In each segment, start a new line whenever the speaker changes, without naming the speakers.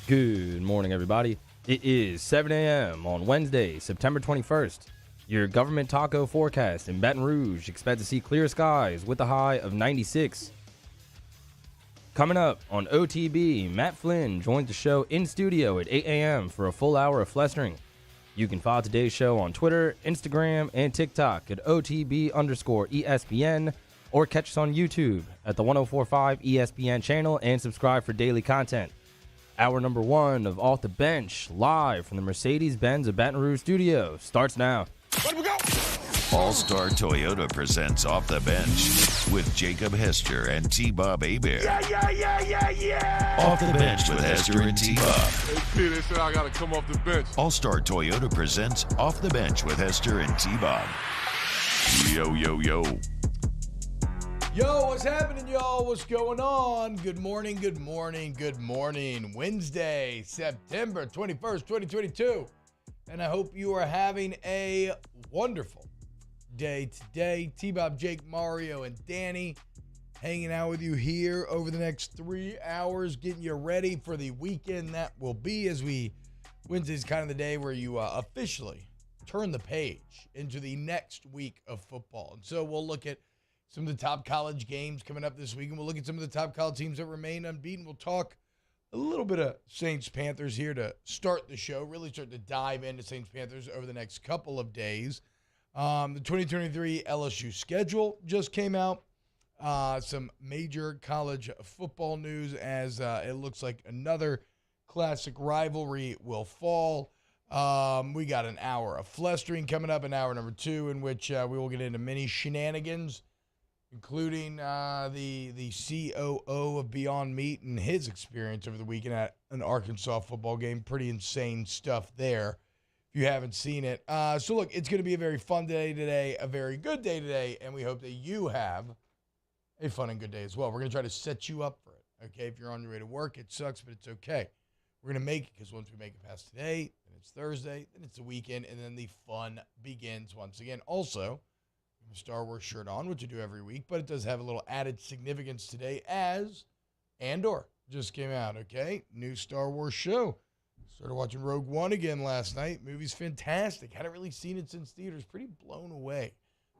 Good morning, everybody. It is 7 a.m. on Wednesday, September 21st. Your government taco forecast in Baton Rouge. Expect to see clear skies with a high of 96. Coming up on OTB, Matt Flynn joins the show in studio at 8 a.m. for a full hour of flestering. You can follow today's show on Twitter, Instagram, and TikTok at OTB_ESPN, or catch us on YouTube at the 1045 ESPN channel and subscribe for daily content. Hour number 1 of Off the Bench, live from the Mercedes-Benz of Baton Rouge studio, starts now.
Let we go!
All-Star Toyota presents Off the Bench with Jacob Hester and T-Bob Hebert.
Yeah!
Off the Bench with Hester and T-Bob.
Hey, P, they said I gotta come off the bench.
All-Star Toyota presents Off the Bench with Hester and T-Bob. Yo.
Yo, what's happening, y'all? What's going on? Good morning. Wednesday, September 21st, 2022. And I hope you are having a wonderful day today. T-Bob, Jake, Mario, and Danny hanging out with you here over the next 3 hours, getting you ready for the weekend that will be, Wednesday's kind of the day where you officially turn the page into the next week of football. And so we'll look at some of the top college games coming up this week, and we'll look at some of the top college teams that remain unbeaten. We'll talk a little bit of Saints-Panthers here to start the show, really start to dive into Saints-Panthers over the next couple of days. The 2023 LSU schedule just came out. Some major college football news as it looks like another classic rivalry will fall. We got an hour of flustering coming up, an hour number 2, in which we will get into many shenanigans, including the COO of Beyond Meat and his experience over the weekend at an Arkansas football game. Pretty insane stuff there if you haven't seen it. So, look, it's going to be a very fun day today, a very good day today, and we hope that you have a fun and good day as well. We're going to try to set you up for it, okay? If you're on your way to work, it sucks, but it's okay. We're going to make it because once we make it past today, then it's Thursday, then it's the weekend, and then the fun begins once again. Also, a Star Wars shirt on, which I do every week, but it does have a little added significance today as Andor just came out, okay? New Star Wars show. Started watching Rogue One again last night. Movie's fantastic. Hadn't really seen it since theaters. Pretty blown away.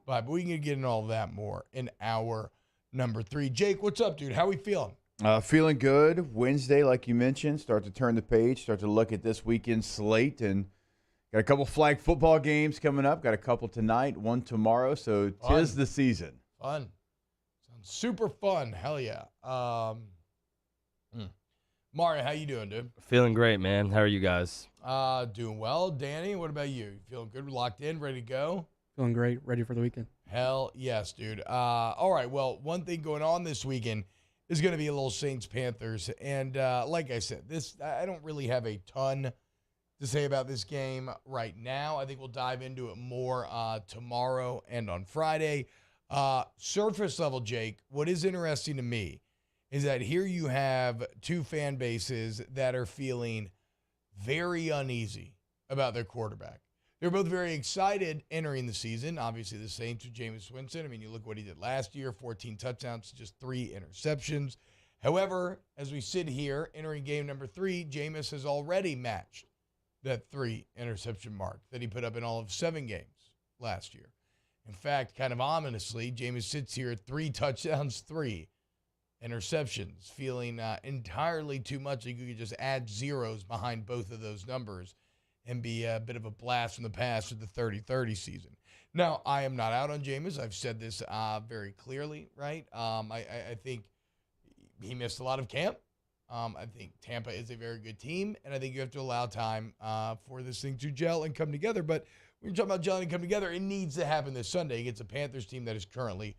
But we can get into all of that more in hour number 3. Jake, what's up, dude? How we feeling?
Feeling good. Wednesday, like you mentioned, start to turn the page, start to look at this weekend's slate, and got a couple flag football games coming up. Got a couple tonight, one tomorrow. So tis the season.
Fun. Sounds super fun. Hell yeah. Mario, how you doing, dude?
Feeling great, man. How are you guys?
Doing well. Danny, what about you? You feeling good? Locked in? Ready to go?
Feeling great. Ready for the weekend.
Hell yes, dude. All right. Well, one thing going on this weekend is going to be a little Saints-Panthers. And like I said, I don't really have a ton to say about this game right now. I think we'll dive into it more tomorrow and on Friday. Surface level, Jake, what is interesting to me is that here you have two fan bases that are feeling very uneasy about their quarterback. They're both very excited entering the season. Obviously, the Saints with Jameis Winston. I mean, you look what he did last year, 14 touchdowns, just 3 interceptions. However, as we sit here entering game number 3, Jameis has already matched that 3 interception mark that he put up in all of 7 games last year. In fact, kind of ominously, Jameis sits here at 3 touchdowns, 3 interceptions, feeling entirely too much. Like you could just add zeros behind both of those numbers and be a bit of a blast from the past with the 30-30 season. Now, I am not out on Jameis. I've said this very clearly, right? I think he missed a lot of camp. I think Tampa is a very good team, and I think you have to allow time for this thing to gel and come together. But when you're talking about gelling and come together, it needs to happen this Sunday against a Panthers team that is currently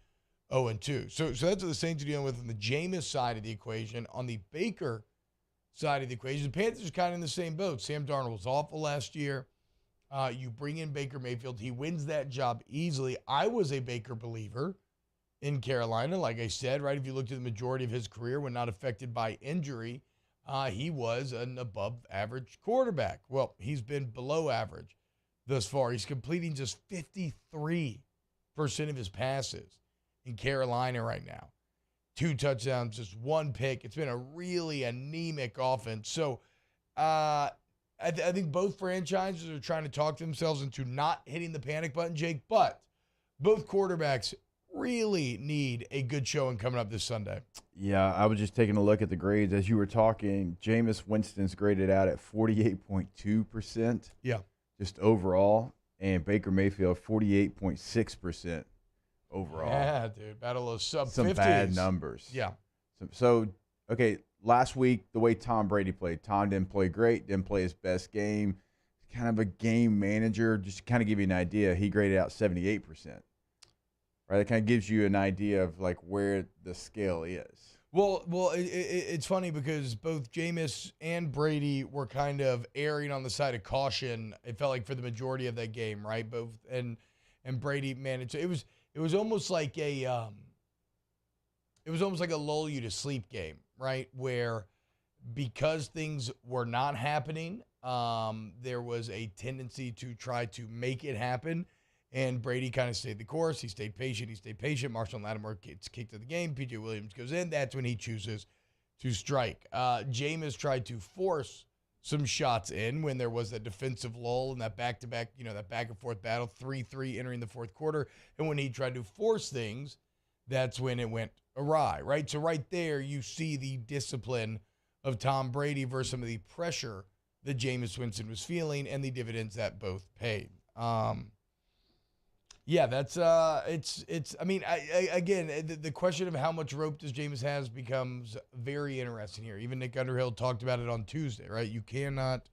0-2. So that's what the Saints are dealing with on the Jameis side of the equation. On the Baker side of the equation, the Panthers are kind of in the same boat. Sam Darnold was awful last year. You bring in Baker Mayfield. He wins that job easily. I was a Baker believer in Carolina. Like I said, right, if you looked at the majority of his career when not affected by injury, he was an above-average quarterback. Well, he's been below average thus far. He's completing just 53% of his passes in Carolina right now. 2 touchdowns, just 1 pick. It's been a really anemic offense. So I think both franchises are trying to talk themselves into not hitting the panic button, Jake, but both quarterbacks really need a good showing coming up this Sunday.
Yeah, I was just taking a look at the grades as you were talking. Jameis Winston's graded out at 48.2%.
Yeah.
just overall, and Baker Mayfield 48.6% overall.
Yeah, dude. Battle of sub-50s.
Some bad numbers.
Yeah.
So, okay, last week, the way Tom Brady played, Tom didn't play great, didn't play his best game. Kind of a game manager. Just to kind of give you an idea, he graded out 78%. Right? That kind of gives you an idea of, like, where the scale is.
Well, it's funny because both Jameis and Brady were kind of erring on the side of caution. It felt like for the majority of that game, right? Both and Brady managed. It was almost like a lull you to sleep game, right? Where because things were not happening, there was a tendency to try to make it happen. And Brady kind of stayed the course. He stayed patient. Marshall Lattimore gets kicked to the game. P.J. Williams goes in. That's when he chooses to strike. Jameis tried to force some shots in when there was that defensive lull and that back-to-back, that back-and-forth battle, 3-3 entering the fourth quarter. And when he tried to force things, that's when it went awry, right? So right there, you see the discipline of Tom Brady versus some of the pressure that Jameis Winston was feeling and the dividends that both paid. Yeah, that's I mean, again, the question of how much rope does Jameis has becomes very interesting here. Even Nick Underhill talked about it on Tuesday, right? You cannot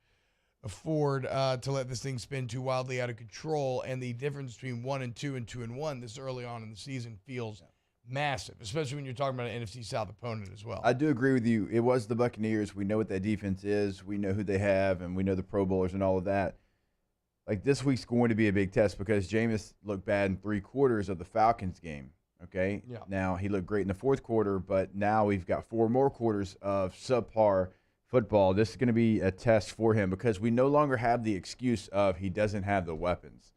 afford to let this thing spin too wildly out of control, and the difference between 1-2 and 2-1 this early on in the season feels massive, especially when you're talking about an NFC South opponent as well.
I do agree with you. It was the Buccaneers. We know what that defense is. We know who they have, and we know the Pro Bowlers and all of that. Like, this week's going to be a big test because Jameis looked bad in 3 quarters of the Falcons game, okay?
Yeah.
Now, he looked great in the 4th quarter, but now we've got 4 more quarters of subpar football. This is going to be a test for him because we no longer have the excuse of he doesn't have the weapons.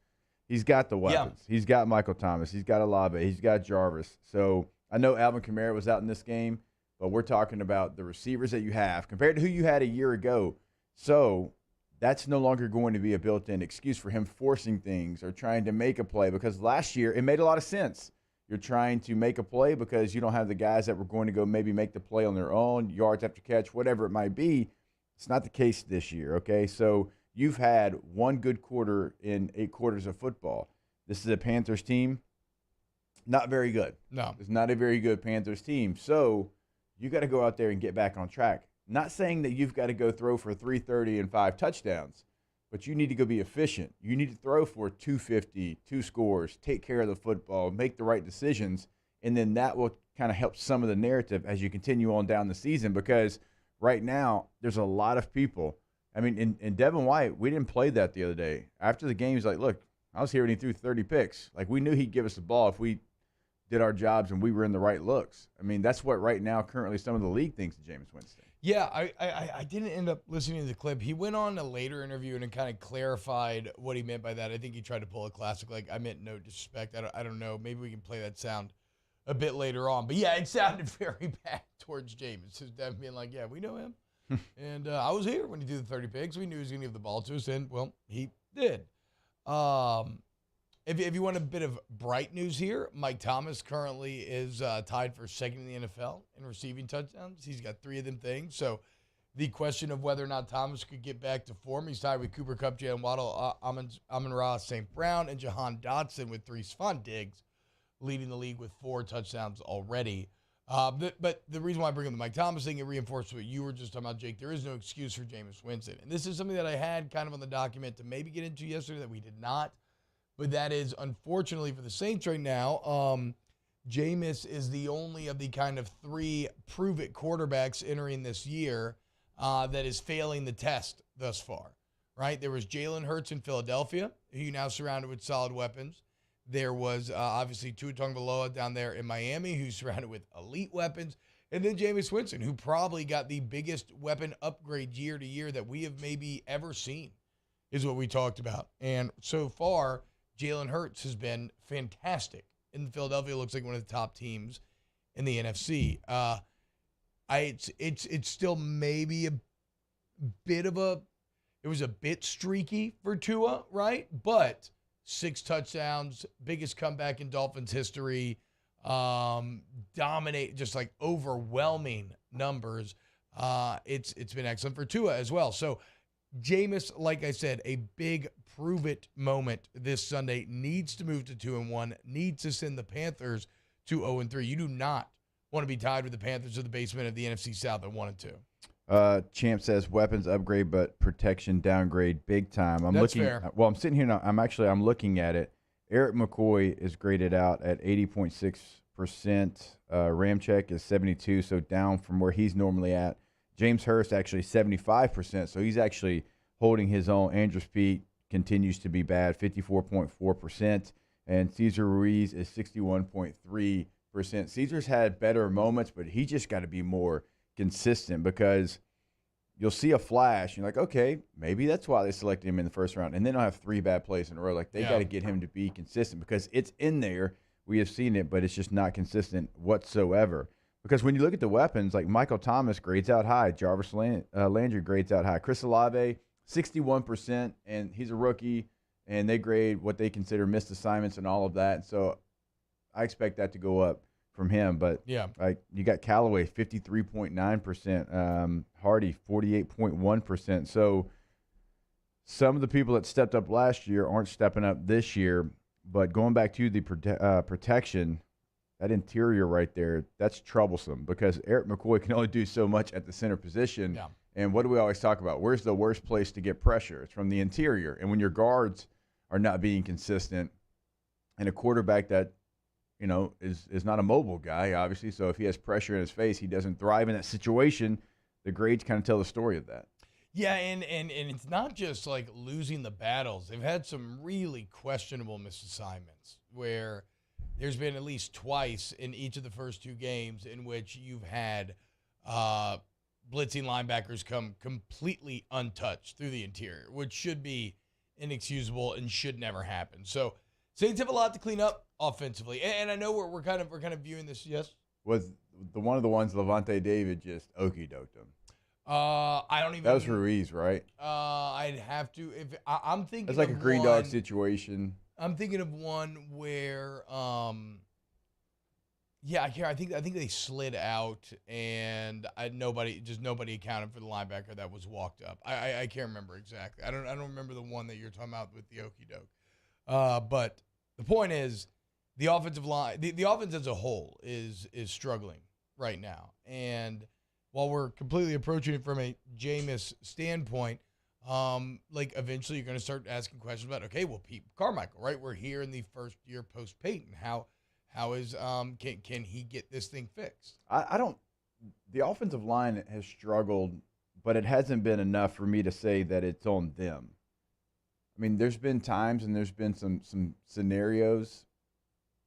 He's got the weapons. Yeah. He's got Michael Thomas. He's got Olave. He's got Jarvis. So I know Alvin Kamara was out in this game, but we're talking about the receivers that you have compared to who you had a year ago. So that's no longer going to be a built-in excuse for him forcing things or trying to make a play because last year it made a lot of sense. You're trying to make a play because you don't have the guys that were going to go maybe make the play on their own, yards after catch, whatever it might be. It's not the case this year, okay? So you've had 1 good quarter in 8 quarters of football. This is a Panthers team, not very good.
No.
It's not a very good Panthers team. So you got to go out there and get back on track. Not saying that you've got to go throw for 330 and 5 touchdowns, but you need to go be efficient. You need to throw for 250, 2 scores, take care of the football, make the right decisions, and then that will kind of help some of the narrative as you continue on down the season because right now there's a lot of people. I mean, in Devin White, we didn't play that the other day. After the game, he's like, look, I was here when he threw 30 picks. Like, we knew he'd give us the ball if we did our jobs and we were in the right looks. I mean, that's what right now currently some of the league thinks of Jameis Winston.
Yeah, I didn't end up listening to the clip. He went on a later interview and kind of clarified what he meant by that. I think he tried to pull a classic, like, I meant no disrespect. I don't know. Maybe we can play that sound a bit later on. But, yeah, it sounded very bad towards Jameis. His dad being like, yeah, we know him. And I was here when he did the 30 picks. We knew he was going to give the ball to us, and, well, he did. If you want a bit of bright news here, Mike Thomas currently is tied for second in the NFL in receiving touchdowns. He's got 3 of them things. So the question of whether or not Thomas could get back to form, he's tied with Cooper Kupp, Jalen Waddle, Amon-Ra St. Brown, and Jahan Dotson with 3. Stephon Diggs leading the league with 4 touchdowns already. But the reason why I bring up the Mike Thomas thing, it reinforces what you were just talking about, Jake. There is no excuse for Jameis Winston. And this is something that I had kind of on the document to maybe get into yesterday that we did not. But that is, unfortunately for the Saints right now, Jameis is the only of the kind of 3 prove-it quarterbacks entering this year that is failing the test thus far, right? There was Jalen Hurts in Philadelphia, who you now surrounded with solid weapons. There was obviously Tua Tagovailoa down there in Miami, who's surrounded with elite weapons. And then Jameis Winston, who probably got the biggest weapon upgrade year to year that we have maybe ever seen, is what we talked about. And so far, Jalen Hurts has been fantastic. And Philadelphia looks like one of the top teams in the NFC. It's still maybe a bit of it was a bit streaky for Tua, right? But 6 touchdowns, biggest comeback in Dolphins history, dominate, just like overwhelming numbers. It's been excellent for Tua as well. So Jameis, like I said, a big prove-it moment this Sunday, needs to move to 2-1, needs to send the Panthers to 0-3. You do not want to be tied with the Panthers of the basement of the NFC South at 1-2.
Champ says weapons upgrade, but protection downgrade big time.
That's fair.
Well, I'm sitting here now. I'm looking at it. Eric McCoy is graded out at 80.6%. Ramczyk is 72, so down from where he's normally at. James Hurst actually 75%, so he's actually holding his own. Andrews Pete continues to be bad, 54.4%, and Cesar Ruiz is 61.3%. Cesar's had better moments, but he just got to be more consistent, because you'll see a flash, and you're like, okay, maybe that's why they selected him in the first round, and then I'll have 3 bad plays in a row. Like, they got to get him to be consistent, because it's in there. We have seen it, but it's just not consistent whatsoever. Because when you look at the weapons, like Michael Thomas grades out high, Jarvis Landry grades out high, Chris Olave 61%, and he's a rookie, and they grade what they consider missed assignments and all of that. So I expect that to go up from him. But like, you got Callaway 53.9%, Hardy 48.1%. So some of the people that stepped up last year aren't stepping up this year. But going back to the protection, that interior right there, that's troublesome, because Eric McCoy can only do so much at the center position.
Yeah.
And what do we always talk about? Where's the worst place to get pressure? It's from the interior. And when your guards are not being consistent, and a quarterback that, is not a mobile guy, obviously, so if he has pressure in his face, he doesn't thrive in that situation. The grades kind of tell the story of that.
Yeah, and it's not just like losing the battles. They've had some really questionable misassignments where there's been at least twice in each of the first 2 games in which you've had blitzing linebackers come completely untouched through the interior, which should be inexcusable and should never happen. So Saints have a lot to clean up offensively, and I know we're kind of viewing this. Yes,
was one of the ones Levante David just okey-doked him.
I don't even.
That was Ruiz, right?
I'd have to. If I'm thinking,
it's like a green dog situation.
I'm thinking of one where, I think they slid out, and nobody accounted for the linebacker that was walked up. I can't remember exactly. I don't remember the one that you're talking about with the okey doke. But the point is, the offensive line, the offense as a whole is struggling right now, and while we're completely approaching it from a Jameis standpoint, eventually you're going to start asking questions about, okay, well, Pete Carmichael, right? We're here in the first year post Peyton. How is can he get this thing fixed?
The offensive line has struggled, but it hasn't been enough for me to say that it's on them. I mean, there's been times and there's been some scenarios,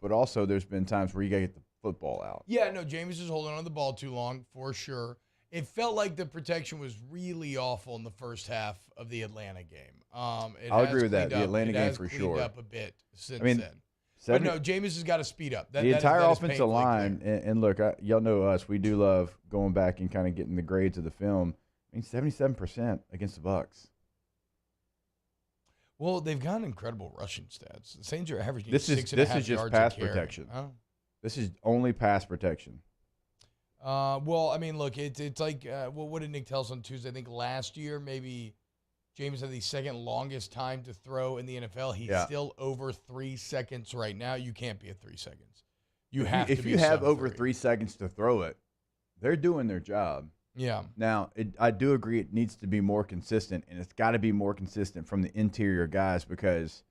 but also there's been times where you got to get the football out.
Yeah, no, Jameis is holding on to the ball too long, for sure. It felt like the protection was really awful in the first half of the Atlanta game.
I'll agree with that. The Atlanta game for sure.
Up a bit since then. But no, Jameis has got to speed up.
The entire offensive line, and look, y'all know us. We do love going back and kind of getting the grades of the film. I mean, 77% against the Bucs.
Well, they've got incredible rushing stats. The Saints are averaging
this is
6.5
just
yards
pass
a carry.
protection.
Huh?
This is only pass protection.
Well, I mean, look, it's like, what did Nick tell us on Tuesday? I think last year, maybe James had the second longest time to throw in the NFL. He's still over 3 seconds right now. You can't be at 3 seconds.
If you have over 3 seconds to throw it, they're doing their job.
Yeah.
Now, I do agree it needs to be more consistent, and it's got to be more consistent from the interior guys because,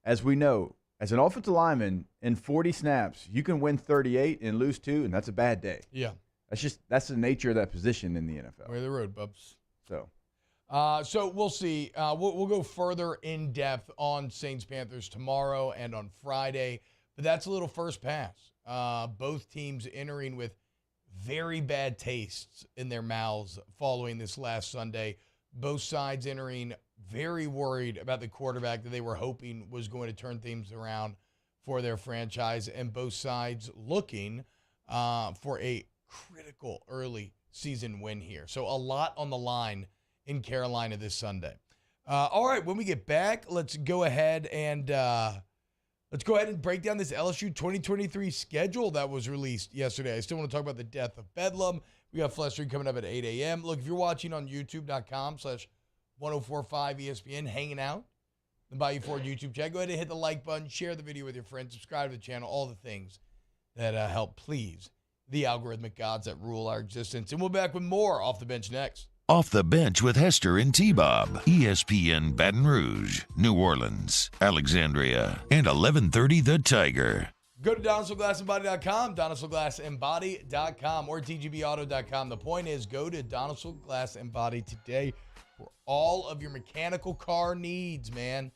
as we know, as an offensive lineman, in 40 snaps, you can win 38 and lose 2, and that's a bad day.
Yeah.
That's the nature of that position in the NFL.
Way of the road, Bubs.
So
we'll see. We'll go further in depth on Saints Panthers tomorrow and on Friday, but that's a little first pass. Both teams entering with very bad tastes in their mouths following this last Sunday. Both sides entering very worried about the quarterback that they were hoping was going to turn things around for their franchise, and both sides looking for a critical early season win here. So a lot on the line in Carolina this Sunday. All right, when we get back, let's go ahead and break down this LSU 2023 schedule that was released yesterday. I still want to talk about the death of Bedlam. We got Flesh Street coming up at 8 a.m. Look, if you're watching on youtube.com/BroncosBeat, 1045 ESPN, hanging out. The Bayou Ford YouTube chat. Go ahead and hit the like button, share the video with your friends, subscribe to the channel, all the things that help please the algorithmic gods that rule our existence. And we'll be back with more Off the Bench next.
Off the Bench with Hester and T-Bob. ESPN Baton Rouge, New Orleans, Alexandria, and 1130 The Tiger.
Go to DonaldSonGlassandBody.com, DonaldSonGlassandBody.com, or TGBAuto.com. The point is, go to Donaldson Glass and Body today for all of your mechanical car needs, man.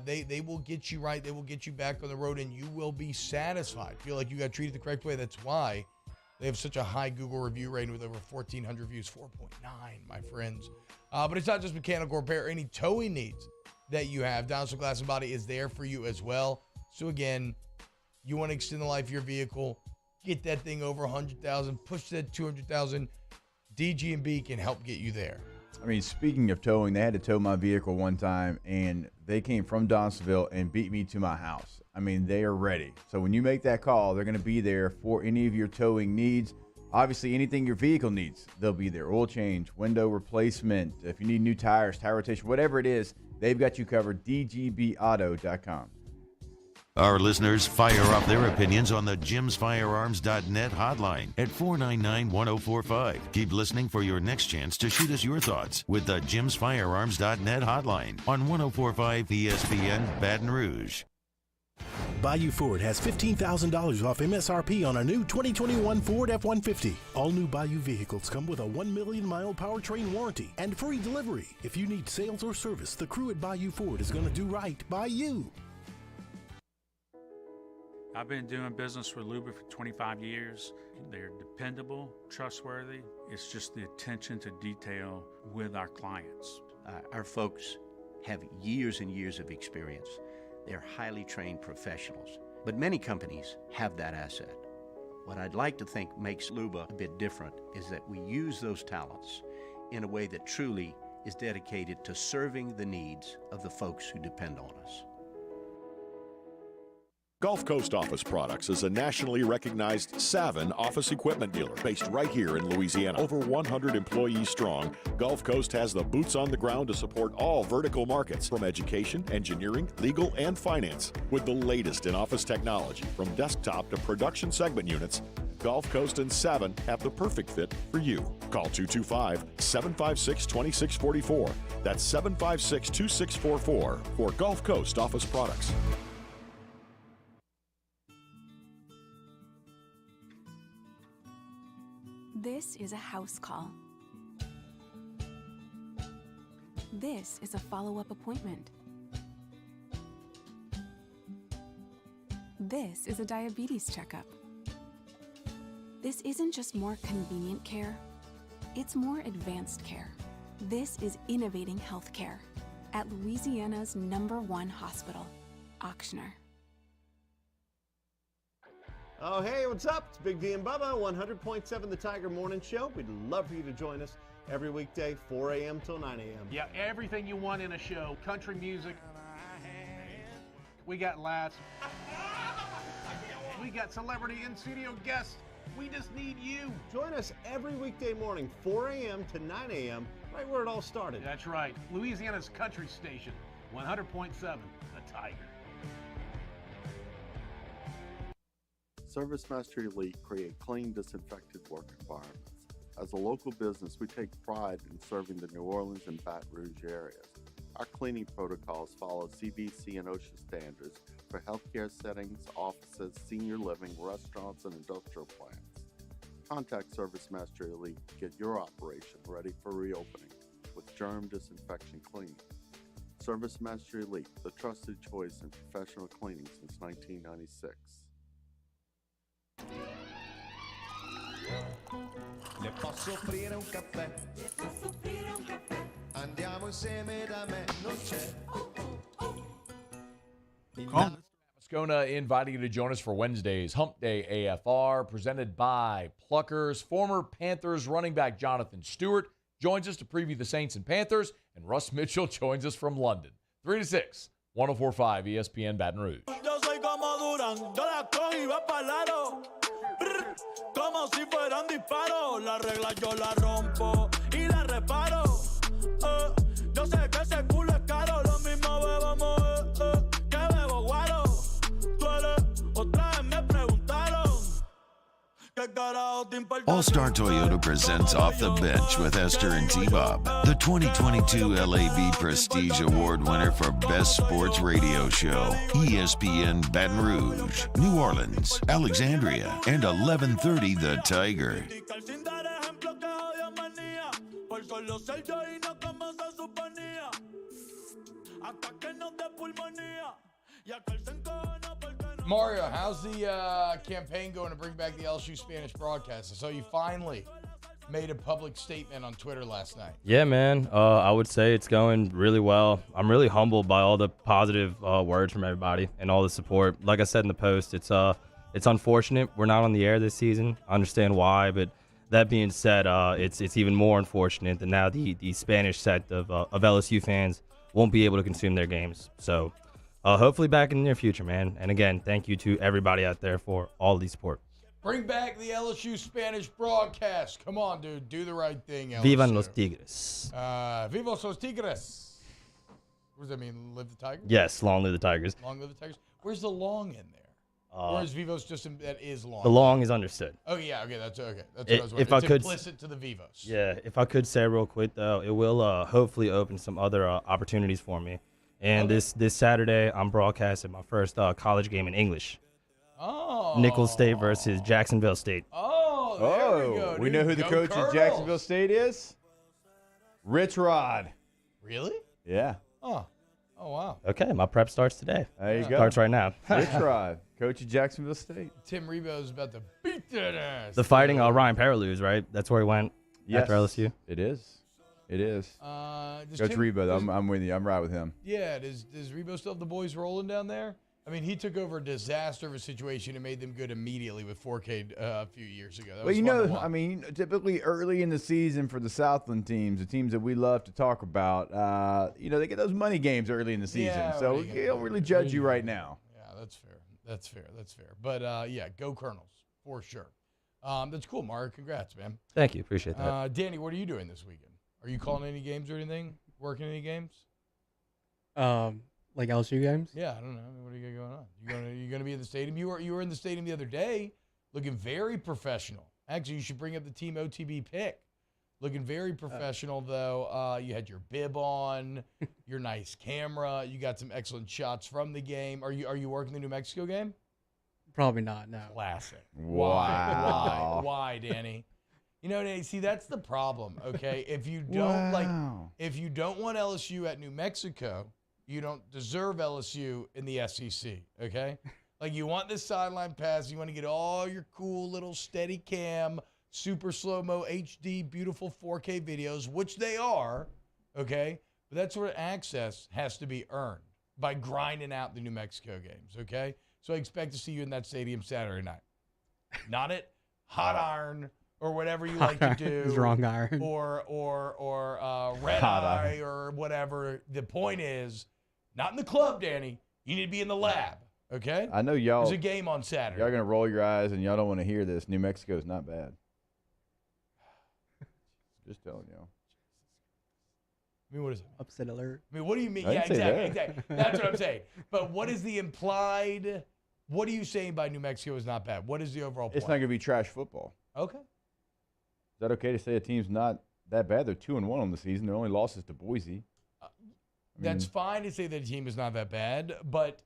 They will get you right. They will get you back on the road, and you will be satisfied. Feel like you got treated the correct way. That's why they have such a high Google review rating with over 1,400 reviews, 4.9, my friends. But it's not just mechanical repair. Any towing needs that you have, Donaldson Glass and Body is there for you as well. So again, you want to extend the life of your vehicle, get that thing over 100,000, push that 200,000. DG&B can help get you there.
I mean, speaking of towing, they had to tow my vehicle one time, and they came from Donaldsonville and beat me to my house. I mean, they are ready. So when you make that call, they're going to be there for any of your towing needs. Obviously, anything your vehicle needs, they'll be there. Oil change, window replacement, if you need new tires, tire rotation, whatever it is, they've got you covered. DGBauto.com.
Our listeners fire off their opinions on the jimsfirearms.net hotline at 499-1045. Keep listening for your next chance to shoot us your thoughts with the jimsfirearms.net hotline on 1045 ESPN Baton Rouge.
Bayou Ford has $15,000 off MSRP on a new 2021 Ford F-150. All new Bayou vehicles come with a 1 million-mile powertrain warranty and free delivery. If you need sales or service, the crew at Bayou Ford is going to do right by you.
I've been doing business with Luba for 25 years. They're dependable, trustworthy. It's just the attention to detail with our clients.
Our folks have years and years of experience. They're highly trained professionals, but many companies have that asset. What I'd like to think makes Luba a bit different is that we use those talents in a way that truly is dedicated to serving the needs of the folks who depend on us.
Gulf Coast Office Products is a nationally recognized Savin office equipment dealer based right here in Louisiana. Over 100 employees strong, Gulf Coast has the boots on the ground to support all vertical markets from education, engineering, legal, and finance. With the latest in office technology, from desktop to production segment units, Gulf Coast and Savin have the perfect fit for you. Call 225-756-2644. That's 756-2644 for Gulf Coast Office Products.
This is a house call. This is a follow-up appointment. This is a diabetes checkup. This isn't just more convenient care, it's more advanced care. This is innovating healthcare at Louisiana's #1 hospital, Auctioner.
Oh, hey, what's up? It's Big D and Bubba, 100.7 The Tiger Morning Show. We'd love for you to join us every weekday, 4 a.m. till 9 a.m.
Yeah, everything you want in a show. Country music. We got laughs. We got celebrity in-studio guests. We just need you.
Join us every weekday morning, 4 a.m. to 9 a.m., right where it all started.
That's right. Louisiana's country station, 100.7 The Tiger.
ServiceMaster Elite create clean, disinfected work environments. As a local business, we take pride in serving the New Orleans and Baton Rouge areas. Our cleaning protocols follow CDC and OSHA standards for healthcare settings, offices, senior living, restaurants, and industrial plants. Contact ServiceMaster Elite to get your operation ready for reopening with germ disinfection cleaning. ServiceMaster Elite, the trusted choice in professional cleaning since 1996.
Le posso offrire un caffè? Andiamo insieme da me, non c'è.
Moscona inviting you to join us for Wednesday's Hump Day AFR, presented by Pluckers. Former Panthers running back Jonathan Stewart joins us to preview the Saints and Panthers, and Russ Mitchell joins us from London. 3 to 6, 104.5 ESPN Baton Rouge.
Yo soy como Durán, yo la cojo y va pa'l lado. Como si fueran disparos, la regla yo la rompo y la reparo.
All-Star Toyota presents Off the Bench with Esther and T-Bob, the 2022 LAB Prestige Award winner for Best Sports Radio Show, ESPN Baton Rouge, New Orleans, Alexandria, and 1130 The Tiger.
Mario, how's the campaign going to bring back the LSU Spanish broadcast? I saw you finally made a public statement on Twitter last night.
Yeah, man. I would say it's going really well. I'm really humbled by all the positive words from everybody and all the support. Like I said in the post, it's unfortunate we're not on the air this season. I understand why, but that being said, it's even more unfortunate that now the Spanish set of LSU fans won't be able to consume their games. So hopefully back in the near future, man. And again, thank you to everybody out there for all the support.
Bring back the LSU Spanish broadcast. Come on, dude. Do the right thing, LSU.
Vivan los Tigres.
Vivos los Tigres. What does that mean? Live the Tigers?
Yes, long live the Tigers.
Long live the Tigers. Where's the long in there? Or is Vivos just that is long?
The long is understood.
Oh, yeah. Okay, that's okay. That's what I was wondering.
If I
it's
could,
implicit to the Vivos.
Yeah, if I could say real quick, though, it will hopefully open some other opportunities for me. And this Saturday, I'm broadcasting my first college game in English.
Oh.
Nicholls State versus Jacksonville State.
Oh, there we go.
We know who the coach of Jacksonville State is? Rich Rod.
Really?
Yeah.
Oh. Oh, wow.
Okay, my prep starts today.
There you go.
Starts right now.
Rich Rod, coach of Jacksonville State.
Tim Rebo's about to beat that ass.
The fighting Ryan Paraluz, right? That's where he went after LSU.
It is. It is. Coach
Tim,
Rebo, I'm with you. I'm right with him.
Yeah. Does Rebo still have the boys rolling down there? I mean, he took over a disaster of a situation and made them good immediately with 4K a few years ago.
Well, you know, I mean, typically early in the season for the Southland teams, the teams that we love to talk about, you know, they get those money games early in the season.
Yeah,
so we don't really judge you right now.
Yeah, that's fair. That's fair. That's fair. But, yeah, go Colonels for sure. That's cool, Mark. Congrats, man.
Thank you. Appreciate that.
Danny, what are you doing this weekend? Are you calling any games or anything? Working any games?
Like LSU games?
Yeah, I don't know. What do you got going on? You gonna be in the stadium? You were in the stadium the other day, looking very professional. Actually, you should bring up the team OTB pick. Looking very professional though. You had your bib on, your nice camera. You got some excellent shots from the game. Are you working the New Mexico game?
Probably not. No.
Classic.
Wow.
Why, Danny? You know, Danny, see, that's the problem. Okay, if you don't if you don't want LSU at New Mexico, you don't deserve LSU in the SEC, okay? Like, you want this sideline pass. You want to get all your cool little steady cam, super slow-mo, HD, beautiful 4K videos, which they are, okay? But that sort of access has to be earned by grinding out the New Mexico games, okay? So I expect to see you in that stadium Saturday night. Not at Hot Iron or whatever you like to do.
Wrong iron.
Or Red Eye or whatever. The point is, not in the club, Danny. You need to be in the lab, okay?
I know y'all.
There's a game on Saturday.
Y'all going to roll your eyes, and y'all don't want to hear this. New Mexico's not bad. Just telling y'all.
I mean, what is it?
Upset alert.
I mean, what do you mean?
I
Yeah,
didn't say
exactly. That's what I'm saying. But what is the implied – what are you saying by New Mexico is not bad? What is the overall point?
It's not going to be trash football.
Okay.
Is that okay to say a team's not that bad? They're 2-1 on the season. Their only loss is to Boise.
That's fine to say that a team is not that bad, but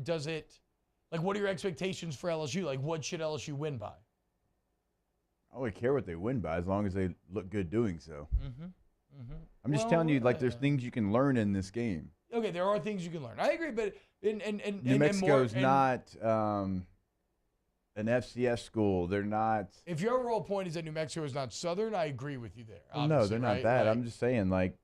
does it – like, what are your expectations for LSU? Like, what should LSU win by?
I don't really care what they win by as long as they look good doing so.
Mm-hmm. Mm-hmm.
I'm just telling you, like, there's things you can learn in this game.
Okay, there are things you can learn. I agree, but
New Mexico's not an FCS school. They're not.
If your overall point is that New Mexico is not Southern, I agree with you there.
Well, no, they're not
right?
that.
Like,
I'm just saying, like,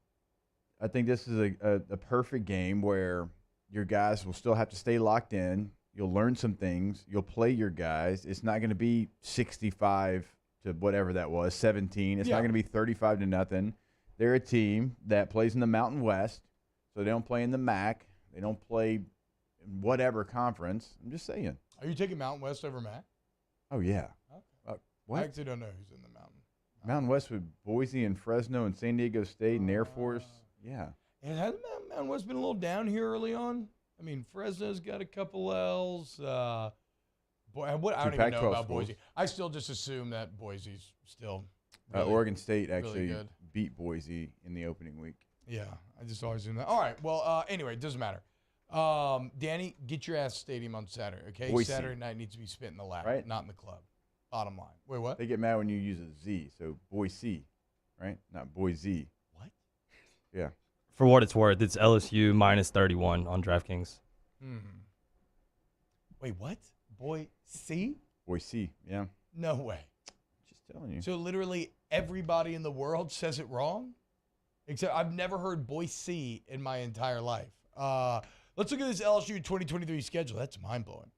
I think this is a perfect game where your guys will still have to stay locked in. You'll learn some things. You'll play your guys. It's not going to be 65 to whatever that was, 17. It's not going to be 35 to nothing. They're a team that plays in the Mountain West, so they don't play in the MAC. They don't play in whatever conference. I'm just saying.
Are you taking Mountain West over MAC?
Oh, yeah.
Okay.
What?
I actually don't know who's in the Mountain.
Mountain West with Boise and Fresno and San Diego State and Air Force. Yeah.
And hasn't Mountain West been a little down here early on? I mean, Fresno's got a couple L's. I don't even know about Boise. I still just assume that Boise's still really,
Oregon State
really
actually
good.
beat Boise in the opening week.
Yeah, I just always assume that. All right, well, anyway, it doesn't matter. Danny, get your ass to stadium on Saturday, okay?
Boise.
Saturday night needs to be spent in the lab,
Right.
not in the club. Bottom line. Wait, what?
They get mad when you use a Z, so Boise, right? Not Boise.
What?
Yeah.
For what it's worth, it's LSU minus 31 on DraftKings.
Wait, what? Boise?
Boise, yeah.
No way.
Just telling you.
So literally everybody in the world says it wrong? Except I've never heard Boise in my entire life. Let's look at this LSU 2023 schedule. That's mind-blowing.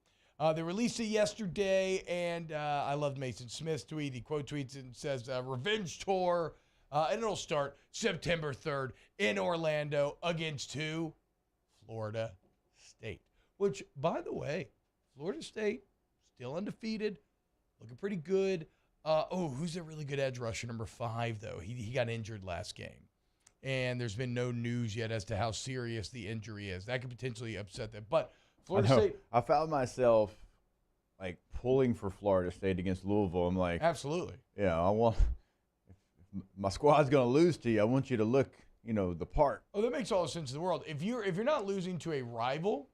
They released it yesterday, and I loved Mason Smith's tweet. He quote tweets and says, Revenge Tour, and it'll start September 3rd in Orlando against who? Florida State. Which, by the way, Florida State, still undefeated, looking pretty good. Who's a really good edge rusher, number 5, though? He got injured last game. And there's been no news yet as to how serious the injury is. That could potentially upset them. But Florida State.
I found myself like pulling for Florida State against Louisville. I'm like,
absolutely.
Yeah, I want. If my squad's going to lose to you, I want you to look, the part.
Oh, that makes all the sense in the world. If you're not losing to a rival,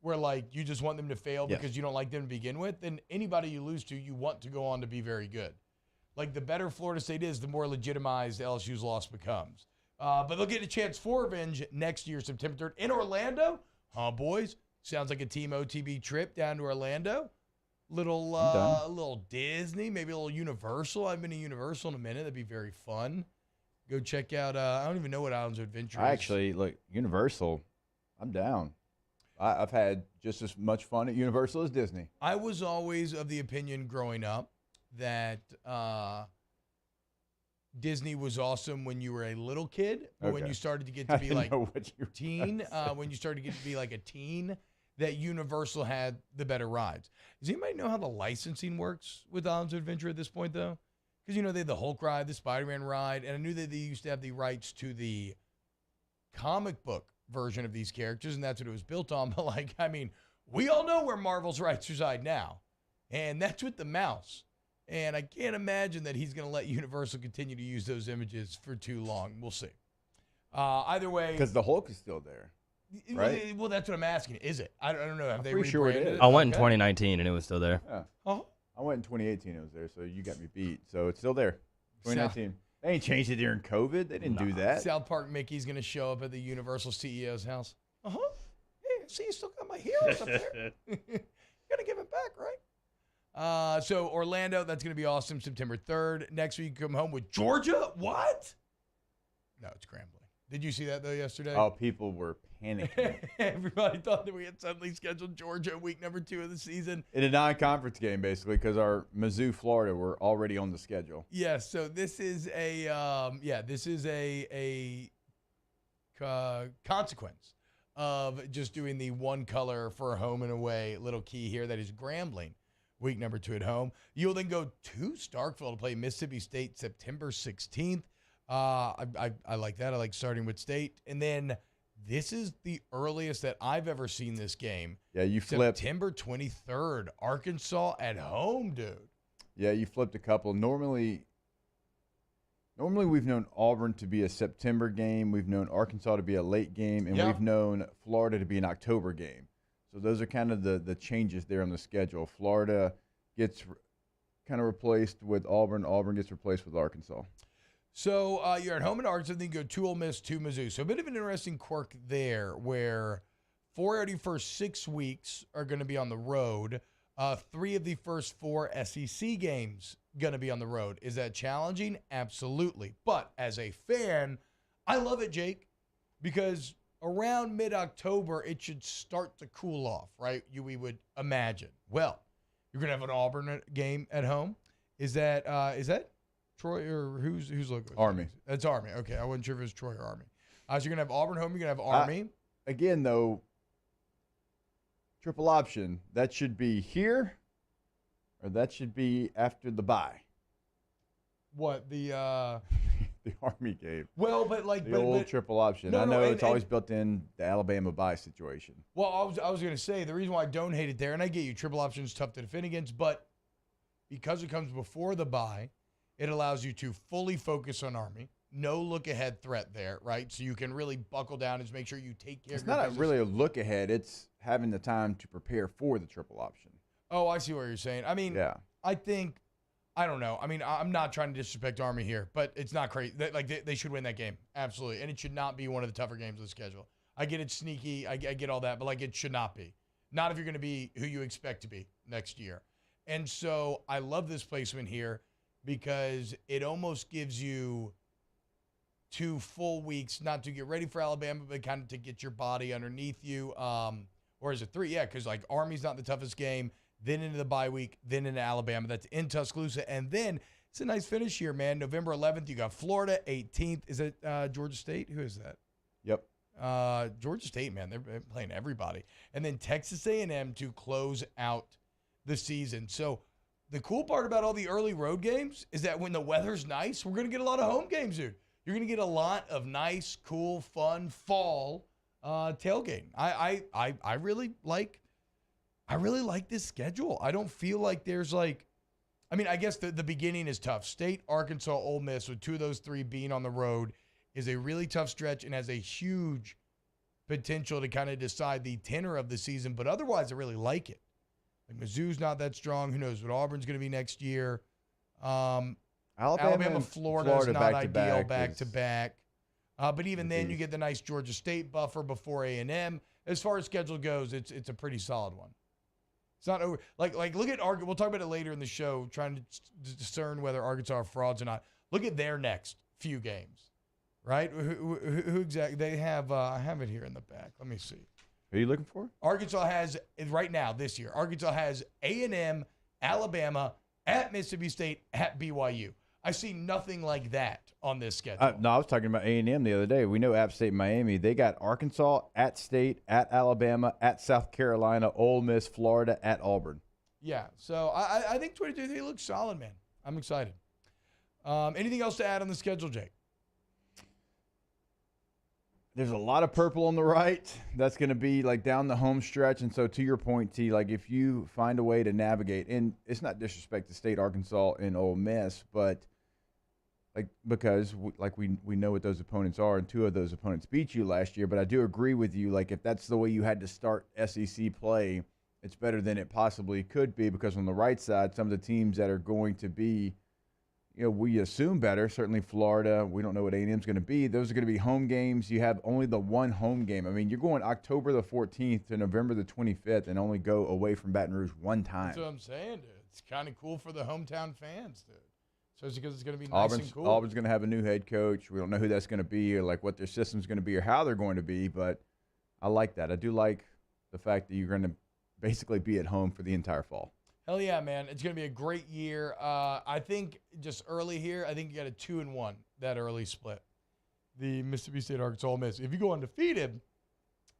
where like you just want them to fail because you don't like them to begin with, then anybody you lose to, you want to go on to be very good. Like the better Florida State is, the more legitimized LSU's loss becomes. But they'll get a chance for revenge next year, September 3rd, in Orlando. Huh, boys? Sounds like a Team OTB trip down to Orlando. Little Disney, maybe a little Universal. I haven't been to Universal in a minute. That'd be very fun. Go check out, I don't even know what Islands of Adventure is.
Actually, look, Universal, I'm down. I've had just as much fun at Universal as Disney.
I was always of the opinion growing up that Disney was awesome when you were a little kid, but when you started to get to be like teen, when you started to get to be like a teen, that Universal had the better rides. Does anybody know how the licensing works with Islands of Adventure at this point, though? Because, they had the Hulk ride, the Spider-Man ride, and I knew that they used to have the rights to the comic book version of these characters, and that's what it was built on. But, we all know where Marvel's rights reside now, and that's with the mouse. And I can't imagine that he's going to let Universal continue to use those images for too long. We'll see. Either way.
Because the Hulk is still there, right?
Well, that's what I'm asking. Is it? I don't know. Have they
pretty sure it
rebranded
is.
I went in 2019, and it was still there.
Yeah.
Oh.
I went in 2018. It was there, so you got me beat. So it's still there. 2019. They ain't changed it during COVID. They didn't do that.
South Park Mickey's going to show up at the Universal CEO's house. Hey, I see you still got my heroes up there. Got to give it back, right? So Orlando, that's going to be awesome. September 3rd. Next week, you come home with Georgia. What? No, it's Grambling. Did you see that, though, yesterday?
Oh, people were panicking.
Everybody thought that we had suddenly scheduled Georgia week number 2 of the season.
In a non-conference game, basically, because our Mizzou, Florida, were already on the schedule.
Yes, so this is a consequence of just doing the one color for home and away. Little key here, that is Grambling. Week number 2 at home. You'll then go to Starkville to play Mississippi State September 16th. I like that. I like starting with State. And then this is the earliest that I've ever seen this game.
Yeah, you flipped.
September 23rd, Arkansas at home, dude.
Yeah, you flipped a couple. Normally we've known Auburn to be a September game. We've known Arkansas to be a late game. And we've known Florida to be an October game. So those are kind of the changes there on the schedule. Florida gets kind of replaced with Auburn. Auburn gets replaced with Arkansas.
So you're at home in Arkansas, then you go to Ole Miss, to Mizzou. So a bit of an interesting quirk there where 4 out of your first 6 weeks are going to be on the road. 3 of the first 4 SEC games going to be on the road. Is that challenging? Absolutely. But as a fan, I love it, Jake, because around mid-October, it should start to cool off, right? We would imagine. Well, you're going to have an Auburn game at home. Is that Troy or who's logo?
Army.
That's Army. Okay, I wasn't sure if it was Troy or Army. So you're gonna have Auburn home. You're gonna have Army.
Again, though, triple option. That should be here, or that should be after the bye.
What the
the Army game.
Well, but
the old triple option.
No,
I know
no,
it's always built in the Alabama bye situation.
Well, I was going to say the reason why I don't hate it there, and I get you, triple option is tough to defend against, but because it comes before the bye, it allows you to fully focus on Army. No look-ahead threat there, right? So you can really buckle down and just make sure you take care of your business.
It's not really a look ahead. It's having the time to prepare for the triple option.
Oh, I see what you're saying. I mean,
yeah.
I don't know. I mean, I'm not trying to disrespect Army here, but it's not crazy. They should win that game. Absolutely. And it should not be one of the tougher games of the schedule. I get it's sneaky. I get all that, but it should not be. Not if you're going to be who you expect to be next year. And so I love this placement here because it almost gives you 2 full weeks, not to get ready for Alabama, but kind of to get your body underneath you. Or is it 3? Yeah, because Army's not the toughest game. Then into the bye week, then into Alabama. That's in Tuscaloosa. And then it's a nice finish here, man. November 11th, you got Florida. 18th, is it Georgia State? Who is that?
Yep.
Georgia State, man. They're playing everybody. And then Texas A&M to close out the season. So the cool part about all the early road games is that when the weather's nice, we're going to get a lot of home games, dude. You're going to get a lot of nice, cool, fun fall tailgating. I really like this schedule. I don't feel like there's I guess the beginning is tough. State, Arkansas, Ole Miss, with 2 of those 3 being on the road, is a really tough stretch and has a huge potential to kind of decide the tenor of the season. But otherwise, I really like it. Mizzou's not that strong. Who knows what Auburn's going to be next year? Alabama, Florida is not ideal back-to-back. But even then, you get the nice Georgia State buffer before A&M. As far as schedule goes, it's a pretty solid one. It's not over. Look at Arkansas. We'll talk about it later in the show, trying to discern whether Arkansas are frauds or not. Look at their next few games, right? Who exactly? They have, I have it here in the back. Let me see.
Who are you looking for?
Arkansas has, right now, this year, Arkansas has A&M, Alabama, at Mississippi State, at BYU. I see nothing like that on this schedule.
No, I was talking about A&M the other day. We know App State and Miami. They got Arkansas, at State, at Alabama, at South Carolina, Ole Miss, Florida, at Auburn.
Yeah, so I think 22-3 looks solid, man. I'm excited. Anything else to add on the schedule, Jake?
There's a lot of purple on the right. That's going to be down the home stretch. And so to your point, T, if you find a way to navigate, and it's not disrespect to State, Arkansas, and Ole Miss, but because we know what those opponents are, and 2 of those opponents beat you last year. But I do agree with you. If that's the way you had to start SEC play, it's better than it possibly could be, because on the right side, some of the teams that are going to be, we assume better, certainly Florida. We don't know what A&M is going to be. Those are going to be home games. You have only the one home game. I mean, you're going October the 14th to November the 25th and only go away from Baton Rouge one time.
That's what I'm saying, dude. It's kind of cool for the hometown fans, dude. Especially because it's going to be nice and cool.
Auburn's going to have a new head coach. We don't know who that's going to be or what their system's going to be or how they're going to be, but I like that. I do like the fact that you're going to basically be at home for the entire fall.
Hell yeah, man. It's going to be a great year. I think just early here, I think you got a 2-1, that early split. The Mississippi State, Arkansas, Ole Miss. If you go undefeated,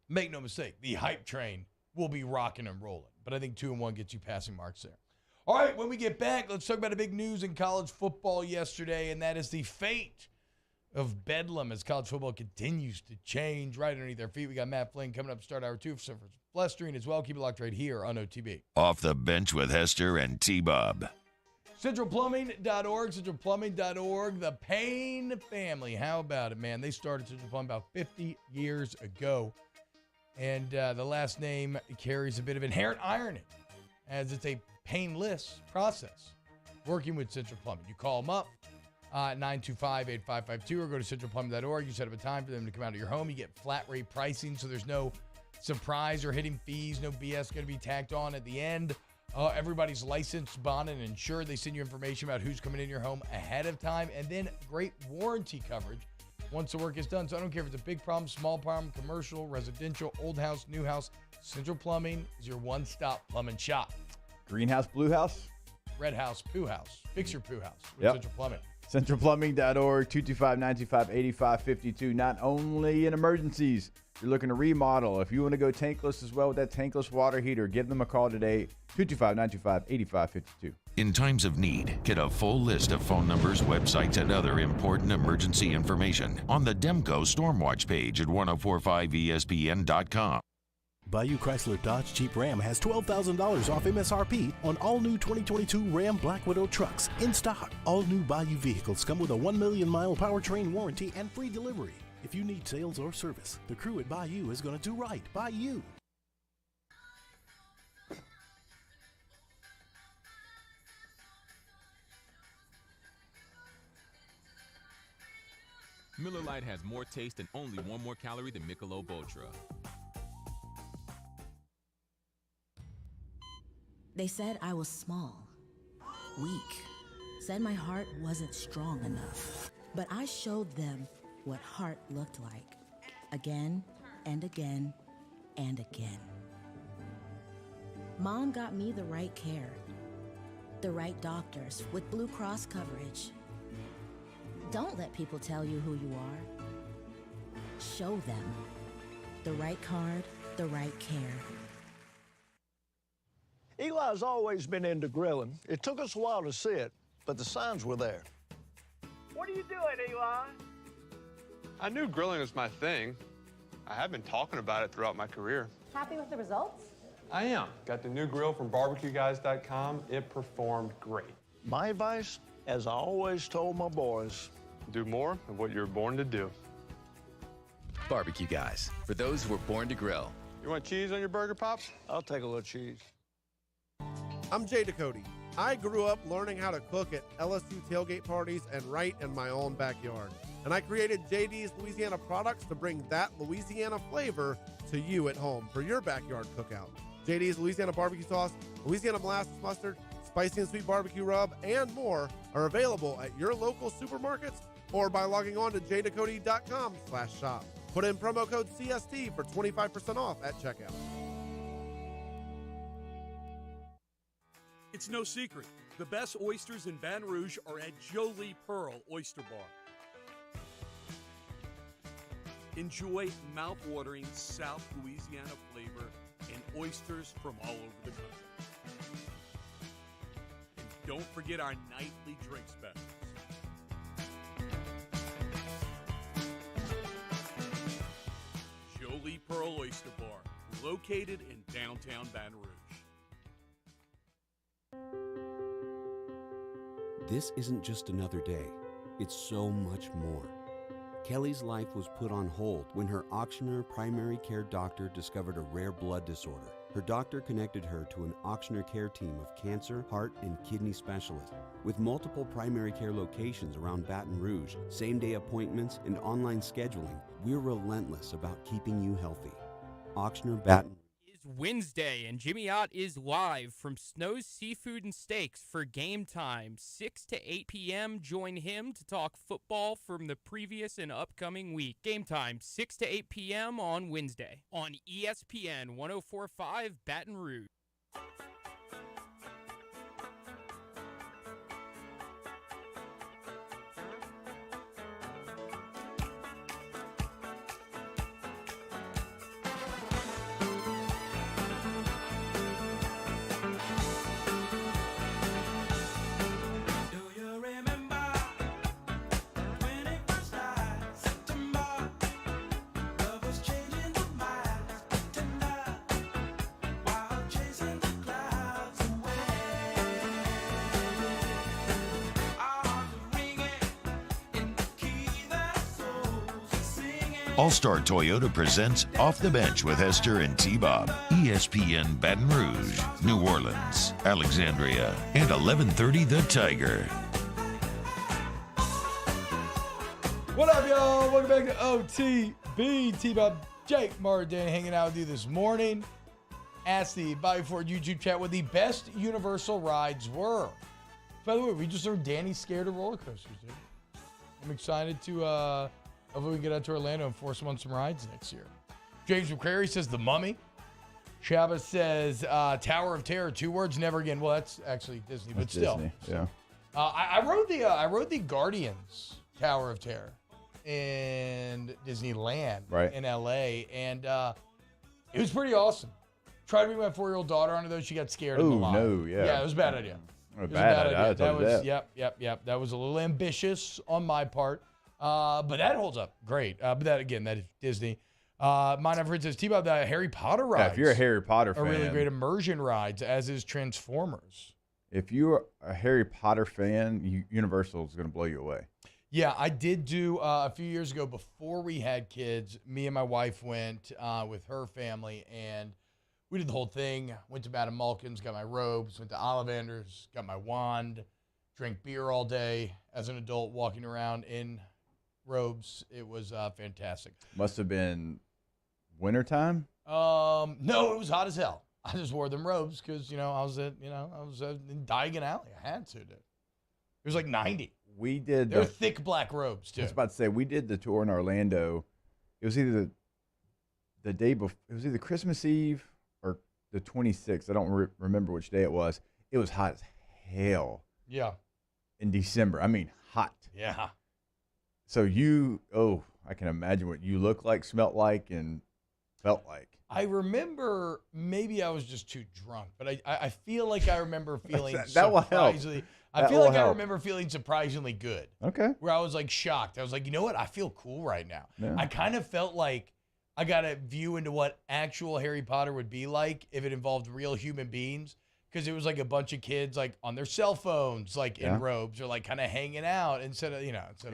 make no mistake, the hype train will be rocking and rolling. But I think 2-1 gets you passing marks there. All right, when we get back, let's talk about the big news in college football yesterday, and that is the fate of Bedlam as college football continues to change right underneath their feet. We got Matt Flynn coming up to start hour 2 for Flestering as well. Keep it locked right here on OTB.
Off the Bench with Hester and T-Bob.
CentralPlumbing.org, CentralPlumbing.org, the Payne family. How about it, man? They started Central Plumbing about 50 years ago, and the last name carries a bit of inherent irony, as it's a painless process working with Central Plumbing. You call them up, 925-8552, or go to centralplumbing.org. You set up a time for them to come out to your home. You get flat rate pricing, so there's no surprise or hidden fees, no BS going to be tacked on at the end. Everybody's licensed, bonded, and insured. They send you information about who's coming in your home ahead of time, and then great warranty coverage once the work is done. So I don't care if it's a big problem, small problem, commercial, residential, old house, new house. Central Plumbing is your one-stop plumbing shop.
Greenhouse, Blue House,
Red House, Poo House. Fix your Poo House with
Yep.
Central Plumbing.
CentralPlumbing.org, 225-925-8552. Not only in emergencies, you're looking to remodel. If you want to go tankless as well with that tankless water heater, give them a call today, 225-925-8552.
In times of need, get a full list of phone numbers, websites, and other important emergency information on the Demco Stormwatch page at 1045ESPN.com.
Bayou Chrysler Dodge Jeep Ram has $12,000 off MSRP on all new 2022 Ram Black Widow trucks in stock. All new Bayou vehicles come with a 1 million mile powertrain warranty and free delivery. If you need sales or service, the crew at Bayou is going to do right by you.
Miller Lite has more taste and only one more calorie than Michelob Ultra.
They said I was small, weak, said my heart wasn't strong enough. But I showed them what heart looked like, again and again and again. Mom got me the right care, the right doctors with Blue Cross coverage. Don't let people tell you who you are. Show them the right card, the right care.
Eli's always been into grilling. It took us a while to see it, but the signs were there.
What are you doing, Eli?
I knew grilling was my thing. I have been talking about it throughout my career.
Happy with the results?
I am. Got the new grill from barbecueguys.com. It performed great.
My advice, as I always told my boys,
do more of what you were born to do.
Barbecue Guys, for those who were born to grill.
You want cheese on your burger, Pops?
I'll take a little cheese.
I'm Jay Ducote. I grew up learning how to cook at LSU tailgate parties and right in my own backyard. And I created JD's Louisiana products to bring that Louisiana flavor to you at home for your backyard cookout. JD's Louisiana barbecue sauce, Louisiana molasses mustard, spicy and sweet barbecue rub, and more are available at your local supermarkets or by logging on to jducote.com/shop. Put in promo code CST for 25% off at checkout.
It's no secret. The best oysters in Baton Rouge are at Jolie Pearl Oyster Bar. Enjoy mouth-watering South Louisiana flavor and oysters from all over the country. And don't forget our nightly drink specials. Jolie Pearl Oyster Bar, located in downtown Baton Rouge.
This isn't just another day. It's so much more. Kelly's life was put on hold when her auctioneer primary care doctor discovered a rare blood disorder. Her doctor connected her to an auctioneer care team of cancer, heart, and kidney specialists. With multiple primary care locations around Baton Rouge, same-day appointments, and online scheduling, we're relentless about keeping you healthy. Auctioneer Baton
Wednesday, and Jimmy Ott is live from Snow's Seafood and Steaks for Game Time, 6 to 8 p.m. Join him to talk football from the previous and upcoming week. Game Time, 6 to 8 p.m. on Wednesday on ESPN 104.5 Baton Rouge.
All-Star Toyota presents Off the Bench with Hester and T-Bob. ESPN Baton Rouge, New Orleans, Alexandria, and 1130 The Tiger.
What up, y'all? Welcome back to OTB. T-Bob, Jake Martin hanging out with you this morning. Ask the Bayou Ford YouTube chat what the best Universal rides were. By the way, we just heard Danny's scared of roller coasters, dude. I'm excited to hopefully we can get out to Orlando and force him on some rides next year. James McCrary says The Mummy. Shabba says, Tower of Terror, 2 words, never again. Well, that's actually Disney, but
That's
still.
Disney, yeah.
I wrote the Guardians Tower of Terror in Disneyland in LA, and it was pretty awesome. Tried to bring my 4-year-old daughter on it, though. She got scared in the line.
no, yeah.
Yeah, it was a bad idea.
A bad idea.
That was, yep. That was a little ambitious on my part, but that holds up great. But that is Disney. Mine I've heard says, T-Bob, the Harry Potter rides.
Yeah, if you're a Harry Potter fan.
Are really great immersion rides, as is Transformers.
If you're a Harry Potter fan, Universal is going to blow you away.
Yeah, I did do a few years ago before we had kids. Me and my wife went with her family, and we did the whole thing. Went to Madame Malkin's, got my robes, went to Ollivander's, got my wand, drank beer all day as an adult walking around in robes. It was fantastic.
Must have been wintertime?
No, it was hot as hell. I just wore them robes because, I was in Diagon Alley. I had to. It was like 90.
We did.
They're thick black robes, too.
I was about to say, we did the tour in Orlando. It was either the day before, it was either Christmas Eve or the 26th. I don't remember which day it was. It was hot as hell.
Yeah.
In December. I mean, hot.
Yeah.
So I can imagine what you looked like, smelt like, and felt like.
I remember maybe I was just too drunk, but I feel like I remember feeling
that will help.
I feel like I remember feeling surprisingly good.
Okay.
Where I was like shocked. I was like, you know what? I feel cool right now.
Yeah.
I kind of felt like I got a view into what actual Harry Potter would be like if it involved real human beings. Because it was like a bunch of kids like on their cell phones, like in robes or like kind of hanging out instead of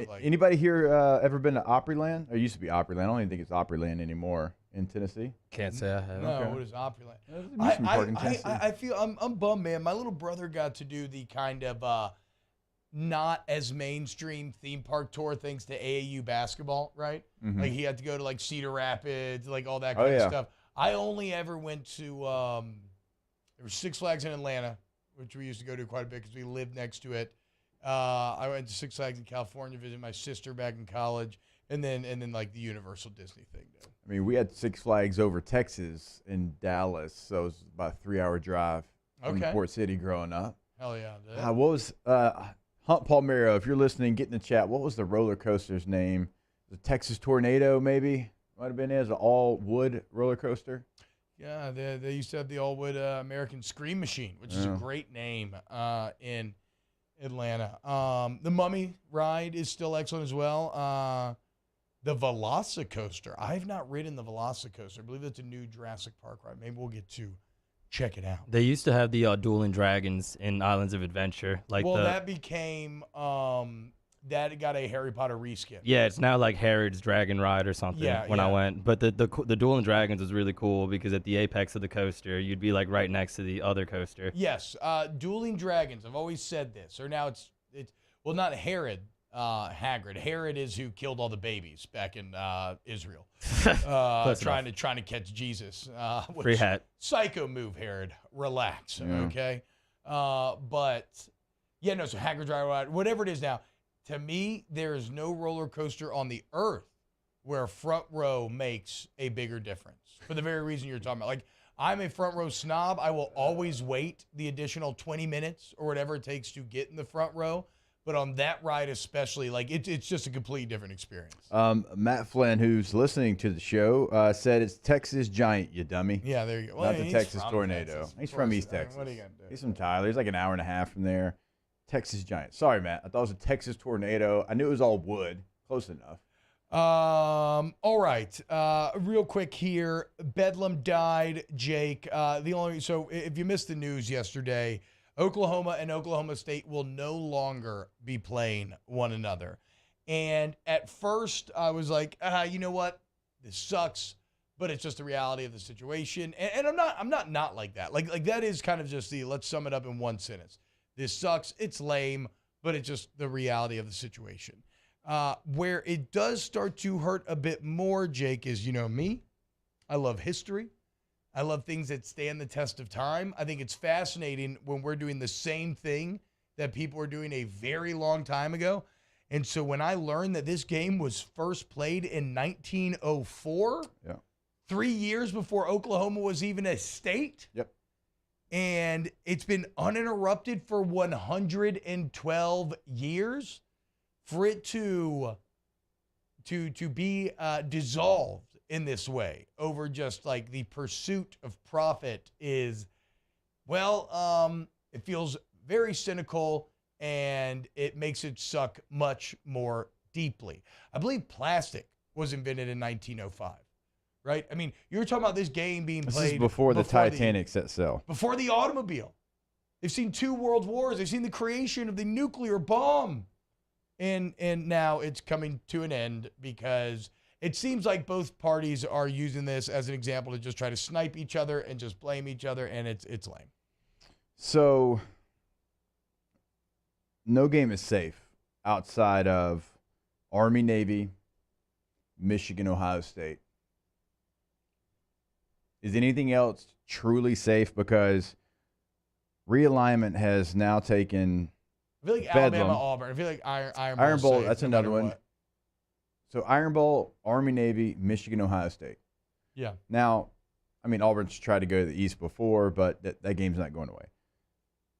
like.
Anybody here ever been to Opryland? Or it used to be Opryland. I don't even think it's Opryland anymore in Tennessee.
Can't say I have.
No, what is Opryland? I feel I'm bummed, man. My little brother got to do the kind of not as mainstream theme park tour thanks to AAU basketball, right?
Mm-hmm.
Like he had to go to like Cedar Rapids, like all that kind of stuff. I only ever went to there was Six Flags in Atlanta, which we used to go to quite a bit because we lived next to it. I went to Six Flags in California, visited my sister back in college, and then like the Universal Disney thing. Dude.
I mean, we had Six Flags over Texas in Dallas, so it was about a 3-hour drive from Port City growing up.
Hell yeah.
What was Hunt Palmero? If you're listening, get in the chat. What was the roller coaster's name? The Texas Tornado, maybe might have been it. It was an all-wood roller coaster.
Yeah, they used to have the all-wood American Scream Machine, which is a great name in Atlanta. The Mummy ride is still excellent as well. The Velocicoaster. I have not ridden the Velocicoaster. I believe that's a new Jurassic Park ride. Maybe we'll get to check it out.
They used to have the Dueling Dragons in Islands of Adventure.
That became that got a Harry Potter reskin.
Yeah, it's now like Herod's Dragon Ride or something when I went. But the Dueling Dragons was really cool because at the apex of the coaster, you'd be like right next to the other coaster.
Yes, Dueling Dragons. I've always said this. Or now it's not Herod. Hagrid. Herod is who killed all the babies back in Israel, trying to catch Jesus.
Free hat.
Psycho move, Herod. Relax, okay. But yeah, no. So Hagrid's ride, whatever it is now. To me, there is no roller coaster on the earth where front row makes a bigger difference for the very reason you're talking about. Like, I'm a front row snob. I will always wait the additional 20 minutes or whatever it takes to get in the front row. But on that ride especially, like it's just a completely different experience.
Matt Flynn, who's listening to the show, said it's Texas Giant, you dummy.
Yeah, there you go.
Well, not the Texas Tornado.
Texas,
he's from East Texas.
What are you going to do?
He's from Tyler. He's like an hour and a half from there. Texas Giant. Sorry, Matt. I thought it was a Texas Tornado. I knew it was all wood. Close enough.
All right. Real quick here. Bedlam died, Jake. So if you missed the news yesterday, Oklahoma and Oklahoma State will no longer be playing one another. And at first I was like, you know what? This sucks, but it's just the reality of the situation. And I'm not like that. Like that is kind of just let's sum it up in one sentence. This sucks. It's lame, but it's just the reality of the situation. Where it does start to hurt a bit more, Jake, is, me. I love history. I love things that stand the test of time. I think it's fascinating when we're doing the same thing that people were doing a very long time ago. And so when I learned that this game was first played in 1904, 3 years before Oklahoma was even a state.
Yep.
And it's been uninterrupted for 112 years. For it to be dissolved in this way over just like the pursuit of profit is, well, it feels very cynical and it makes it suck much more deeply. I believe plastic was invented in 1905, right? I mean, you're talking about this game being played.
This is before the Titanic set sail.
Before the automobile. They've seen 2 world wars. They've seen the creation of the nuclear bomb. And now it's coming to an end because it seems like both parties are using this as an example to just try to snipe each other and just blame each other, and it's lame.
So, no game is safe outside of Army, Navy, Michigan, Ohio State. Is anything else truly safe? Because realignment has now taken
I feel like
Bedlam.
Alabama, Auburn. I feel like
Iron Bowl,
safe
that's
no
another
matter
one.
what.
So Iron Bowl, Army, Navy, Michigan, Ohio State.
Yeah.
Now, I mean, Auburn's tried to go to the East before, but that game's not going away.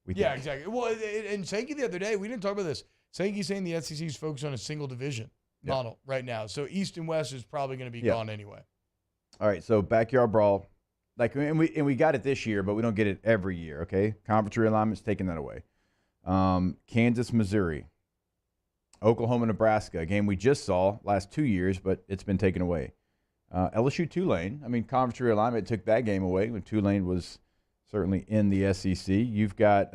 Yeah, exactly. Well, and Sankey the other day, we didn't talk about this. Sankey's saying the SEC is focused on a single division model right now. So East and West is probably going to be gone anyway.
All right, so backyard brawl. And we got it this year, but we don't get it every year, okay? Conference realignment's taking that away. Kansas, Missouri, Oklahoma, Nebraska, a game we just saw last 2 years, but it's been taken away. LSU, Tulane. I mean, conference realignment took that game away when Tulane was certainly in the SEC. You've got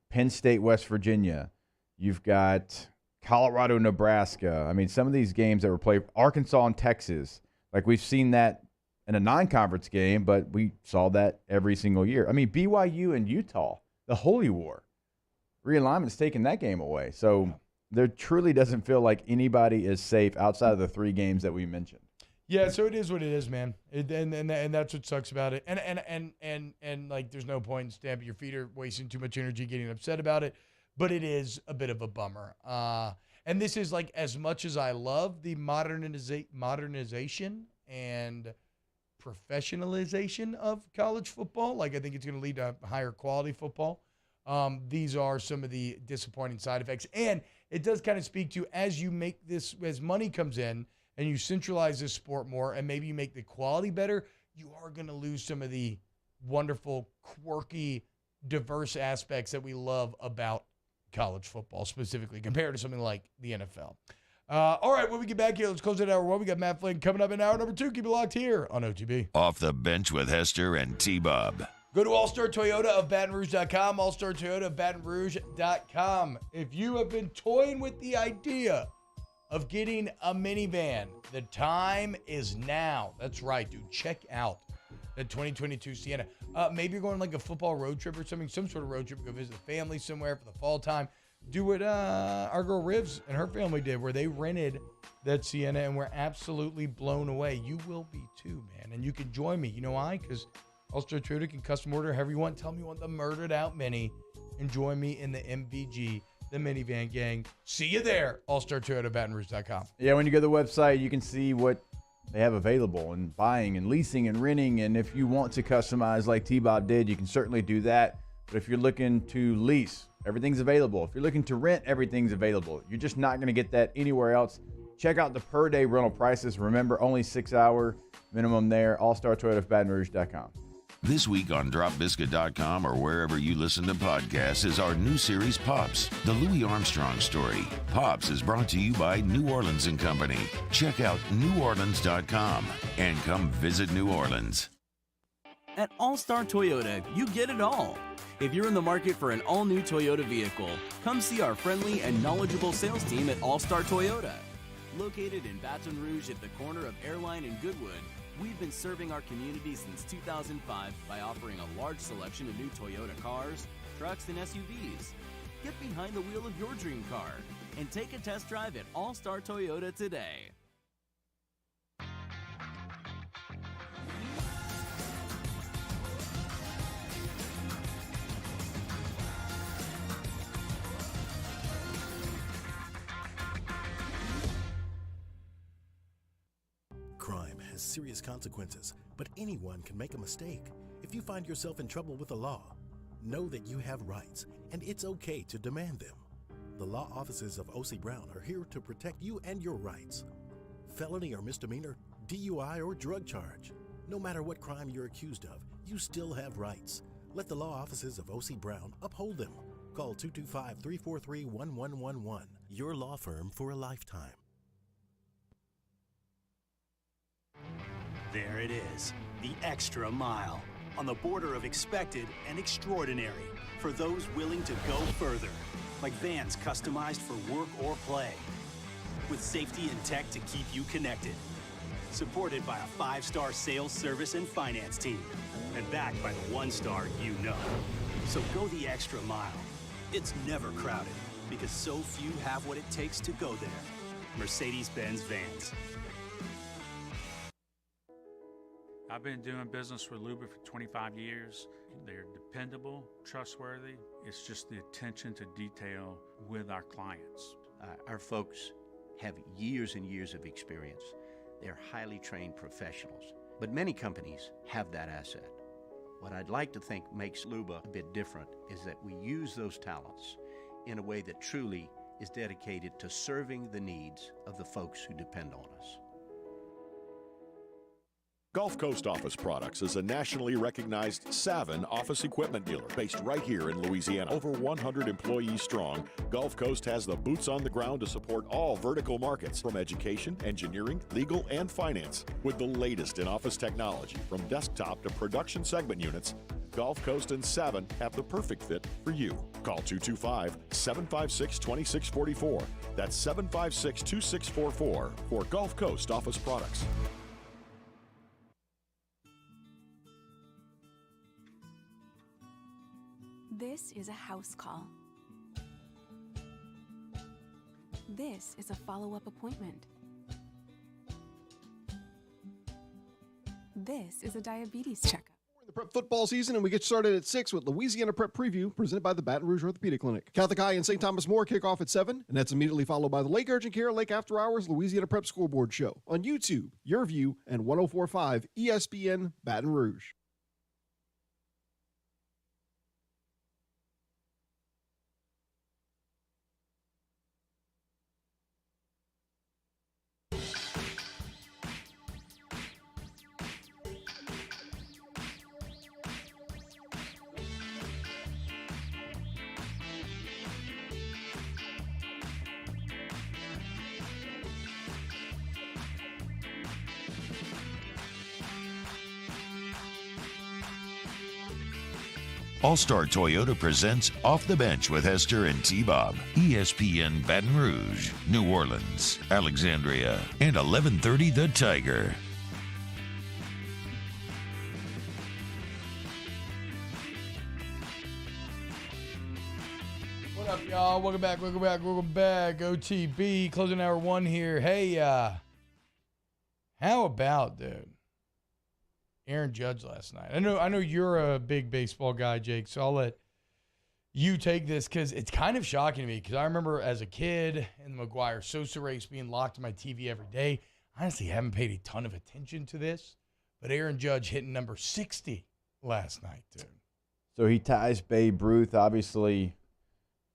Penn State, West Virginia. You've got Colorado, Nebraska. I mean, some of these games that were played, Arkansas and Texas, like we've seen that in a non-conference game, but we saw that every single year. I mean, BYU and Utah, the Holy War. Realignment's taking that game away. So there truly doesn't feel like anybody is safe outside of the 3 games that we mentioned.
Yeah, so it is what it is, man. And that's what sucks about it. And like there's no point in stamping your feet or wasting too much energy getting upset about it. But it is a bit of a bummer. And this is like, as much as I love the modernization and professionalization of college football, like I think it's going to lead to higher quality football. These are some of the disappointing side effects. And it does kind of speak to, as you make this, as money comes in and you centralize this sport more and maybe you make the quality better, you are going to lose some of the wonderful, quirky, diverse aspects that we love about college football, specifically compared to something like the NFL. All right, when we get back here, let's close it hour 1. We got Matt Flynn coming up in hour number 2. Keep it locked here on OTB.
Off the bench with Hester and T-Bob.
Go to All-Star Toyota of BatonRouge.com, All-Star Toyota of BatonRouge.com. If you have been toying with the idea of getting a minivan, the time is now. That's right, dude. Check out the 2022 Sienna. Maybe you're going like a football road trip or something, some sort of road trip, go visit a family somewhere for the fall time. Do what our girl Rivs and her family did, where they rented that Sienna and were absolutely blown away. You will be too, man. And you can join me. You know why? Because All-Star Toyota can custom order however you want. Tell me you want the murdered out mini and join me in the MVG, the minivan gang. See you there. All-Star Toyota, BatonRouge.com.
Yeah, when you go to the website, you can see what they have available and buying and leasing and renting. And if you want to customize like T-Bob did, you can certainly do that. But if you're looking to lease, everything's available. If you're looking to rent, everything's available. You're just not going to get that anywhere else. Check out the per-day rental prices. Remember, only 6-hour minimum there. All-Star Toyota of BatonRouge.com.
This week on DropBiscuit.com or wherever you listen to podcasts is our new series, Pops, the Louis Armstrong story. Pops is brought to you by New Orleans & Company. Check out NewOrleans.com and come visit New Orleans.
At All-Star Toyota, you get it all. If you're in the market for an all-new Toyota vehicle, come see our friendly and knowledgeable sales team at All-Star Toyota. Located in Baton Rouge at the corner of Airline and Goodwood, we've been serving our community since 2005 by offering a large selection of new Toyota cars, trucks, and SUVs. Get behind the wheel of your dream car and take a test drive at All-Star Toyota today.
Crime has serious consequences, but anyone can make a mistake. If you find yourself in trouble with the law, know that you have rights, and it's okay to demand them. The law offices of O.C. Brown are here to protect you and your rights. Felony or misdemeanor, DUI or drug charge. No matter what crime you're accused of, you still have rights. Let the law offices of O.C. Brown uphold them. Call 225-343-1111. Your law firm for a lifetime.
There it is, the extra mile. On the border of expected and extraordinary. For those willing to go further. Like vans customized for work or play. With safety and tech to keep you connected. Supported by a 5-star sales, service, and finance team. And backed by the 1-star you know. So go the extra mile. It's never crowded because so few have what it takes to go there. Mercedes-Benz Vans.
I've been doing business with Luba for 25 years. They're dependable, trustworthy. It's just the attention to detail with our clients.
Our folks have years and years of experience. They're highly trained professionals, but many companies have that asset. What I'd like to think makes Luba a bit different is that we use those talents in a way that truly is dedicated to serving the needs of the folks who depend on us.
Gulf Coast Office Products is a nationally recognized Savin office equipment dealer based right here in Louisiana. Over 100 employees strong, Gulf Coast has the boots on the ground to support all vertical markets from education, engineering, legal, and finance. With the latest in office technology from desktop to production segment units, Gulf Coast and Savin have the perfect fit for you. Call 225-756-2644. That's 756-2644 for Gulf Coast Office Products.
This is a house call. This is a follow-up appointment. This is a diabetes checkup.
The prep football season, and we get started at 6 with Louisiana Prep Preview, presented by the Baton Rouge Orthopedic Clinic. Catholic High and St. Thomas More kick off at 7, and that's immediately followed by the Lake Urgent Care Lake After Hours Louisiana Prep Scoreboard Show on YouTube, Your View, and 104.5 ESPN Baton Rouge.
All-Star Toyota presents Off the Bench with Hester and T-Bob. ESPN Baton Rouge, New Orleans, Alexandria, and 1130 The Tiger.
What up, y'all? Welcome back. OTB, closing hour 1 here. Hey, how about, dude, Aaron Judge last night? I know you're a big baseball guy, Jake, so I'll let you take this because it's kind of shocking to me because I remember as a kid in the McGuire Sosa race being locked to my TV every day. I honestly haven't paid a ton of attention to this, but Aaron Judge hitting number 60 last night, dude.
So he ties Babe Ruth. Obviously,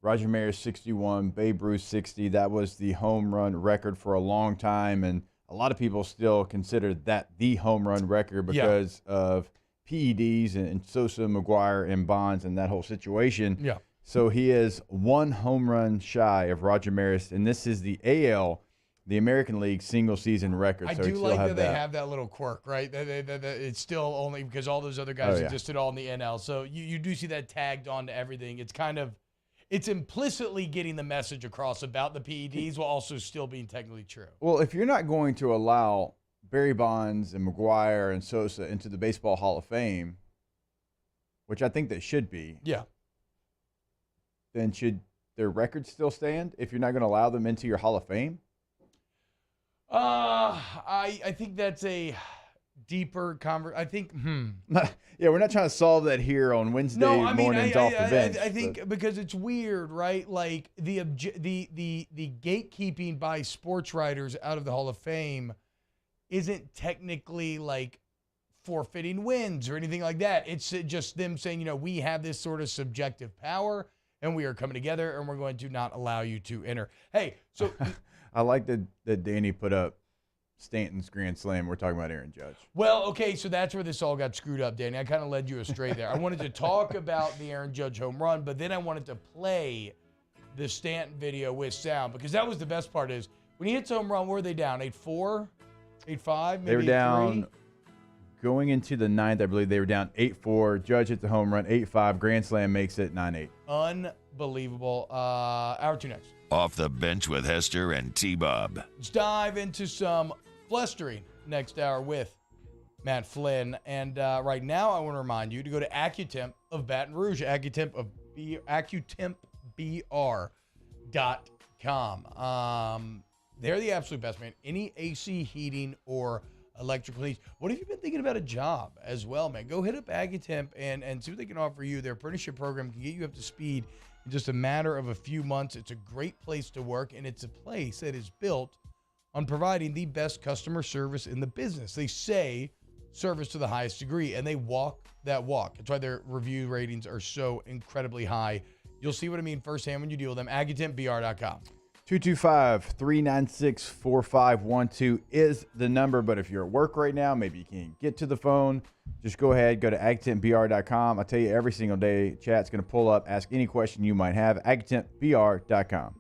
Roger Maris 61, Babe Ruth 60. That was the home run record for a long time, and a lot of people still consider that the home run record because of PEDs and Sosa, McGuire, and Bonds and that whole situation.
Yeah.
So he is one home run shy of Roger Maris, and this is the AL, the American League single season record.
I
so
do like that they have that little quirk, right? That it's still only because all those other guys existed all in the NL. So you do see that tagged onto everything. It's kind of, it's implicitly getting the message across about the PEDs while also still being technically true.
Well, if you're not going to allow Barry Bonds and McGuire and Sosa into the Baseball Hall of Fame, which I think they should be, then should their records still stand if you're not going to allow them into your Hall of Fame?
I think that's a deeper conversation. I think,
Yeah, we're not trying to solve that here on Wednesday mornings off the bench.
I think because it's weird, right? Like the gatekeeping by sports writers out of the Hall of Fame isn't technically like forfeiting wins or anything like that. It's just them saying, we have this sort of subjective power and we are coming together and we're going to not allow you to enter. Hey, so
I like that Danny put up Stanton's grand slam. We're talking about Aaron Judge.
Well, okay, so that's where this all got screwed up, Danny. I kind of led you astray there. I wanted to talk about the Aaron Judge home run, but then I wanted to play the Stanton video with sound because that was the best part is when he hits a home run, where are they down? 8-4? 8-5? Maybe
They were down
8-3?
going into the ninth. I believe they were down 8-4. Judge hit the home run, 8-5. Grand slam makes it 9-8.
Unbelievable. Hour 2 next.
Off the bench with Hester and T-Bob.
Let's dive into some flustering next hour with Matt Flynn. And right now, I want to remind you to go to AccuTemp of Baton Rouge, AccuTempBR.com. They're the absolute best, man. Any AC, heating, or electrical needs. What if you've been thinking about a job as well, man? Go hit up AccuTemp and see what they can offer you. Their apprenticeship program can get you up to speed in just a matter of a few months. It's a great place to work, and it's a place that is built on providing the best customer service in the business. They say service to the highest degree, and they walk that walk. That's why their review ratings are so incredibly high. You'll see what I mean firsthand when you deal with them. AccuTempBR.com.
225-396-4512 is the number, but if you're at work right now, maybe you can't get to the phone, just go ahead, go to AccuTempBR.com. I tell you, every single day, chat's going to pull up, ask any question you might have, AccuTempBR.com.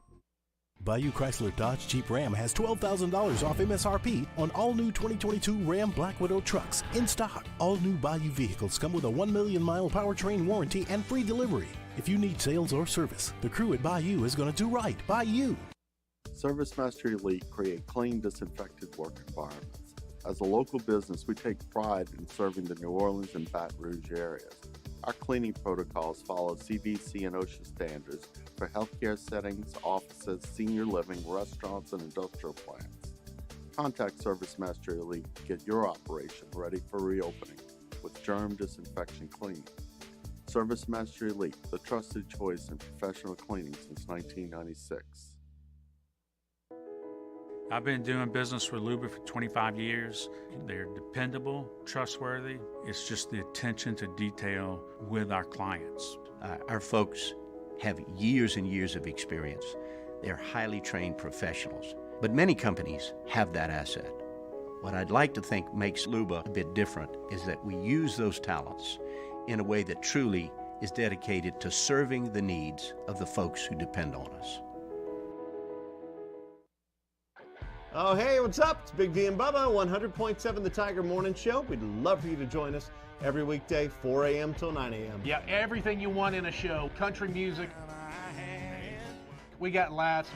Bayou Chrysler Dodge Jeep Ram has $12,000 off MSRP on all new 2022 Ram Black Widow trucks in stock. All new Bayou vehicles come with a 1 million mile powertrain warranty and free delivery. If you need sales or service, the crew at Bayou is going to do right by you.
Service Master Elite create clean, disinfected work environments. As a local business, we take pride in serving the New Orleans and Baton Rouge areas. Our cleaning protocols follow CDC and OSHA standards for healthcare settings, offices, senior living, restaurants, and industrial plants. Contact Service Master Elite to get your operation ready for reopening with germ disinfection cleaning. Service Master Elite, the trusted choice in professional cleaning since 1996.
I've been doing business with Luba for 25 years. They're dependable, trustworthy. It's just the attention to detail with our clients.
Our folks have years and years of experience. They're highly trained professionals, but many companies have that asset. What I'd like to think makes Luba a bit different is that we use those talents in a way that truly is dedicated to serving the needs of the folks who depend on us.
Oh, hey, what's up? It's Big D and Bubba, 100.7 The Tiger Morning Show. We'd love for you to join us every weekday, 4 a.m. till 9 a.m.
Yeah, everything you want in a show. Country music. We got laughs.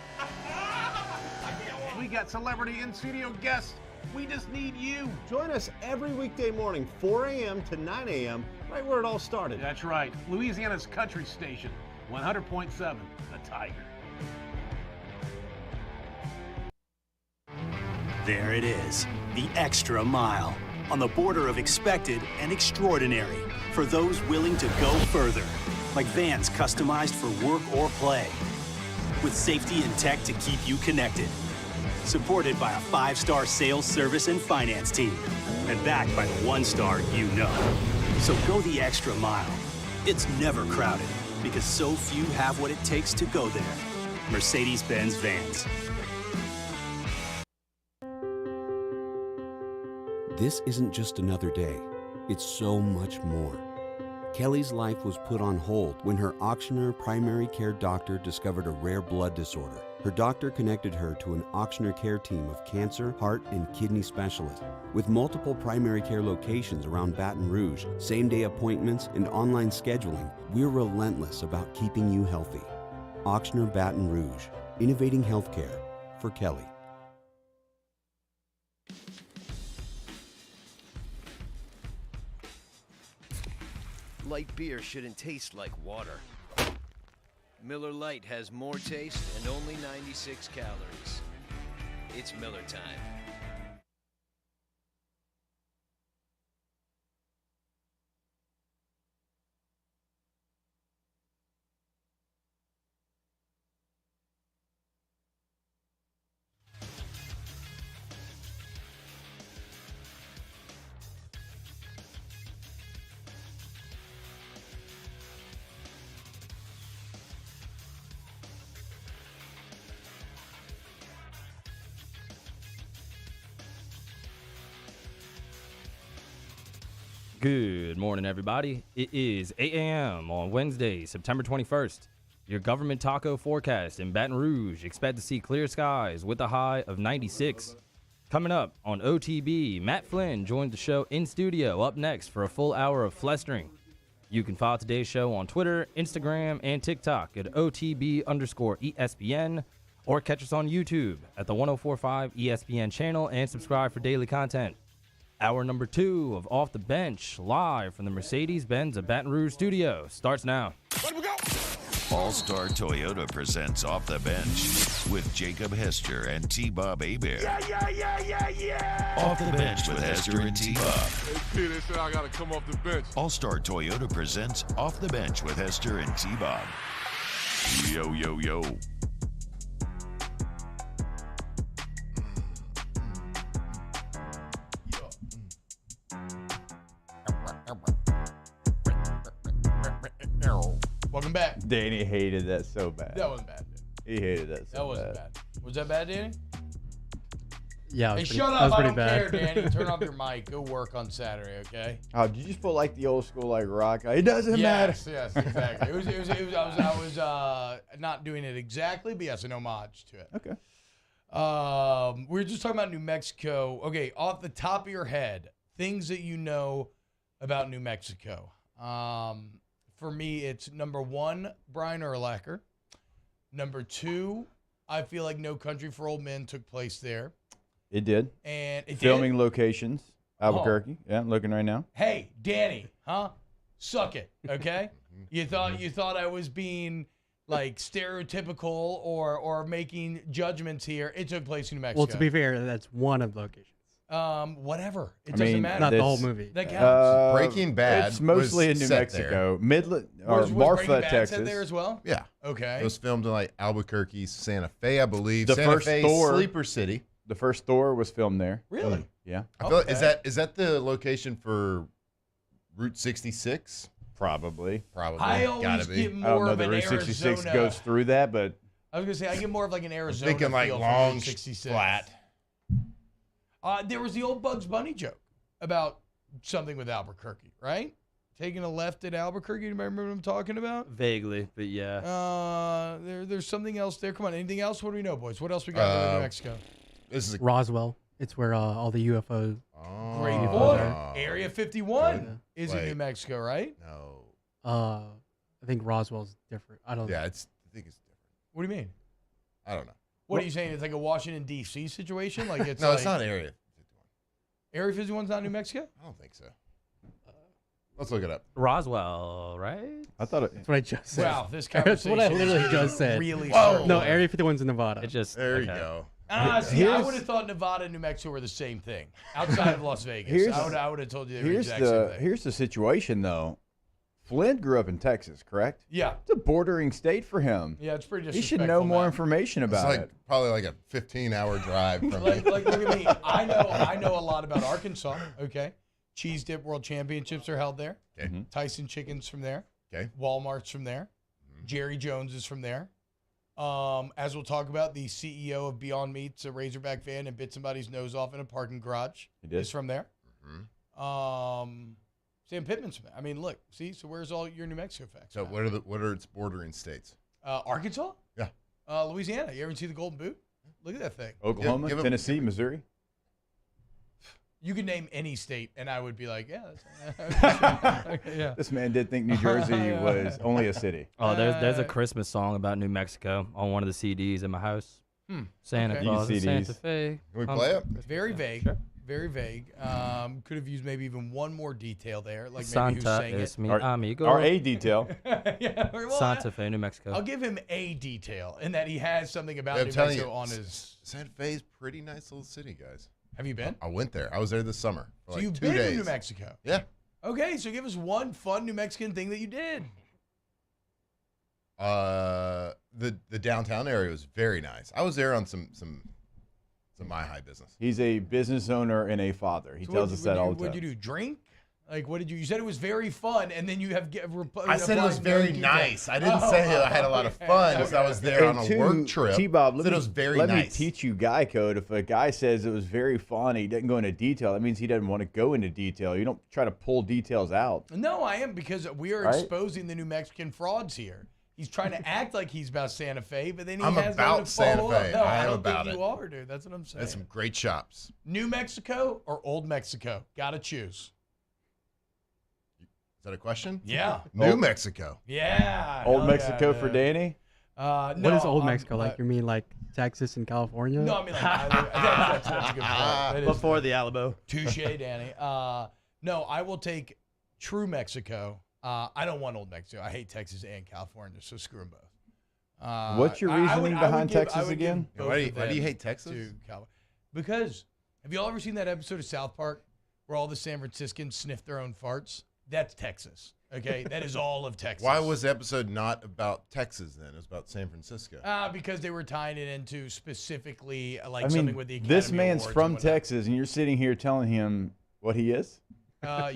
We got celebrity in-studio guests. We just need you.
Join us every weekday morning, 4 a.m. to 9 a.m., right where it all started.
That's right. Louisiana's country station, 100.7 The Tiger.
There it is, the extra mile, on the border of expected and extraordinary, for those willing to go further, like vans customized for work or play, with safety and tech to keep you connected, supported by a 5-star sales, service, and finance team, and backed by the 1-star you know. So go the extra mile. It's never crowded, because so few have what it takes to go there. Mercedes-Benz Vans.
This isn't just another day. It's so much more. Kelly's life was put on hold when her auctioneer primary care doctor discovered a rare blood disorder. Her doctor connected her to an auctioneer care team of cancer, heart, and kidney specialists. With multiple primary care locations around Baton Rouge, same-day appointments, and online scheduling, we're relentless about keeping you healthy. Auctioneer Baton Rouge, innovating healthcare for Kelly.
Light beer shouldn't taste like water. Miller Lite has more taste and only 96 calories. It's Miller time.
Good morning, everybody. It is 8 a.m. on Wednesday, September 21st. Your government taco forecast in Baton Rouge. Expect to see clear skies with a high of 96. Coming up on OTB, Matt Flynn joins the show in studio up next for a full hour of flestering. You can follow today's show on Twitter, Instagram, and TikTok at OTB_ESPN, or catch us on YouTube at the 1045 ESPN channel and subscribe for daily content. Hour number 2 of Off the Bench, live from the Mercedes-Benz of Baton Rouge studio, starts now.
All-Star Toyota presents Off the Bench with Jacob Hester and T-Bob Hebert.
Yeah.
Off the Bench with Hester and T-Bob.
Hey, P, they said I got to come off the bench.
All-Star Toyota presents Off the Bench with Hester and T-Bob. Yo, yo, yo.
Welcome back.
Danny hated that so bad.
That wasn't bad.
He hated that so bad.
That wasn't bad. Was that bad, Danny?
Yeah.
Hey, shut up. I don't care, Danny. Turn off your mic. Go work on Saturday, okay?
Oh, did you just feel like the old school, like rock? It doesn't matter.
Yes, exactly. I was not doing it exactly, but yes, an homage to it.
Okay.
We were just talking about New Mexico. Okay, off the top of your head, things that you know about New Mexico. For me, it's number 1, Brian Urlacher. Number 2, I feel like No Country for Old Men took place there.
It did.
And it
Filming locations, Albuquerque. Yeah, I'm looking right now.
Hey, Danny, huh? Suck it, okay? You thought I was being like stereotypical or making judgments here. It took place in New Mexico.
Well, to be fair, that's one of the locations.
Whatever. It doesn't matter.
Not the whole movie.
That counts.
Breaking Bad.
It's mostly
was
in New
set
Mexico,
there.
Midland or
Was
Marfa,
Breaking Bad
Texas.
set there as well?
Yeah.
Okay.
It was filmed in like Albuquerque, Santa Fe, I believe.
The
Santa
first
Fe,
Thor,
Sleeper City.
The first Thor was filmed there.
Really?
Yeah.
I feel is that the location for Route 66?
Probably.
I always
Gotta be.
get more
I don't know
of
that
an
Route 66
Arizona.
goes through that, but
I was gonna say I get more of like an Arizona.
Thinking like
feel
long,
from Route 66.
flat.
There was the old Bugs Bunny joke about something with Albuquerque, right? Taking a left at Albuquerque. You remember what I'm talking about?
Vaguely, but yeah.
There's something else there. Come on, anything else? What do we know, boys? What else we got in New Mexico?
This is
Roswell. It's where all the UFO.
Great
UFOs
point.
are.
Area 51 is in
Wait.
New Mexico, right?
No.
I think Roswell's different. I don't know.
Yeah, I think it's different.
What do you mean?
I don't know.
What are you saying? It's like a Washington, D.C. situation? Like it's
No,
like,
it's not Area 51.
Area 51's not New Mexico?
I don't think so. Let's look it up.
Roswell, right?
I thought it.
That's what I just said.
Wow, this
That's
conversation
what I literally
is
just said.
really
Whoa.
circular.
No, Area 51's in Nevada.
It just
There you
okay.
go.
See, I
Here's-
would have thought Nevada and New Mexico were the same thing outside of Las Vegas. I would have told you they were the exact same thing.
Here's the situation though. Flint grew up in Texas, correct?
Yeah.
It's a bordering state for him.
Yeah, it's pretty
He should
disrespectful,
know more
man.
information
It's
about
like
it.
probably like a 15-hour drive from me.
Like, look at me. I know a lot about Arkansas. Okay, Cheese Dip World Championships are held there.
Okay.
Mm-hmm.
Tyson Chicken's from there.
Okay.
Walmart's from there. Jerry Jones is from there. As we'll talk about, the CEO of Beyond Meat's a Razorback fan and bit somebody's nose off in a parking garage.
He did.
Is from there. Sam Pittman's from there. I mean, look, see, so where's all your New Mexico facts?
So what are its bordering states?
Arkansas?
Yeah.
Louisiana. You ever see the Golden Boot? Look at that thing.
Oklahoma,
give him-
Tennessee, Missouri.
You could name any state, and I would be like, yeah, that's okay, yeah.
This man did think New Jersey was only a city.
Oh, there's a Christmas song about New Mexico on one of the CDs in my house. Santa
Okay.
Claus in
These
Santa
CDs.
Fe.
Can we play it?
Very vague.
Sure.
Very vague. Could have used maybe even one more detail there, like maybe who
Santa
sang
es
it.
mi
Or-
amigo.
Or a detail.
Yeah, well,
Santa Fe, New Mexico.
I'll give him a detail in that he has something about
Yeah, I'm
New
telling
Mexico
you,
on his.
Santa Fe is a pretty nice little city, guys.
Have you been?
I went there. I was there this summer. For
So
like
you've
2
been
days.
in New Mexico.
Yeah.
Okay, so give us one fun New Mexican thing that you did.
The downtown area was very nice. I was there on some my high business.
He's a business owner and a father. He
So
tells
what'd
us
you-
that all the
What'd
time.
you do? Drink? Like, what did you said it was very fun, and then you have.
I said it was very nice. I didn't say I had a lot of fun because I was there on a work trip.
T-Bob,
it was very
let
nice.
me teach you guy code. If a guy says it was very fun, he doesn't go into detail, that means he doesn't want to go into detail. You don't try to pull details out.
No, I am, because we are exposing the New Mexican frauds here. He's trying to act like he's about Santa Fe, but then he has no to follow up. No, I don't think you are, dude. That's what I'm saying.
That's some great shops.
New Mexico or Old Mexico? Gotta choose.
Is that a question?
Yeah.
New Mexico.
Yeah.
Old Mexico for Danny?
What is Old Mexico like? You mean like Texas and California?
No, I mean like that's a good point. That is
Before the Alamo.
Touche, Danny. No, I will take true Mexico. I don't want Old Mexico. I hate Texas and California, so screw them both.
What's your reasoning behind Texas again?
Why do you hate Texas?
Because have you all ever seen that episode of South Park where all the San Franciscans sniff their own farts? That's Texas. Okay, that is all of Texas.
Why was the episode not about Texas then? It was about San Francisco.
Because they were tying it into specifically
I
something with the
mean,
Academy
this man's
Awards
from
and whatnot.
Texas, and you're sitting here telling him what he is?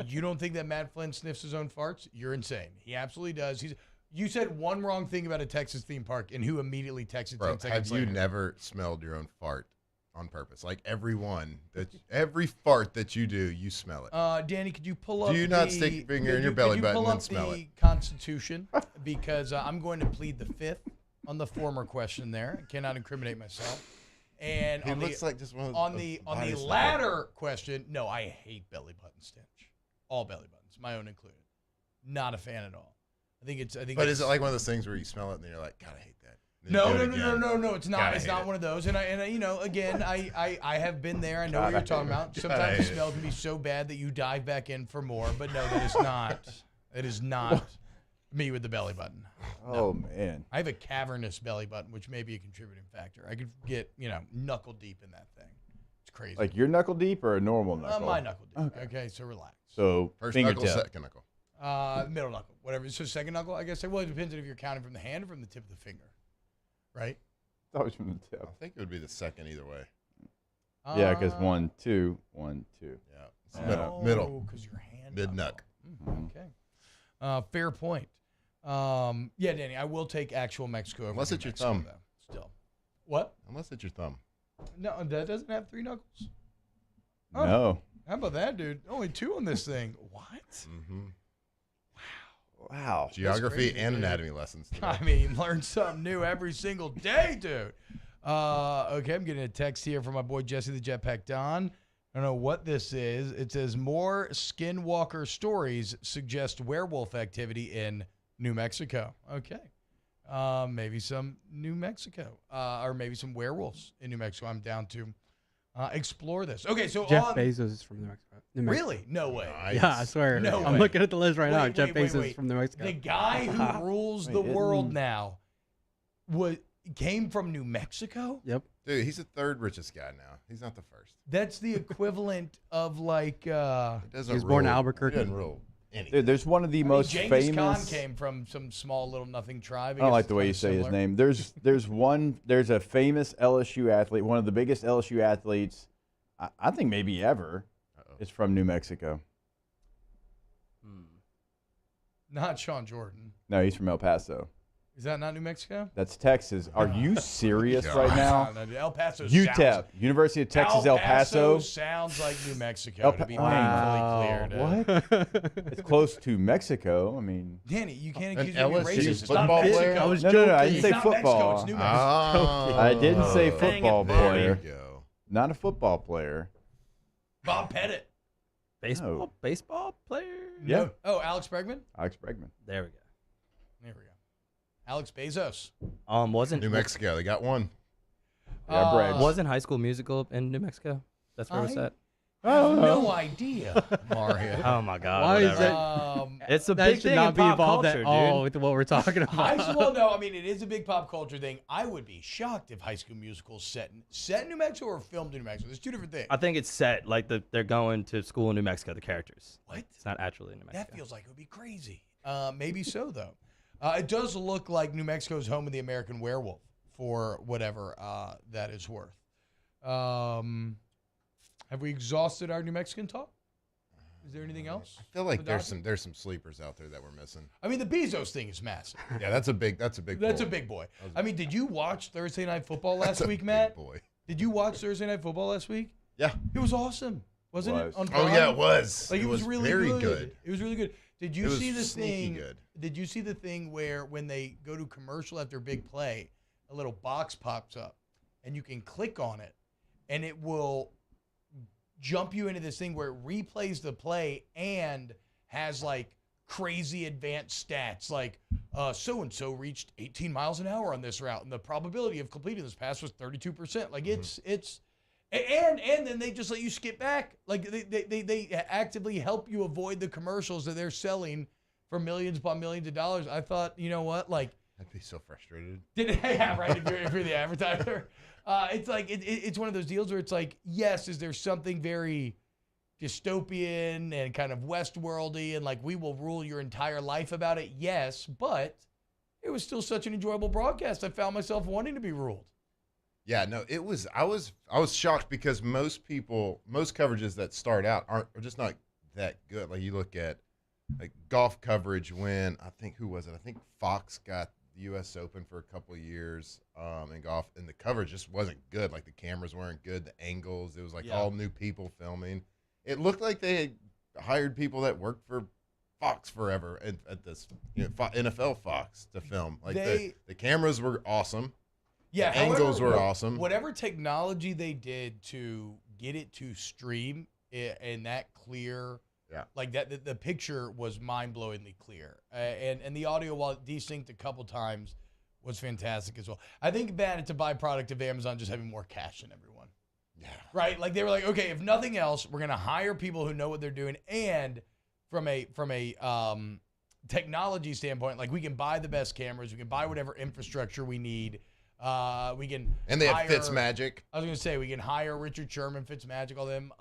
You don't think that Matt Flynn sniffs his own farts? You're insane. He absolutely does. You said one wrong thing about a Texas theme park, and who immediately texted 10 seconds
have
later?
you never smelled your own fart on purpose? Like every fart that you do, you smell it.
Danny, could you pull up?
Do you not stick your finger in your belly button and smell it?
Constitution, because I'm going to plead the fifth on the former question. There, I cannot incriminate myself. And
He looks like just one of those-
on the latter question, no, I hate belly button stench. All belly buttons, my own included. Not a fan at all.
But is it like one of those things where you smell it and you're like, God, I hate that?
No, it's not. It's not one of those. And again, I have been there. I know what you're talking about. Sometimes the smell can be so bad that you dive back in for more. But no, that is not. It is not me with the belly button.
Oh man,
I have a cavernous belly button, which may be a contributing factor. I could get knuckle deep in that thing. It's crazy.
Like your knuckle deep or a normal knuckle?
My knuckle deep. Okay, so relax.
So
first
fingertip.
knuckle, second knuckle.
Middle knuckle, whatever. So second knuckle, I guess. Well, it depends if you're counting from the hand or from the tip of the finger, right?
That was from the tip.
I think it would be the second either way.
Yeah, because 1, 2, 1, 2.
Yeah, it's middle.
Because your hand.
Mid knuck.
Okay. Fair point. Yeah, Danny, I will take actual Mexico over
Unless
New
it's your
Mexico,
thumb.
though, still. What?
Unless it's your thumb.
No, that doesn't have 3 knuckles.
No.
How about that, dude? Only 2 on this thing. What?
Mm-hmm.
Wow.
Geography
crazy,
and
dude.
anatomy lessons today.
I mean, learn something new every single day, dude. Okay, I'm getting a text here from my boy Jesse the Jetpack Don. I don't know what this is. It says more skinwalker stories suggest werewolf activity in New Mexico. Okay. Maybe some New Mexico, or maybe some werewolves in New Mexico. I'm down to explore this. Okay, so
Jeff Bezos is from New Mexico.
Really? No way.
Nice.
Yeah, I swear.
No
I'm
way.
looking at the list right now. Jeff Bezos is from New Mexico.
The guy who rules the world now came from New Mexico?
Yep.
Dude, he's the 3rd richest guy now. He's not the first.
That's the equivalent of like.
He was born in Albuquerque.
He doesn't rule anything.
Dude, there's one of the most
Genghis
famous.
Khan came from some small little nothing tribe.
I don't like the way you say his name. There's a famous LSU athlete, one of the biggest LSU athletes, I think maybe ever, is from New Mexico.
Not Sean Jordan.
No, he's from El Paso.
Is that not New Mexico?
That's Texas. Are you serious right now?
No, El Paso
UTEP,
sounds,
University of Texas, El Paso.
Sounds like New Mexico, to be painfully clear.
What? It's close to Mexico. I mean,
Danny, you can't
An
accuse me of being
LSU
racist. It's
football
not
player?
Mexico.
I was
no, I didn't
It's
say
not Mexico,
football.
it's New Mexico.
I didn't say
Dang
football
it,
player.
There you go.
Not a football player.
Bob Pettit.
Baseball player?
Yeah.
No. Oh, Alex Bregman?
Alex Bregman.
There we go.
There we go. Alex Bezos.
Wasn't
New Mexico, they got one.
Yeah, Brad.
Wasn't High School Musical in New Mexico? That's where it's at.
I have no idea, Mario.
Oh my God!
Why is
whatever.
that?
It's a
That
big
should
thing
not
in
be
pop
involved
culture,
at all
dude.
with what we're talking about.
Well, no, I mean, it is a big pop culture thing. I would be shocked if High School Musical is set in New Mexico or filmed in New Mexico. There's 2 different things.
I think it's set like they're going to school in New Mexico. The characters.
What?
It's not actually in New Mexico.
That feels like it would be crazy. Maybe so, though. It does look like New Mexico's home of the American werewolf, for whatever that is worth. Have we exhausted our New Mexican talk? Is there anything else?
I feel like
for
there's
Dodgers?
some sleepers out there that we're missing.
I mean, the Bezos thing is massive.
Yeah, that's a big
That's a big boy. I mean, did you watch Thursday Night Football last week, Matt?
Boy.
Did you watch Thursday Night Football last week?
Yeah.
It was awesome, wasn't it? On
Oh,
Prime?
yeah, it was.
Like, it was really
very
good. It was really good. Did you
It was
see the
sneaky
thing?
good.
Did you see the thing where when they go to commercial after a big play, a little box pops up, and you can click on it, and it will jump you into this thing where it replays the play and has like crazy advanced stats, like so and so reached 18 miles an hour on this route, and the probability of completing this pass was 32%. Like it's and then they just let you skip back. Like they actively help you avoid the commercials that they're selling for millions upon millions of dollars. I thought, you know what, like.
I'd be so frustrated.
Yeah, right. If you're the advertiser, it's like it's one of those deals where it's like, yes, is there something very dystopian and kind of Westworldy and like we will rule your entire life about it? Yes, but it was still such an enjoyable broadcast. I found myself wanting to be ruled.
Yeah, no, it was. I was shocked because most coverages that start out are just not that good. Like you look at like golf coverage when I think Fox got the U.S. Open for a couple of years in golf, and the coverage just wasn't good. Like the cameras weren't good, the angles. It was like all new people filming. It looked like they had hired people that worked for Fox forever at this NFL Fox to film. Like the cameras were awesome.
Yeah,
the angles were awesome.
Whatever technology they did to get it to stream in that clear.
Yeah,
like that. The picture was mind-blowingly clear, and the audio, while desynced a couple times, was fantastic as well. I think that it's a byproduct of Amazon just having more cash than everyone.
Yeah,
right. Like they were like, okay, if nothing else, we're gonna hire people who know what they're doing, and from a technology standpoint, like we can buy the best cameras, we can buy whatever infrastructure we need. We can
and they
hire,
have Fitzmagic.
I was gonna say we can hire Richard Sherman, Fitzmagic, all them.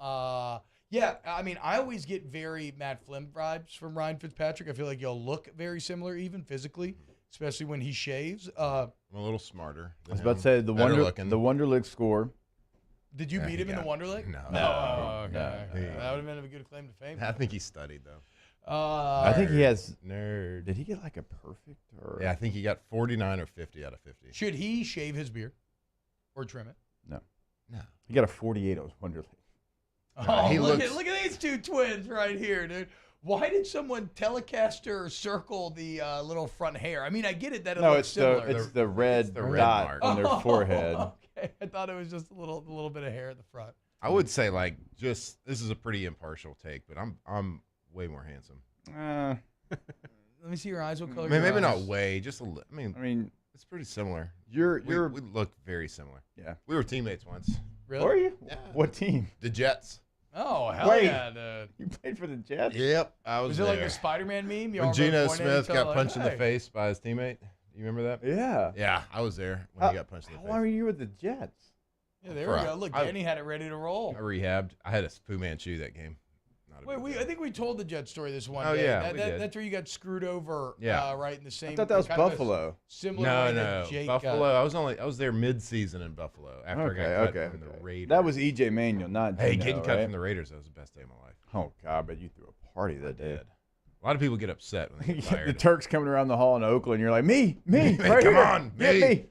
Yeah, I mean, I always get very Matt Flynn vibes from Ryan Fitzpatrick. I feel like you'll look very similar, even physically, especially when he shaves.
I'm a little smarter.
I was about to say the Wonderlic score.
Did you beat him in the Wonderlic?
No.
Oh, okay.
No.
That would have been a good claim to fame.
I think he studied though.
I think he has
nerd.
Did he get like a perfect? Or
Yeah, I think he got 49 or 50 out of 50.
Should he shave his beard or trim it?
No.
No.
He got a 48 on Wonderlic.
Oh, look at these two twins right here, dude. Why did someone Telecaster circle the little front hair? I mean, I get it that it looks similar.
It's the red dot on their forehead.
Okay, I thought it was just a little bit of hair at the front.
I would say this is a pretty impartial take, but I'm way more handsome.
Let me see your eyes. What color?
Maybe not way, just a little. I mean, it's pretty similar.
We
look very similar.
Yeah,
we were teammates once.
Really?
Were you?
Yeah.
What team?
The Jets.
Oh, hell yeah, dude.
You played for the Jets?
Yep, I was
it
there.
like a Spider-Man meme?
When Geno Smith got punched in the face by his teammate. You remember that?
Yeah.
Yeah, I was there when he got punched in the face.
How long were you with the Jets?
Yeah, there we go. Look, Danny had it ready to roll.
I rehabbed. I had a Fu Manchu that game.
Wait, I think we told the Jets story this one
day.
day.
Yeah, we did.
That's where you got screwed over.
Yeah,
right in the same.
I thought that was Buffalo.
Similar. way
No,
that Jake
Buffalo. I was there mid-season in Buffalo after I got cut from the Raiders.
That was EJ Manuel, not Geno,
getting cut
right?
from the Raiders. That was the best day of my life.
Oh God, but you threw a party that day.
A lot of people get upset when they get fired.
The Turks coming around the hall in Oakland. You're like, me,
Hey,
right
come
here.
on,
Get me.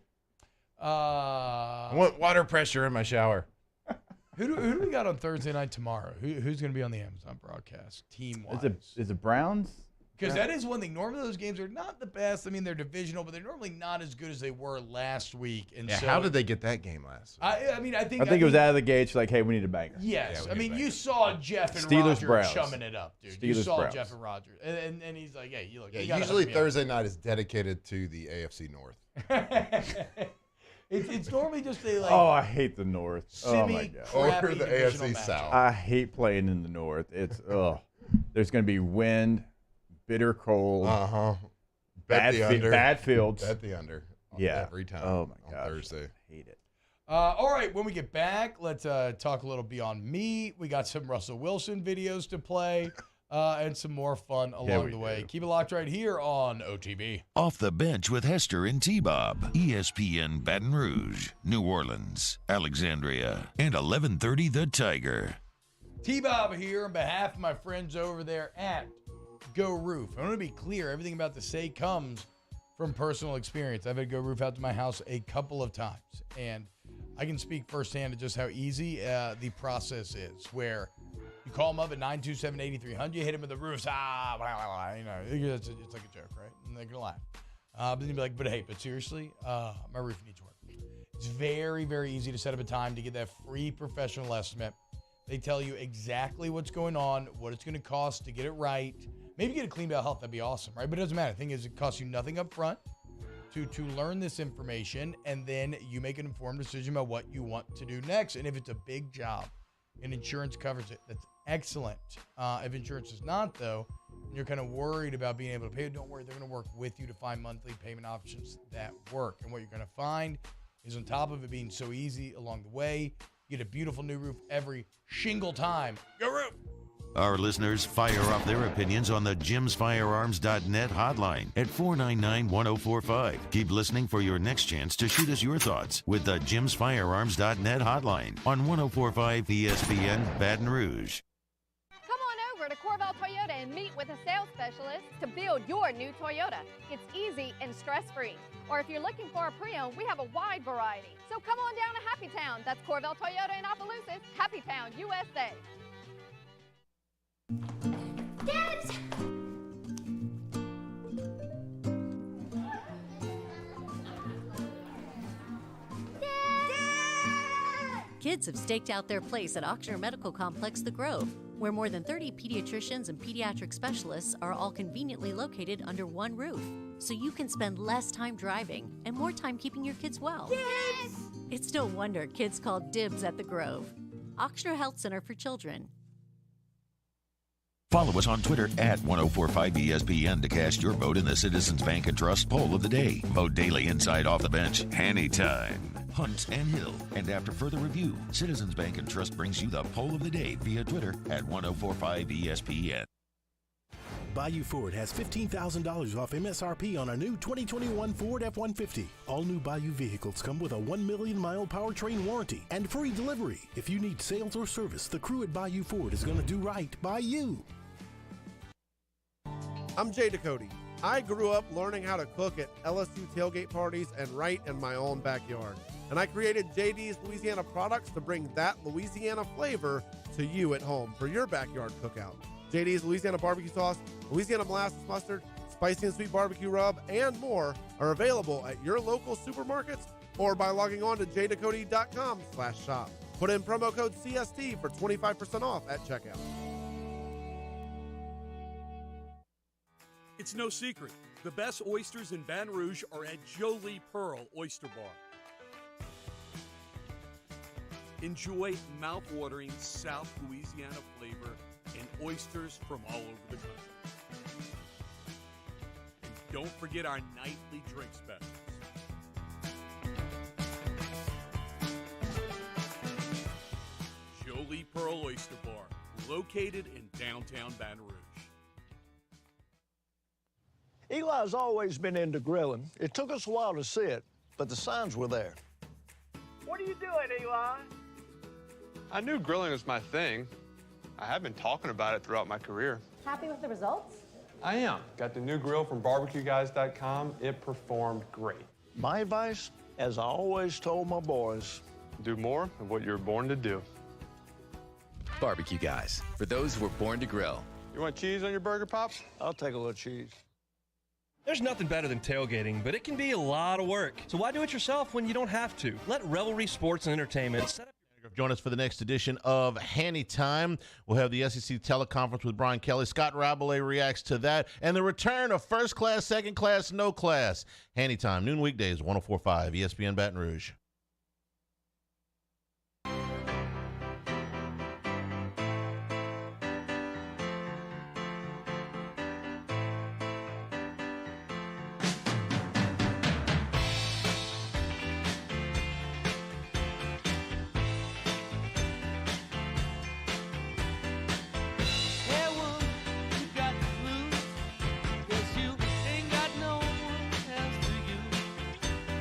I want water pressure in my shower.
Who do we got on Thursday night tomorrow? Who's going to be on the Amazon broadcast team-wise?
Is it Browns?
Because that is one thing. Normally those games are not the best. I mean, they're divisional, but they're normally not as good as they were last week. And so,
how did they get that game last week?
I think
it was out of the gates. Like, hey, we need a banger.
Yes, I mean, you saw Jeff and
Steelers,
Roger
Browns.
chumming it up, dude.
Steelers,
you saw
Browns.
Jeff and Roger, and he's like, hey, you look.
Yeah,
you gotta
usually
hook me up.
Thursday night is dedicated to the AFC North.
It's normally just a like.
Oh, I hate the North. Oh my God.
Or the AFC South.
I hate playing in the North. It's There's going to be wind, bitter cold.
Bet the under.
Bad fields.
Bet the under.
Yeah.
Every time.
Oh my gosh.
Thursday.
I hate it.
All right, when we get back, let's talk a little Beyond Meat. We got some Russell Wilson videos to play. And some more fun along the way. Keep it locked right here on OTB.
Off the Bench with Hester and T-Bob. ESPN Baton Rouge, New Orleans, Alexandria, and 1130 The Tiger.
T-Bob here on behalf of my friends over there at Go Roof. I want to be clear, everything I'm about to say comes from personal experience. I've had Go Roof out to my house a couple of times, and I can speak firsthand to just how easy the process is, where you call them up at 927-8300, you hit them with the roofs, blah, blah, blah, you know, it's like a joke, right? And they're going to laugh. But then you'd be like, but seriously, my roof needs work. It's very, very easy to set up a time to get that free professional estimate. They tell you exactly what's going on, what it's going to cost to get it right. Maybe get it cleaned out health. That'd be awesome, right? But it doesn't matter. The thing is, it costs you nothing up front to learn this information, and then you make an informed decision about what you want to do next. And if it's a big job and insurance covers it, that's excellent. If insurance is not, though, and you're kind of worried about being able to pay, don't worry. They're going to work with you to find monthly payment options that work. And what you're going to find is, on top of it being so easy along the way, you get a beautiful new roof every shingle time. Go Roof!
Our listeners fire off their opinions on the jimsfirearms.net hotline at 499-1045. Keep listening for your next chance to shoot us your thoughts with the jimsfirearms.net hotline on 1045 ESPN Baton Rouge.
Come on over to Corval Toyota and meet with a sales specialist to build your new Toyota. It's easy and stress-free. Or if you're looking for a pre-owned, we have a wide variety. So come on down to Happy Town. That's Corval Toyota in Opelousas, Happy Town, USA.
Dad!
Kids have staked out their place at Ochsner Medical Complex The Grove, where more than 30 pediatricians and pediatric specialists are all conveniently located under one roof, so you can spend less time driving and more time keeping your kids well.
Yes!
It's no wonder kids call dibs at The Grove. Ochsner Health Center for Children.
Follow us on Twitter at 1045ESPN to cast your vote in the Citizens Bank and Trust poll of the day. Vote daily inside Off the Bench, anytime. Hunt and Hill. And after further review, Citizens Bank and Trust brings you the poll of the day via Twitter at 1045ESPN.
Bayou Ford has $15,000 off MSRP on a new 2021 Ford F-150. All new Bayou vehicles come with a 1 million mile powertrain warranty and free delivery. If you need sales or service, the crew at Bayou Ford is going to do right by you.
I'm Jay Ducote. I grew up learning how to cook at LSU tailgate parties and right in my own backyard. And I created JD's Louisiana products to bring that Louisiana flavor to you at home for your backyard cookout. JD's Louisiana barbecue sauce, Louisiana molasses mustard, spicy and sweet barbecue rub, and more are available at your local supermarkets or by logging on to jducote.com/shop. Put in promo code CST for 25% off at checkout.
It's no secret. The best oysters in Baton Rouge are at Jolie Pearl Oyster Bar. Enjoy mouth-watering South Louisiana flavor and oysters from all over the country. And don't forget our nightly drink specials. Jolie Pearl Oyster Bar, located in downtown Baton Rouge.
Eli's always been into grilling. It took us a while to see it, but the signs were there.
What are you doing, Eli?
I knew grilling was my thing. I have been talking about it throughout my career.
Happy with the results?
I am. Got the new grill from barbecueguys.com. It performed great.
My advice, as I always told my boys,
do more of what you were born to do.
Barbecue Guys, for those who were born to grill.
You want cheese on your burger, Pops?
I'll take a little cheese.
There's nothing better than tailgating, but it can be a lot of work. So why do it yourself when you don't have to? Let Revelry Sports and Entertainment set up.
Join us for the next edition of Hanny Time. We'll have the SEC teleconference with Brian Kelly. Scott Rabelais reacts to that. And the return of first class, second class, no class. Hanny Time, noon weekdays, 104.5 ESPN Baton Rouge.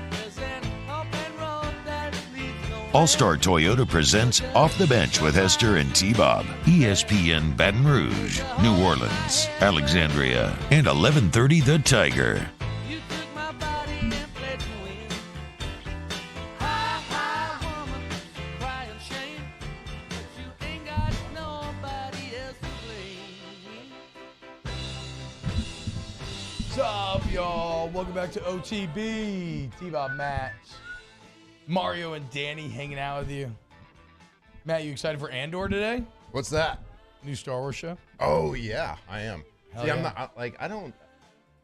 There's an up and run.
All-Star Toyota presents Off the Bench with Hester and T-Bob. ESPN Baton Rouge, New Orleans, Alexandria, and 1130 The Tiger.
What's up, y'all? Welcome back to OTB. T-Bob, Matt, Mario, and Danny hanging out with you. Matt, you excited for Andor today?
What's that?
New Star Wars show?
Oh yeah, I am.
Hell
See,
yeah.
I'm not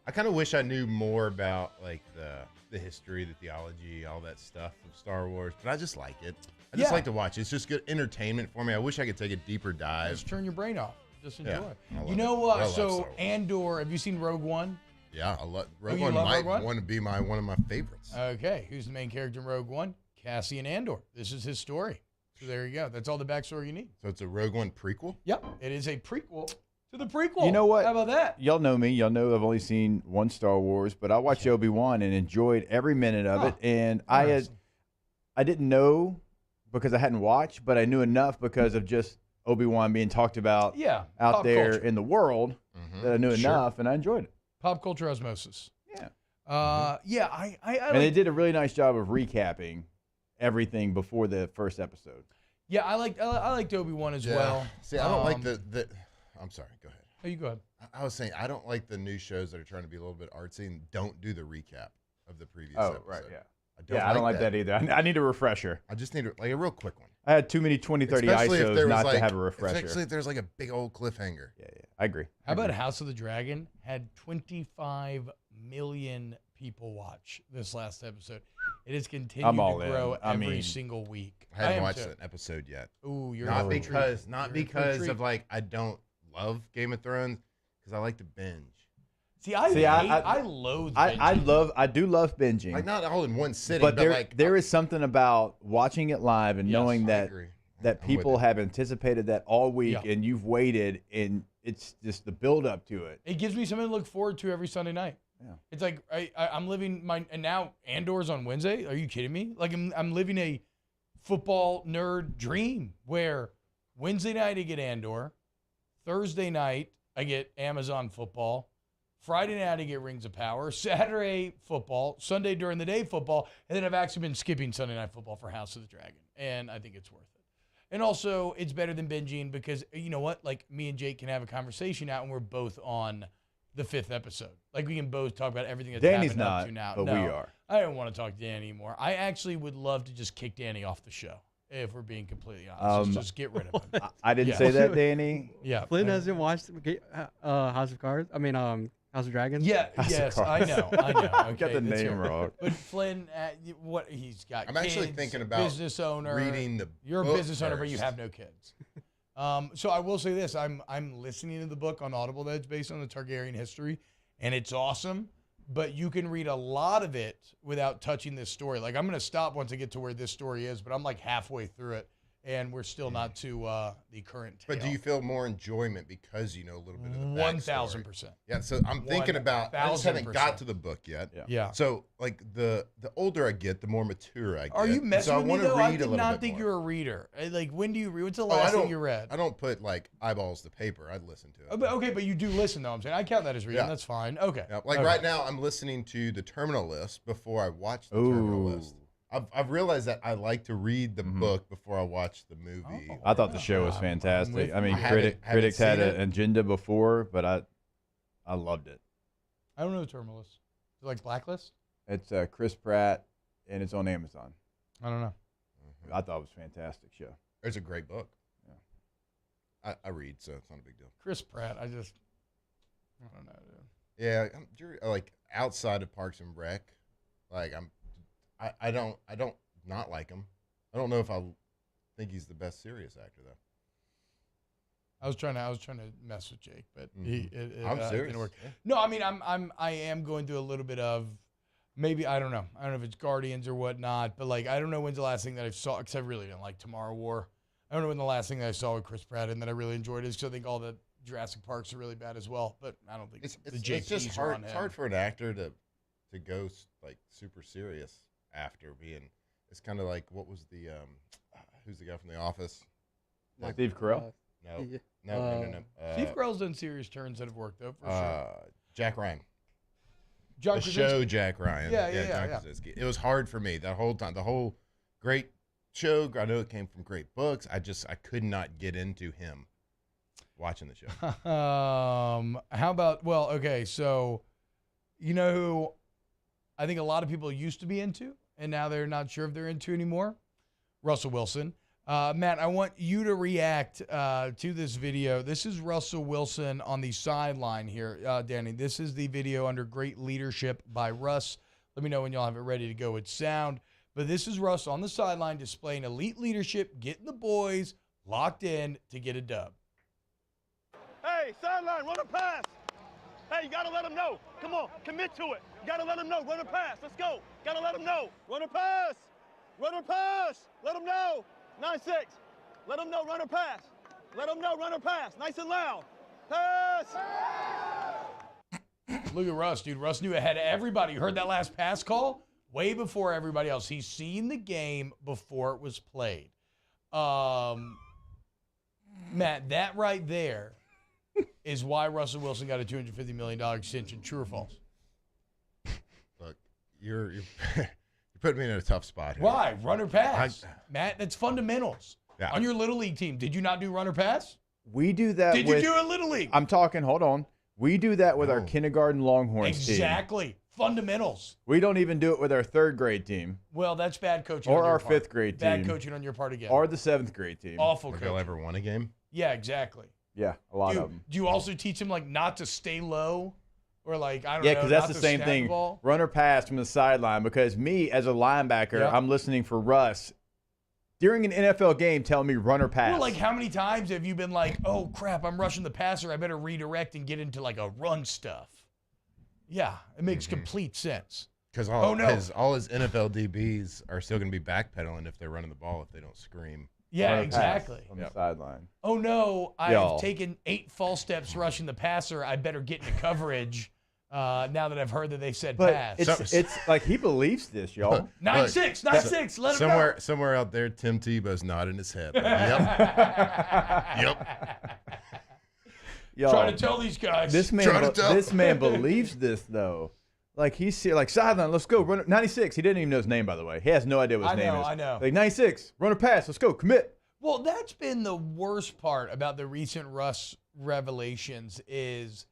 I kind of wish I knew more about like the history, the theology, all that stuff of Star Wars, but I just like it. I just like to watch it. It's just good entertainment for me. I wish I could take a deeper dive.
Just turn your brain off. Just enjoy it.
I love
You know
it.
what?
I love Star
So
Wars.
Andor, have you seen Rogue One?
Yeah, I love Rogue
you
One.
love
Might
Rogue One?
want to be one of my favorites.
Okay, who's the main character in Rogue One? Cassian Andor. This is his story. So there you go. That's all the backstory you need.
So it's a Rogue One prequel?
Yep. It is a prequel to the prequel.
You know what?
How about that?
Y'all know me. Y'all know I've only seen one Star Wars, but I watched Obi-Wan and enjoyed every minute of it. And I didn't know because I hadn't watched, but I knew enough because of just Obi-Wan being talked about out
pop
there
culture.
in the world that I knew enough, and I enjoyed it.
Pop culture osmosis.
Yeah.
I
And they did a really nice job of recapping everything before the first episode.
Yeah, I liked Obi-Wan as well.
See, I don't like the. I'm sorry. Go ahead.
Oh, you go ahead.
I was saying I don't like the new shows that are trying to be a little bit artsy and don't do the recap of the previous episode.
Right, yeah.
I
don't like that either. I need a refresher.
I just need like a real quick one.
I had too many 20-30 ISOs not to have a refresher.
Especially if there's like a big old cliffhanger.
Yeah, I agree.
How about House of the Dragon had 25 million people watch this last episode? It has continued
I'm all
to grow
in. I
every
mean,
single week.
I haven't
am
watched
too.
an episode yet.
Ooh, you're
not
in for a treat.
not
You're in for a
because
treat.
of like I don't love Game of Thrones, because I like to binge.
See, I loathe binging.
I do love binging.
Like not all in one sitting,
but
but
there is something about watching it live and knowing that
I'm
people
with
have anticipated that all week
Yeah.
and you've waited, and it's just the build up to it.
It gives me something to look forward to every Sunday night.
Yeah.
It's like I'm living and now Andor's on Wednesday. Are you kidding me? Like I'm living a football nerd dream where Wednesday night I get Andor, Thursday night I get Amazon football, Friday night I get Rings of Power, Saturday football, Sunday during the day football, and then I've actually been skipping Sunday night football for House of the Dragon, and I think it's worth it. And also, it's better than binging because, you know what? Like, me and Jake can have a conversation out, and we're both on the 5th episode. Like, we can both talk about everything that's
Danny's
happened up
not,
to now.
but
No,
we are.
I don't want to talk to Danny anymore. I actually would love to just kick Danny off the show, if we're being completely honest. Just get rid of him.
I didn't say that, Danny.
Yeah.
Flynn hasn't watched House of Cards. I mean, House of Dragons.
Yeah, yes, I know. Okay,
Got the
that's
name
fair.
wrong.
But Flynn, what he's got.
I'm actually
kids,
thinking about
business owner.
reading the
You're a
book
business owner, but you
first.
have no kids. So I will say this: I'm listening to the book on Audible that's based on the Targaryen history, and it's awesome. But you can read a lot of it without touching this story. Like I'm going to stop once I get to where this story is, but I'm like halfway through it. And we're still not to the current tale.
But do you feel more enjoyment because you know a little bit of the backstory?
1,000%.
Yeah, so I'm thinking about. I just haven't
1,000%.
got to the book yet.
Yeah.
So like the older I get, the more mature I get.
Are you messing
so
with me
I wanna
though?
read
I
a
did
little
not
bit
think
more.
you're a reader. Like when do you read? What's the
Oh,
last thing you read?
I don't put like eyeballs to paper. I'd listen to it.
Oh, but, okay, but you do listen though. I'm saying I count that as reading.
Yeah.
That's fine. Okay.
Yeah, like
Okay.
right now, I'm listening to the Terminal List before I watch the Terminal List. I've realized that I like to read the book before I watch the movie.
I thought the show was fantastic. I mean,
haven't
critics had
seen
an agenda before, but I loved it.
I don't know the Terminal List. Is it like Blacklist?
It's Chris Pratt, and it's on Amazon.
I don't know.
I thought it was a fantastic show.
It's a great book. Yeah. I read, so it's not a big deal.
Chris Pratt. I don't know, dude.
Yeah, like outside of Parks and Rec, like I don't not like him. I don't know if I think he's the best serious actor though.
I was trying to mess with Jake, but
I'm
it
serious.
didn't work.
Yeah.
No, I mean I am going through a little bit of maybe I don't know if it's Guardians or whatnot, but like I don't know when's the last thing that I saw because I really didn't like Tomorrow War. I don't know when the last thing that I saw with Chris Pratt and that I really enjoyed is because I think all the Jurassic Parks are really bad as well. But I don't think the JPs
it's just
are
hard.
on
It's
him.
hard for an actor to go like super serious after being. It's kind of like what was the who's the guy from The Office?
Like Steve Carell?
No.
Steve Carell's done serious turns that have worked though for sure.
Jack Ryan.
John
the
Krasinski.
show Jack Ryan.
Yeah.
John Krasinski. It was hard for me that whole time. The whole great show. I know it came from great books. I could not get into him watching the show.
How about, well, okay, so you know who I think a lot of people used to be into, and now they're not sure if they're into anymore? Russell Wilson. Matt, I want you to react to this video. This is Russell Wilson on the sideline here, Danny. This is the video under great leadership by Russ. Let me know when y'all have it ready to go with sound. But this is Russ on the sideline displaying elite leadership, getting the boys locked in to get a dub.
Hey, sideline, run a pass. Hey, you got to let them know. Come on, commit to it. You got to let them know. Run a pass. Let's go. Got to let them know. Run a pass. Run a pass. Let them know. 9-6. Let them know. Run a pass. Let them know. Run a pass. Nice and loud. Pass.
Look at Russ, dude. Russ knew ahead of everybody. You heard that last pass call? Way before everybody else. He's seen the game before it was played. Matt, that right there is why Russell Wilson got a $250 million extension. True or false?
Look, you're putting me in a tough spot here.
Why? Run or pass. Matt, that's fundamentals.
Yeah.
On your Little League team, did you not do run or pass?
We do that
Did you do a Little League?
I'm talking, hold on. We do that with our kindergarten Longhorns team.
Exactly. Fundamentals.
We don't even do it with our third grade team.
Well, that's bad coaching
Or
on your
our
part.
fifth grade team.
Bad coaching on your part again.
Or the seventh grade team.
Awful
Have
coaching.
y'all ever won a game?
Yeah, exactly.
Yeah, a lot
do,
of them.
Do you also teach him like not to stay low, or like I don't know?
Yeah, because that's
not
the
to
same
snap
thing.
the ball?
Run or pass from the sideline. Because me as a linebacker,
Yeah.
I'm listening for Russ during an NFL game telling me run or pass.
Well, like how many times have you been like, oh crap, I'm rushing the passer, I better redirect and get into like a run stuff? Yeah, it makes complete sense.
Because all his NFL DBs are still going to be backpedaling if they're running the ball if they don't scream.
Yeah,
Run or
exactly.
pass on the sideline.
Oh no, I've
Y'all.
taken 8 false steps rushing the passer. I better get into coverage now that I've heard that they said
But
pass.
it's like he believes this, y'all.
9-6, 9-6. Let him know.
Somewhere out there, Tim Tebow's nodding his head. Like, yep.
Y'all,
Trying to tell these guys.
This man believes this though. Like he's like sideline, let's go. Run 96. He didn't even know his name, by the way. He has no idea what his name is.
I know.
Like 96, run or pass, let's go, commit.
Well, that's been the worst part about the recent Russ revelations is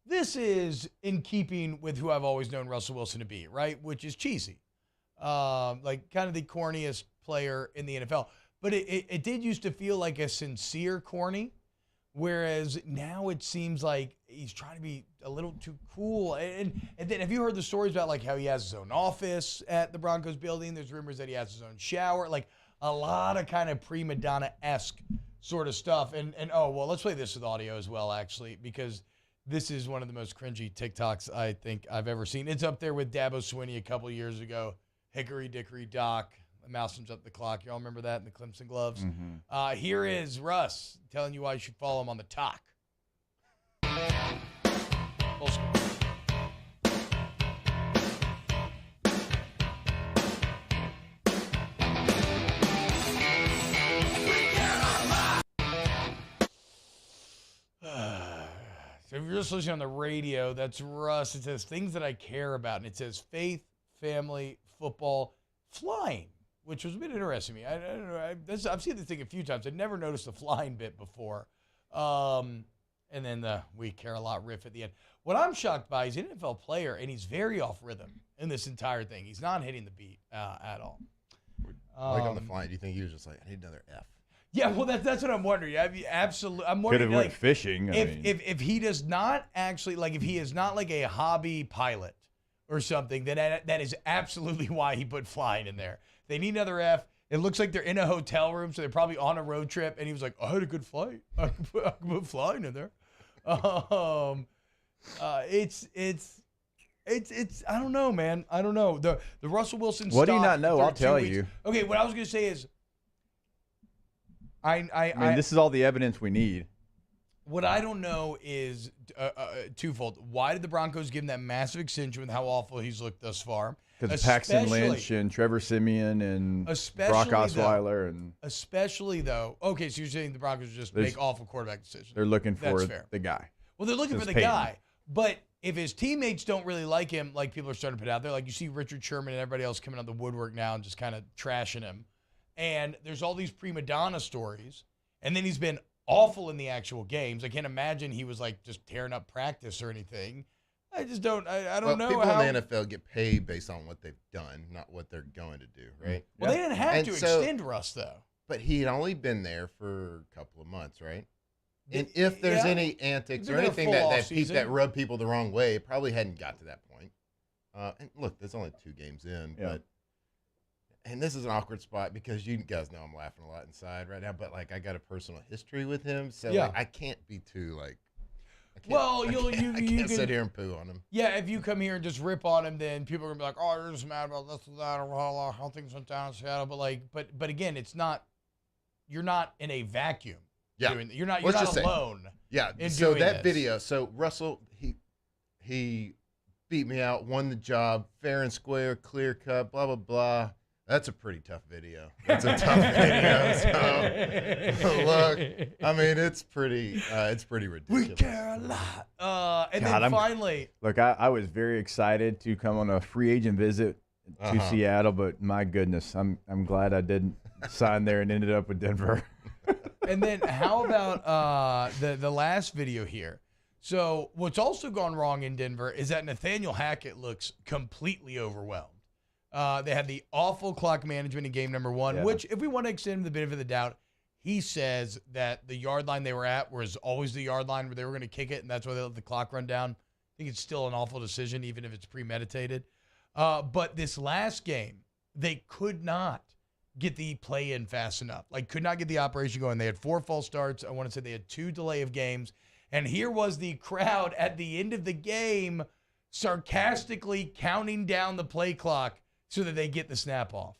this is in keeping with who I've always known Russell Wilson to be, right? Which is cheesy. Like kind of the corniest player in the NFL. But it did used to feel like a sincere corny, whereas now it seems like he's trying to be a little too cool. And then have you heard the stories about like how he has his own office at the Broncos building? There's rumors that he has his own shower. Like a lot of kind of prima donna-esque sort of stuff. And oh, well, let's play this with audio as well, actually, because this is one of the most cringy TikToks I think I've ever seen. It's up there with Dabo Swinney a couple years ago. Hickory Dickory Doc. The mouse comes up the clock. Y'all remember that in the Clemson gloves?
Mm-hmm.
Here is Russ telling you why you should follow him on the talk. Full screen. So if you're just listening on the radio, that's Russ. It says things that I care about, and it says faith, family, football, flying, which was a bit interesting to me. I don't know. I've seen this thing a few times. I'd never noticed the flying bit before. And then the "we care a lot" riff at the end. What I'm shocked by is an NFL player, and he's very off rhythm in this entire thing. He's not hitting the beat at all.
Like on the flying, do you think he was just like, I need another F?
Yeah, well, that's what I'm wondering. Absolutely, I'm
Could
wondering
have went fishing.
if he does not actually if he is not like a hobby pilot or something, then that is absolutely why he put flying in there. They need another F. It looks like they're in a hotel room, so they're probably on a road trip. And he was like, "I had a good flight. I can put flying in there." It's I don't know, man. I don't know. The Russell Wilson.
What do you
stock
not know?
for
I'll
2
tell
weeks.
you.
Okay, what I was gonna say is,
I mean, this is all the evidence we need.
What I don't know is twofold. Why did the Broncos give him that massive extension with how awful he's looked thus far?
Because Paxton Lynch and Trevor Siemian and Brock Osweiler.
Especially, though, okay, so you're saying the Broncos just make awful quarterback decisions.
They're looking for the guy.
Well, they're looking for the guy. But if his teammates don't really like him, like people are starting to put out there, like you see Richard Sherman and everybody else coming out the woodwork now and just kind of trashing him. And there's all these prima donna stories. And then he's been awful in the actual games. I can't imagine he was like just tearing up practice or anything. I just don't. I don't know.
People in the NFL get paid based on what they've done, not what they're going to do, right?
Well, they didn't have to extend Russ though.
But he had only been there for a couple of months, right? And if there's any antics or anything that rub people the wrong way, it probably hadn't got to that point. And look, there's only 2 games in, and this is an awkward spot because you guys know I'm laughing a lot inside right now. But like, I got a personal history with him, so like, I can't be too like. I can't sit here and poo on him.
Yeah, if you come here and just rip on him, then people are gonna be like, "Oh, you're just mad about this and that, or how things went down in Seattle." But like, but again, it's not. You're not in a vacuum.
Yeah,
you're not alone.
Yeah. So that video. So Russell, he beat me out, won the job, fair and square, clear cut, blah blah blah. That's a pretty tough video. That's a tough video. So, look, I mean, it's pretty ridiculous.
We care a lot. And then finally,
look, I was very excited to come on a free agent visit to Seattle, but my goodness, I'm glad I didn't sign there and ended up with Denver.
And then how about the last video here? So what's also gone wrong in Denver is that Nathaniel Hackett looks completely overwhelmed. They had the awful clock management in game number 1, which if we want to extend him the benefit of the doubt, he says that the yard line they were at was always the yard line where they were going to kick it, and that's why they let the clock run down. I think it's still an awful decision, even if it's premeditated. But this last game, they could not get the play in fast enough. Like, could not get the operation going. They had 4 false starts. I want to say they had 2 delay of games. And here was the crowd at the end of the game sarcastically counting down the play clock so that they get the snap off.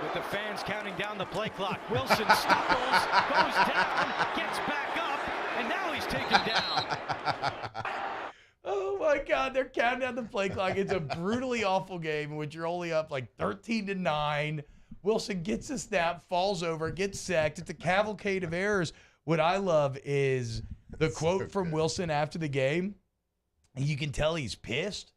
With the fans counting down the play clock, Wilson stumbles, goes down, gets back up, and now he's taken down.
Oh my God, they're counting down the play clock. It's a brutally awful game in which you're only up like 13-9. Wilson gets a snap, falls over, gets sacked. It's a cavalcade of errors. What I love is the quote from Wilson after the game. You can tell he's pissed,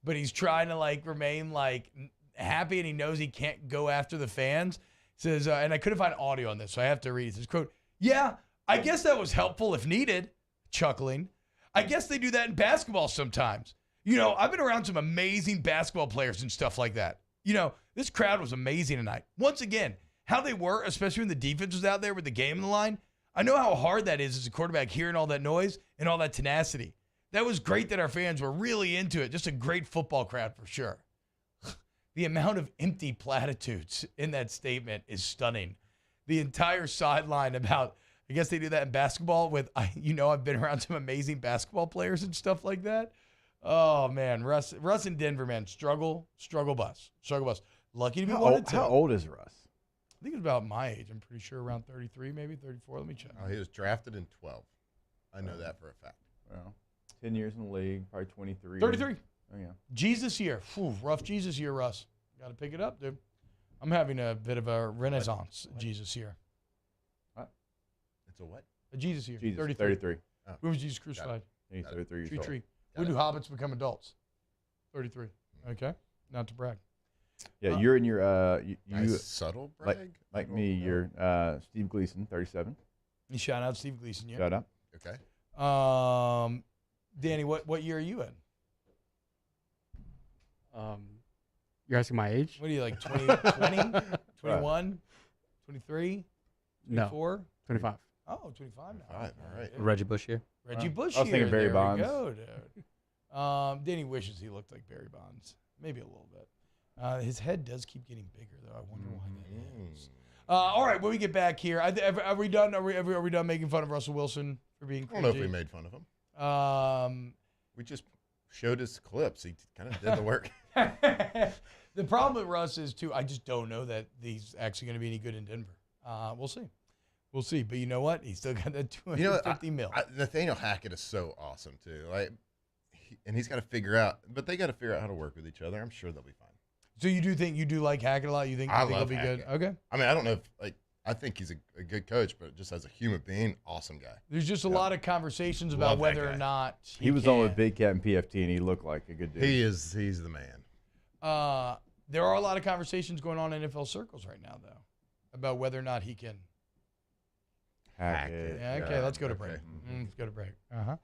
but he's trying to like remain like happy, and he knows he can't go after the fans. It says, and I couldn't find audio on this, so I have to read it. It says, quote, "Yeah, I guess that was helpful if needed," chuckling. "I guess they do that in basketball sometimes. You know, I've been around some amazing basketball players and stuff like that. You know, this crowd was amazing tonight. Once again, how they were, especially when the defense was out there with the game on the line. I know how hard that is as a quarterback, hearing all that noise and all that tenacity. That was great that our fans were really into it. Just a great football crowd for sure." The amount of empty platitudes in that statement is stunning. The entire sideline about, I guess they do that in basketball with, I've been around some amazing basketball players and stuff like that. Oh, man. Russ in Denver, man. Struggle bus. Lucky to be 1-2.
How old is Russ?
I think he's about my age. I'm pretty sure around 33, maybe 34. Let me check.
He was drafted in 12. I know that for a fact.
Well, 10 years in the league, probably 23.
33.
Oh, yeah.
Jesus year. Rough Jesus year, Russ. Got to pick it up, dude. I'm having a bit of a renaissance Jesus year.
What?
It's a what?
A Jesus year.
Jesus,
33.
Oh.
When was Jesus crucified?
He's 33 years old.
Tree. When do hobbits become adults? 33. Okay. Not to brag.
Yeah, you're in your
nice subtle brag.
Like me, you're Steve Gleason, 37.
You shout out Steve Gleason, yeah.
Shout out.
Okay.
Danny, what year are you in?
You're asking my age?
What are you, like 20, 21, 23, 24?
No, 25.
Oh, 25 now.
All right.
Reggie Bush here.
Reggie Bush
I was thinking Barry Bonds.
There we go, dude. Danny wishes he looked like Barry Bonds. Maybe a little bit. His head does keep getting bigger, though. I wonder why that is. All right, when we get back here, are we done? Are we done making fun of Russell Wilson for being crazy?
I don't know if we made fun of him. We just showed his clips. He kind of did the work.
The problem with Russ is, too, I just don't know that he's actually going to be any good in Denver. We'll see. But you know what? He's still got that $250 million.
Nathaniel Hackett is so awesome, too. Like, he's got to figure out. But they got to figure out how to work with each other. I'm sure they'll be fine.
So you do like Hackett a lot? You think he'll be
Hackett.
good? Okay.
I mean, I don't know if I think he's a good coach, but just as a human being, awesome guy.
There's just a lot of conversations about whether or not
he was on with Big Cat and PFT, and he looked like a good dude.
He's the man.
There are a lot of conversations going on in NFL circles right now, though, about whether or not he can
hack it.
Yeah, okay, let's go to break. Let's go to break.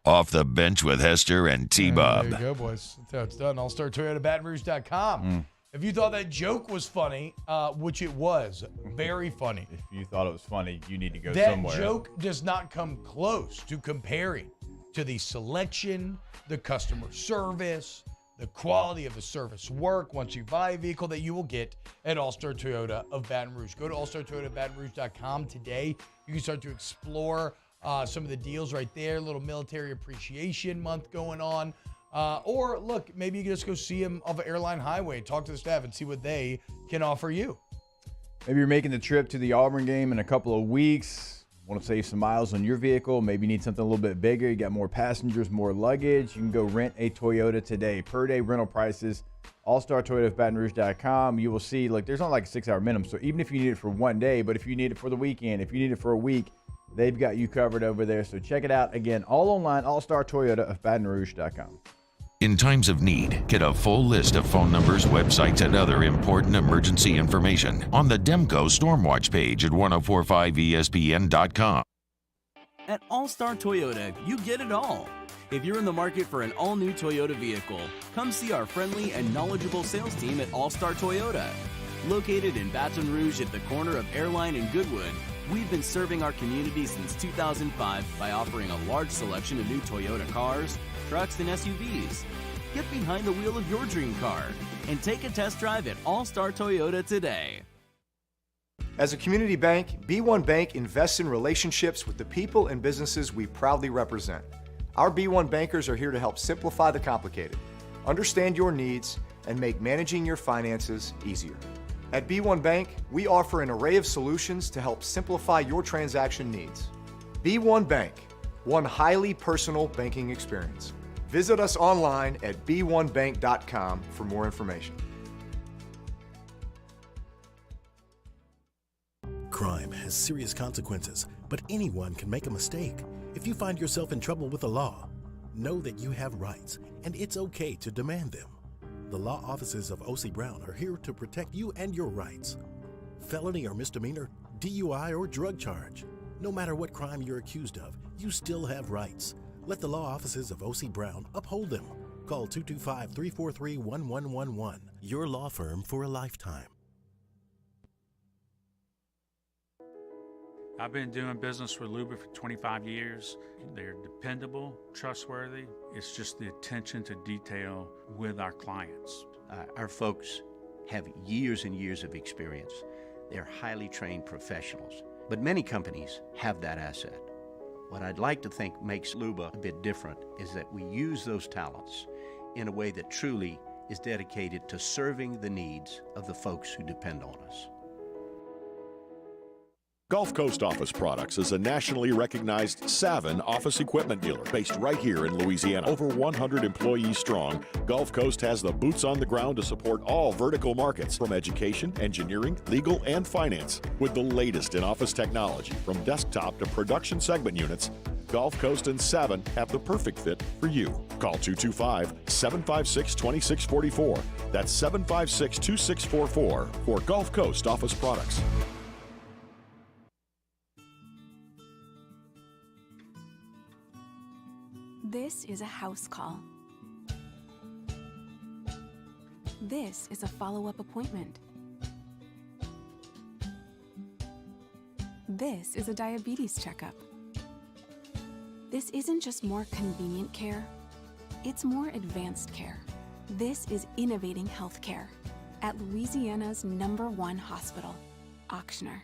Off the bench with Hester and T-Bob.
There you go, boys. That's how it's done. All-Star Toyota, BatonRouge.com. If you thought that joke was funny, which it was, very funny.
If you thought it was funny, you need to go
that
somewhere.
That joke does not come close to comparing to the selection, the customer service, the quality of the service work once you buy a vehicle that you will get at All-Star Toyota of Baton Rouge. Go to allstartoyotabatonrouge.com today. You can start to explore some of the deals right there. A little military appreciation month going on. Or look, maybe you can just go see them off of Airline Highway, talk to the staff, and see what they can offer you.
Maybe you're making the trip to the Auburn game in a couple of weeks. Want to save some miles on your vehicle. Maybe you need something a little bit bigger. You got more passengers, more luggage. You can go rent a Toyota today. Per day rental prices, allstartoyotabatonrouge.com. You will see, like, there's not like a 6-hour minimum. So even if you need it for one day, but if you need it for the weekend, if you need it for a week, they've got you covered over there. So check it out. Again, all online, allstartoyotabatonrouge.com.
In times of need, get a full list of phone numbers, websites, and other important emergency information on the Demco Stormwatch page at 1045ESPN.com.
At All-Star Toyota, you get it all. If you're in the market for an all-new Toyota vehicle, come see our friendly and knowledgeable sales team at All-Star Toyota. Located in Baton Rouge at the corner of Airline and Goodwood, we've been serving our community since 2005 by offering a large selection of new Toyota cars, trucks, and SUVs. Get behind the wheel of your dream car and take a test drive at All-Star Toyota today.
As a community bank, B1 Bank invests in relationships with the people and businesses we proudly represent. Our B1 bankers are here to help simplify the complicated, understand your needs, and make managing your finances easier. At B1 Bank, we offer an array of solutions to help simplify your transaction needs. B1 Bank, one highly personal banking experience. Visit us online at b1bank.com for more information.
Crime has serious consequences, but anyone can make a mistake. If you find yourself in trouble with the law, know that you have rights, and it's okay to demand them. The law offices of O.C. Brown are here to protect you and your rights. Felony or misdemeanor, DUI or drug charge. No matter what crime you're accused of, you still have rights. Let the law offices of O.C. Brown uphold them. Call 225-343-1111. Your law firm for a lifetime.
I've been doing business with Luba for 25 years. They're dependable, trustworthy. It's just the attention to detail with our clients.
Our folks have years and years of experience. They're highly trained professionals, but many companies have that asset. What I'd like to think makes Luba a bit different is that we use those talents in a way that truly is dedicated to serving the needs of the folks who depend on us.
Gulf Coast Office Products is a nationally recognized Savin office equipment dealer based right here in Louisiana. Over 100 employees strong, Gulf Coast has the boots on the ground to support all vertical markets from education, engineering, legal, and finance. With the latest in office technology from desktop to production segment units, Gulf Coast and Savin have the perfect fit for you. Call 225-756-2644. That's 756-2644 for Gulf Coast Office Products.
This is a house call. This is a follow-up appointment. This is a diabetes checkup. This isn't just more convenient care, it's more advanced care. This is innovating healthcare at Louisiana's #1 hospital, Ochsner.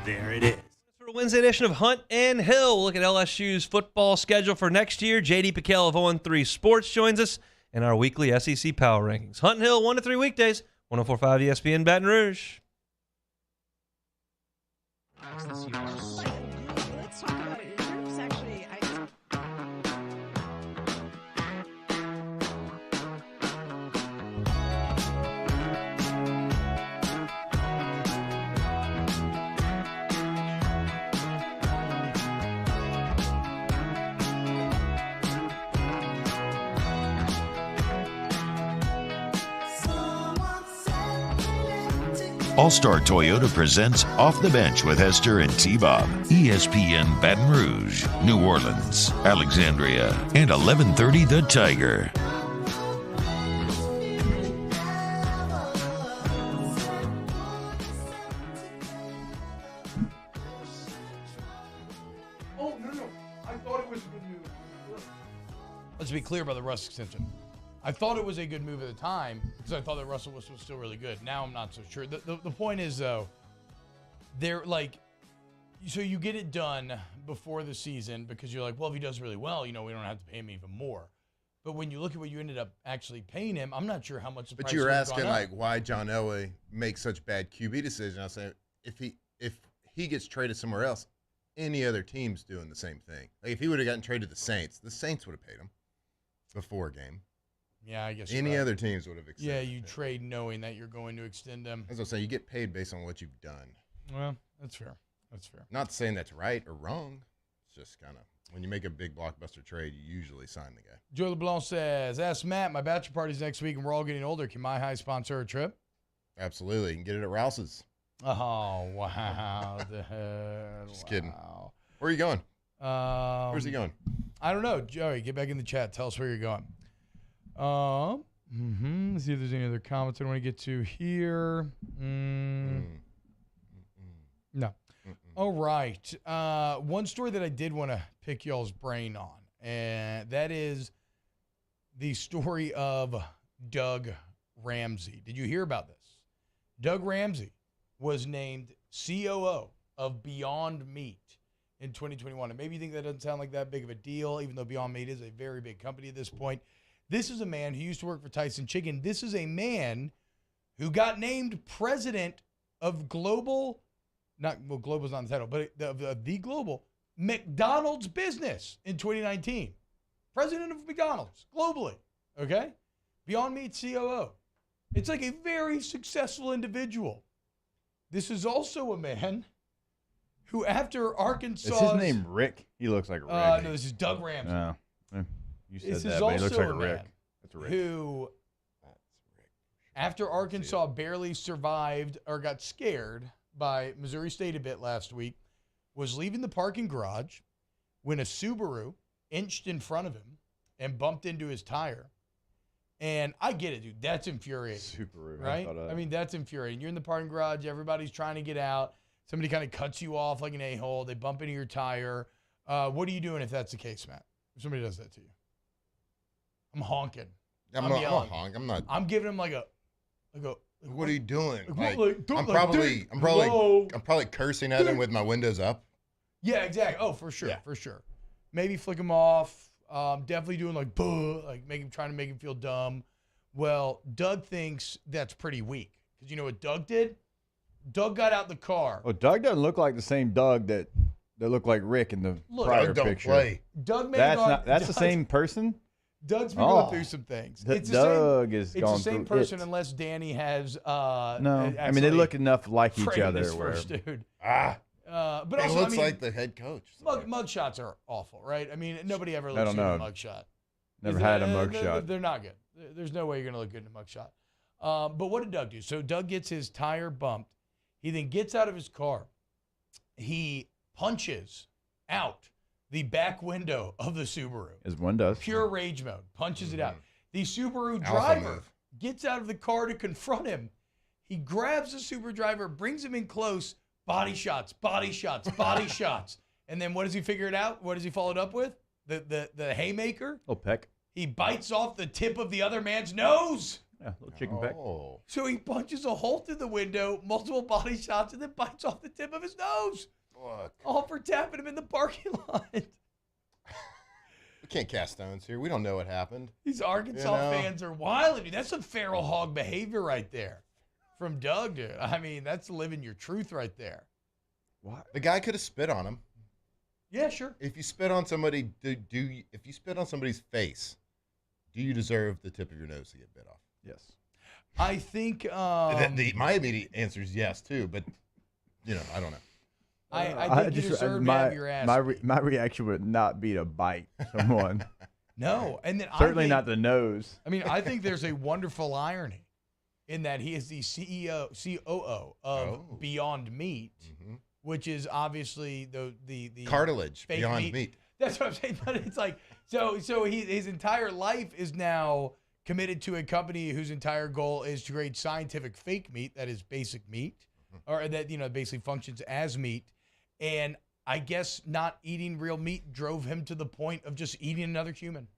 There it is. For a Wednesday edition of Hunt and Hill, we'll look at LSU's football schedule for next year. J.D. Piquel of 0-3 Sports joins us in our weekly SEC Power Rankings. Hunt and Hill, 1 to 3 weekdays, 104.5 ESPN Baton Rouge.
Let's talk about it. Your groups actually,
All-Star Toyota presents Off the Bench with Hester and T-Bob. ESPN Baton Rouge, New Orleans, Alexandria, and 1130 The Tiger.
Let's be clear about the Russ extension. I thought it was a good move at the time because I thought that Russell Wilson was still really good. Now I'm not so sure. The point is, though, they're like, so you get it done before the season because you're like, well, if he does really well, we don't have to pay him even more. But when you look at what you ended up actually paying him, I'm not sure how much the price
But you were
would have
asking,
gone up.
like, why John Elway makes such bad QB decisions. I was saying, if he gets traded somewhere else, any other team's doing the same thing. Like, if he would have gotten traded to the Saints would have paid him before a game.
Yeah, I guess
any other teams would have extended.
Yeah, you trade knowing that you're going to extend them.
As I was saying, you get paid based on what you've done.
Well, that's fair. That's fair.
Not saying that's right or wrong. It's just kind of, when you make a big blockbuster trade, you usually sign the guy.
Joe LeBlanc says, ask Matt, my bachelor party's next week and we're all getting older. Can My High sponsor a trip?
Absolutely. You can get it at Rouse's.
Oh, wow.
Just kidding. Where are you going? Where's he going?
I don't know. Joey, get back in the chat. Tell us where you're going. Let's see if there's any other comments I want to get to here. No. All right. One story that I did want to pick y'all's brain on, and that is the story of Doug Ramsey. Did you hear about this? Doug Ramsey was named COO of Beyond Meat in 2021. And maybe you think that doesn't sound like that big of a deal, even though Beyond Meat is a very big company at this point. This is a man who used to work for Tyson Chicken. This is a man who got named president of Global's not the title, but the Global McDonald's business in 2019. President of McDonald's globally, okay? Beyond Meat COO. It's like a very successful individual. This is also a man who, after Arkansas,
is his name Rick? He looks like Rick.
No, this is Doug Ramsey.
No, you said
This
that,
is
but he looks
also
like
a
Rick.
man
That's Rick.
who, after Arkansas barely survived or got scared by Missouri State a bit last week, was leaving the parking garage when a Subaru inched in front of him and bumped into his tire. And I get it, dude. That's infuriating.
Subaru,
right? I mean, that's infuriating. You're in the parking garage. Everybody's trying to get out. Somebody kind of cuts you off like an a-hole. They bump into your tire. What are you doing if that's the case, Matt? If somebody does that to you? I'm honking.
I'm not honk. I'm not.
I'm giving him like a
what are you doing? I'm
like,
probably cursing at him with my windows up.
Yeah, exactly. Oh, for sure, for sure. Maybe flick him off. Definitely doing like buh, like trying to make him feel dumb. Well, Doug thinks that's pretty weak because you know what Doug did? Doug got out the car.
Well, Doug doesn't look like the same Doug that looked like Rick in the prior
Doug don't
picture.
play.
Doug may
That's the same person.
Doug's been going through some things.
It's the
same, same person unless Danny has.
No, I mean they look enough like each other.
First, dude.
But
But
it
also,
looks like the head coach.
Mug shots are awful, right? I mean, nobody ever looks good in a mug shot.
Never had a mug shot.
They're not good. There's no way you're going to look good in a mug shot. But what did Doug do? So Doug gets his tire bumped. He then gets out of his car. He punches out the back window of the Subaru.
As one does.
Pure rage mode. Punches it out. The Subaru driver gets out of the car to confront him. He grabs the Subaru driver, brings him in close. Body shots, body shots, body shots. And then what does he figure it out? What does he follow it up with? The haymaker?
Little peck.
He bites off the tip of the other man's nose.
Yeah, little chicken peck.
So he punches a hole through the window, multiple body shots, and then bites off the tip of his nose.
Look.
All for tapping him in the parking lot.
We can't cast stones here. We don't know what happened.
These Arkansas fans are wild. Dude. That's some feral hog behavior right there from Doug, dude. I mean, that's living your truth right there.
What? The guy could have spit on him.
Yeah, sure.
If you spit on somebody, if you spit on somebody's face, do you deserve the tip of your nose to get bit off?
Yes.
I think
my immediate answer is yes too, but I don't know.
I think you deserve to have your ass.
My reaction would not be to bite someone.
No, and then
certainly not the nose.
I mean, I think there's a wonderful irony in that he is the COO of Beyond Meat, which is obviously the
cartilage
fake
Beyond Meat.
That's what I'm saying. But it's like his entire life is now committed to a company whose entire goal is to create scientific fake meat that is basic meat, or that basically functions as meat. And I guess not eating real meat drove him to the point of just eating another human.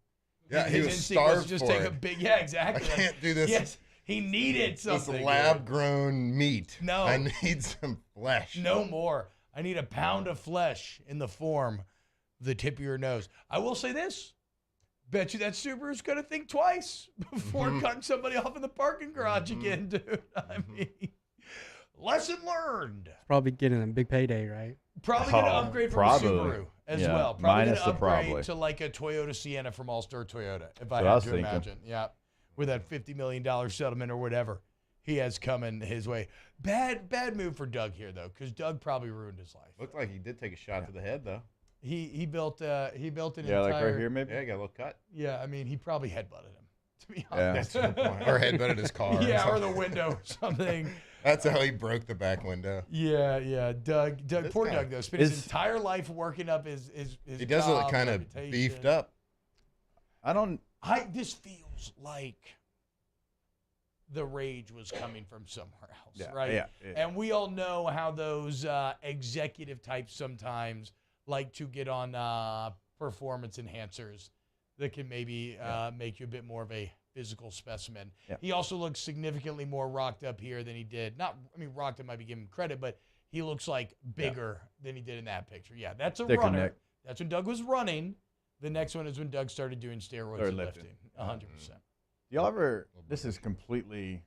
Yeah,
His
he was
instinct
starved
just
for
take
it.
a big. Yeah, exactly.
I can't do this.
Yes, he needed something.
This lab-grown meat.
No,
I need some flesh.
No more. I need a pound of flesh in the form of the tip of your nose. I will say this. Bet you that Subaru's going to think twice before cutting somebody off in the parking garage again, dude. I mean, lesson learned.
Probably getting a big payday, right?
Probably going to upgrade from a Subaru as well. Probably going to upgrade to like a Toyota Sienna from All-Star Toyota, if I had to imagine. Yeah, with that $50 million settlement or whatever he has coming his way. Bad move for Doug here, though, because Doug probably ruined his life.
Looked like he did take a shot to the head, though.
He built an
entire...
like
right here, maybe?
Yeah, he got a little cut.
Yeah, I mean, he probably headbutted him, to be honest.
That's the point. Or headbutted his car.
Yeah, or the window or something.
That's how he broke the back window.
Yeah. Doug, poor Doug, though. Spent his entire life working up his
He does look kind of beefed up.
This feels like the rage was coming from somewhere else, right?
Yeah.
And we all know how those executive types sometimes like to get on performance enhancers that can maybe make you a bit more of a physical specimen. Yeah. He also looks significantly more rocked up here than he did. Rocked up might be giving him credit, but he looks like bigger than he did in that picture. Yeah, that's a runner. Neck. That's when Doug was running. The next one is when Doug started doing steroids and lifting. 100%.
Do y'all ever, this is completely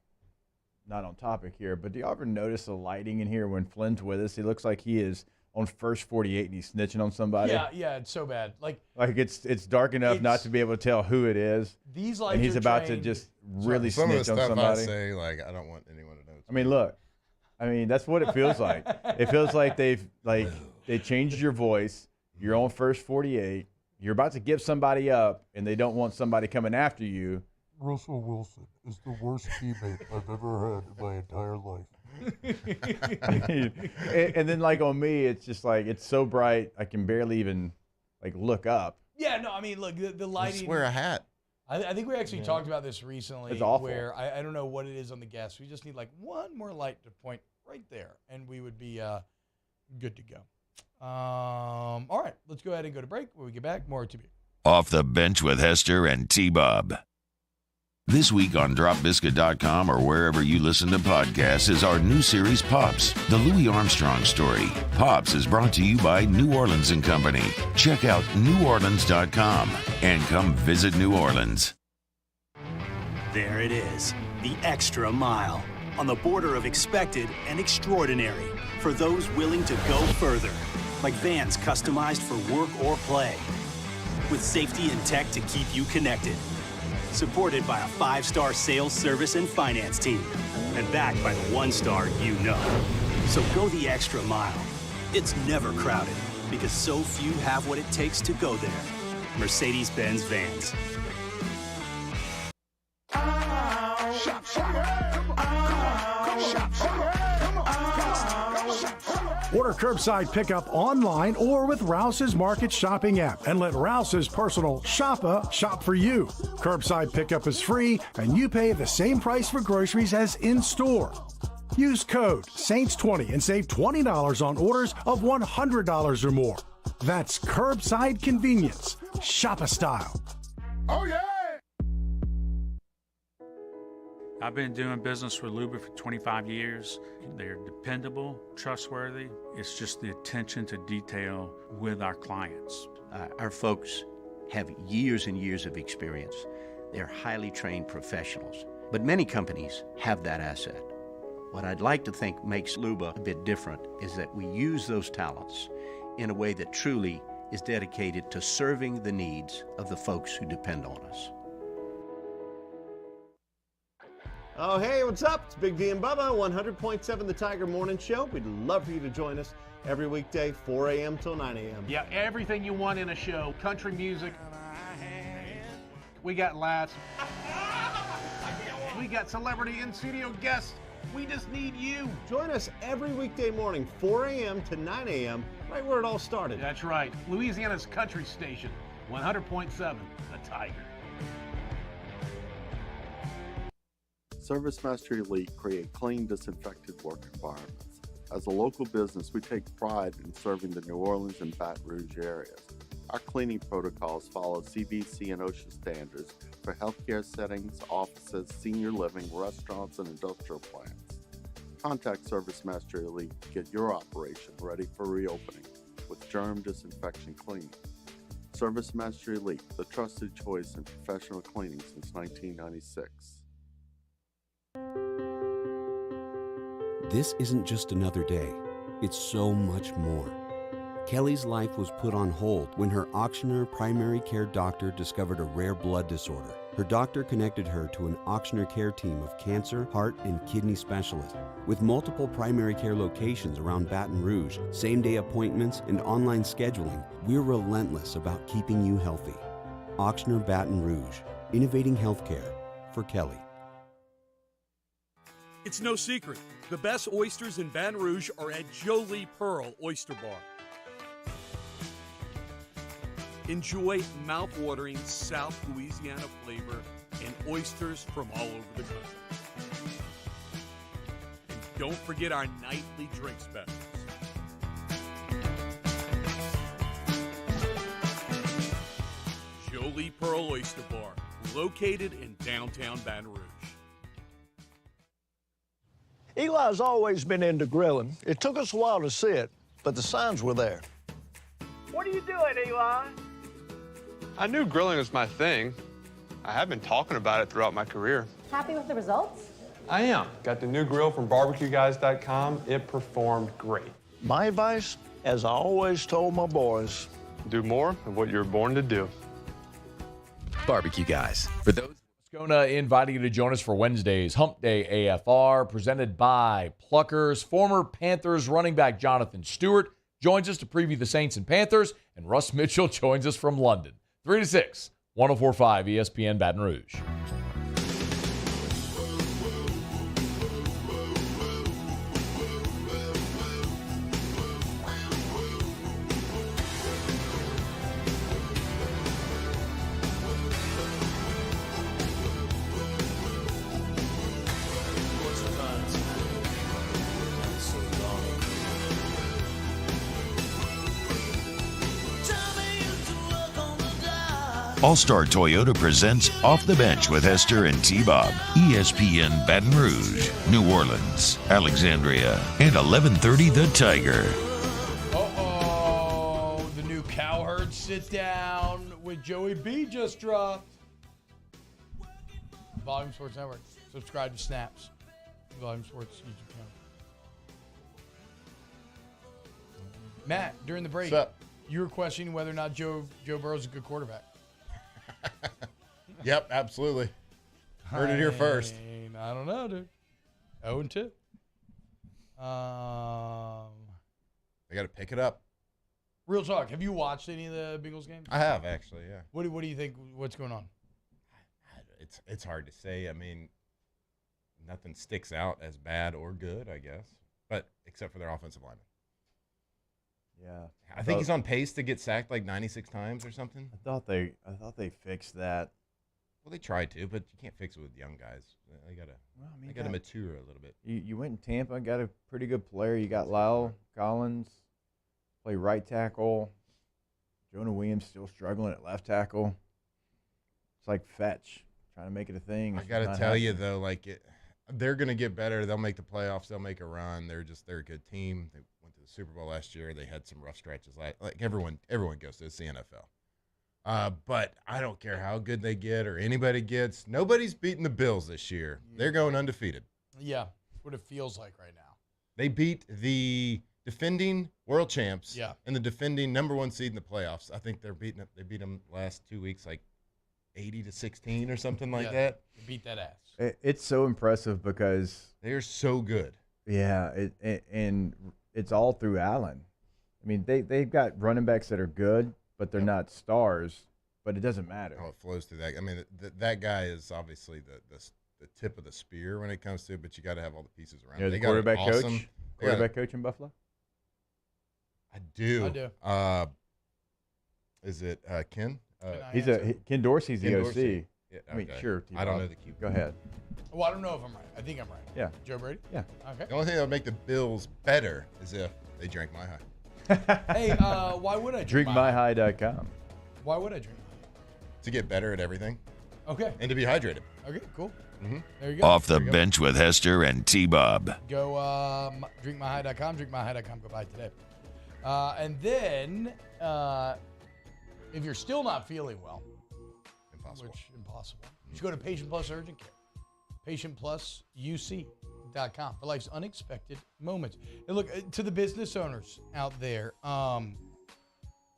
not on topic here, but do y'all ever notice the lighting in here when Flynn's with us? He looks like he is on first 48 and he's snitching on somebody.
Yeah, it's so bad. Like
it's dark enough not to be able to tell who it is.
These lights
and he's about to just really snitch on somebody.
I say, I don't want anyone to know.
I mean, look. That's what it feels like. It feels like they changed your voice. You're on first 48. You're about to give somebody up, and they don't want somebody coming after you.
Russell Wilson is the worst teammate I've ever had in my entire life.
And then on me, it's just it's so bright I can barely even look up.
Yeah, no, look, the lighting.
Just wear a hat.
I think we actually talked about this recently.
It's awful.
Where I don't know what it is on the gas. We just need one more light to point right there, and we would be good to go. All right, let's go ahead and go to break. When we get back, more to be.
Off the Bench with Hester and T-Bob. This week on DropBiscuit.com or wherever you listen to podcasts is our new series, Pops, the Louis Armstrong story. Pops is brought to you by New Orleans & Company. Check out NewOrleans.com and come visit New Orleans.
There it is, the extra mile, on the border of expected and extraordinary, for those willing to go further, like vans customized for work or play, with safety and tech to keep you connected. Supported by a 5-star sales, service, and finance team. And backed by the 1-star you know. So go the extra mile. It's never crowded because so few have what it takes to go there. Mercedes-Benz Vans.
Order curbside pickup online or with Rouse's Market Shopping app and let Rouse's personal shopper shop for you. Curbside pickup is free and you pay the same price for groceries as in-store. Use code SAINTS20 and save $20 on orders of $100 or more. That's curbside convenience. Shopper style.
Oh, yeah!
I've been doing business with Luba for 25 years. They're dependable, trustworthy. It's just the attention to detail with our clients.
Our folks have years and years of experience. They're highly trained professionals, but many companies have that asset. What I'd like to think makes Luba a bit different is that we use those talents in a way that truly is dedicated to serving the needs of the folks who depend on us.
Oh, hey, what's up? It's Big V and Bubba, 100.7 The Tiger Morning Show. We'd love for you to join us every weekday, 4 a.m. till 9 a.m.
Yeah, everything you want in a show. Country music. We got laughs. We got celebrity in-studio guests. We just need you.
Join us every weekday morning, 4 a.m. to 9 a.m., right where it all started.
That's right. Louisiana's country station, 100.7, The Tiger.
ServiceMaster Elite create clean, disinfected work environments. As a local business, we take pride in serving the New Orleans and Baton Rouge areas. Our cleaning protocols follow CDC and OSHA standards for healthcare settings, offices, senior living, restaurants, and industrial plants. Contact ServiceMaster Elite to get your operation ready for reopening with germ disinfection cleaning. ServiceMaster Elite, the trusted choice in professional cleaning since 1996.
This isn't just another day. It's so much more. Kelly's life was put on hold when her auctioneer primary care doctor discovered a rare blood disorder. Her doctor connected her to an auctioneer care team of cancer, heart, and kidney specialists. With multiple primary care locations around Baton Rouge, same-day appointments, and online scheduling, we're relentless about keeping you healthy. Auctioneer Baton Rouge, innovating healthcare for Kelly.
It's no secret. The best oysters in Baton Rouge are at Jolie Pearl Oyster Bar. Enjoy mouth-watering South Louisiana flavor and oysters from all over the country. And don't forget our nightly drink specials. Jolie Pearl Oyster Bar, located in downtown Baton Rouge.
Eli's always been into grilling. It took us a while to see it, but the signs were there.
What are you doing, Eli?
I knew grilling was my thing. I have been talking about it throughout my career.
Happy with the results?
I am. Got the new grill from barbecueguys.com. It performed great.
My advice, as I always told my boys,
do more of what you're born to do.
Barbecue Guys. For those
Scona inviting you to join us for Wednesday's Hump Day AFR, presented by Pluckers. Former Panthers running back Jonathan Stewart joins us to preview the Saints and Panthers, and Russ Mitchell joins us from London. 3 to 6, 104.5 ESPN Baton Rouge.
All-Star Toyota presents Off the Bench with Esther and T-Bob. ESPN Baton Rouge, New Orleans, Alexandria, and 1130 The Tiger.
Uh-oh, the new Cowherd Sit Down with Joey B just dropped. Volume Sports Network. Subscribe to Snaps. Volume Sports YouTube channel. Matt, during the break, you were questioning whether or not Joe Burrow's a good quarterback.
Yep, absolutely. Heard it here first.
I don't know, dude. 0-2.
They got to pick it up.
Real talk. Have you watched any of the Bengals games?
I have, actually, yeah.
What do you think? What's going on?
It's hard to say. I mean, nothing sticks out as bad or good, I guess, but except for their offensive lineman.
Yeah,
I think he's on pace to get sacked like 96 times or something.
I thought they fixed that.
Well, they tried to, but you can't fix it with young guys. They gotta mature a little bit.
You went in Tampa, got a pretty good player. You got Lyle Collins, play right tackle. Jonah Williams still struggling at left tackle. It's like Fetch trying to make it a thing.
I gotta tell you though, they're gonna get better. They'll make the playoffs. They'll make a run. They're a good team. They went to the Super Bowl last year. They had some rough stretches. Like everyone goes to the NFL. But I don't care how good they get or anybody gets. Nobody's beating the Bills this year. They're going undefeated.
Yeah, that's what it feels like right now.
They beat the defending world champs and the defending number 1 seed in the playoffs. I think they beat them last 2 weeks like 80-16 or something like that.
They beat that ass.
It's so impressive because
they're so good.
Yeah, and it's all through Allen. I mean, they've got running backs that are good, but they're not stars. But it doesn't matter.
Oh, it flows through that. I mean, that guy is obviously the the tip of the spear when it comes to it, but you got to have all the pieces around.
Yeah,
They
the
got
quarterback
awesome,
coach. Quarterback coach in Buffalo.
I do. Is it Ken?
Ken Dorsey's the OC.
Dorsey. Yeah,
I mean,
okay.
sure.
I don't know the QB.
Go ahead.
Well, I don't know if I'm right. I think I'm right.
Yeah.
Joe Brady?
Yeah.
Okay.
The only thing that would make the Bills better is if they drank my high.
Hey, why would I drink
DrinkMyHigh.com.
Why would I drink
To get better at everything.
Okay.
And to be hydrated.
Okay, cool.
Mm-hmm.
There you go.
Off the bench with Hester and T-Bob.
Go drinkmyhigh.com, drinkmyhigh.com. Go buy it today. And then, if you're still not feeling well, impossible. You should go to Patient Plus Urgent Care. PatientPlusUC.com for life's unexpected moments. And look, to the business owners out there,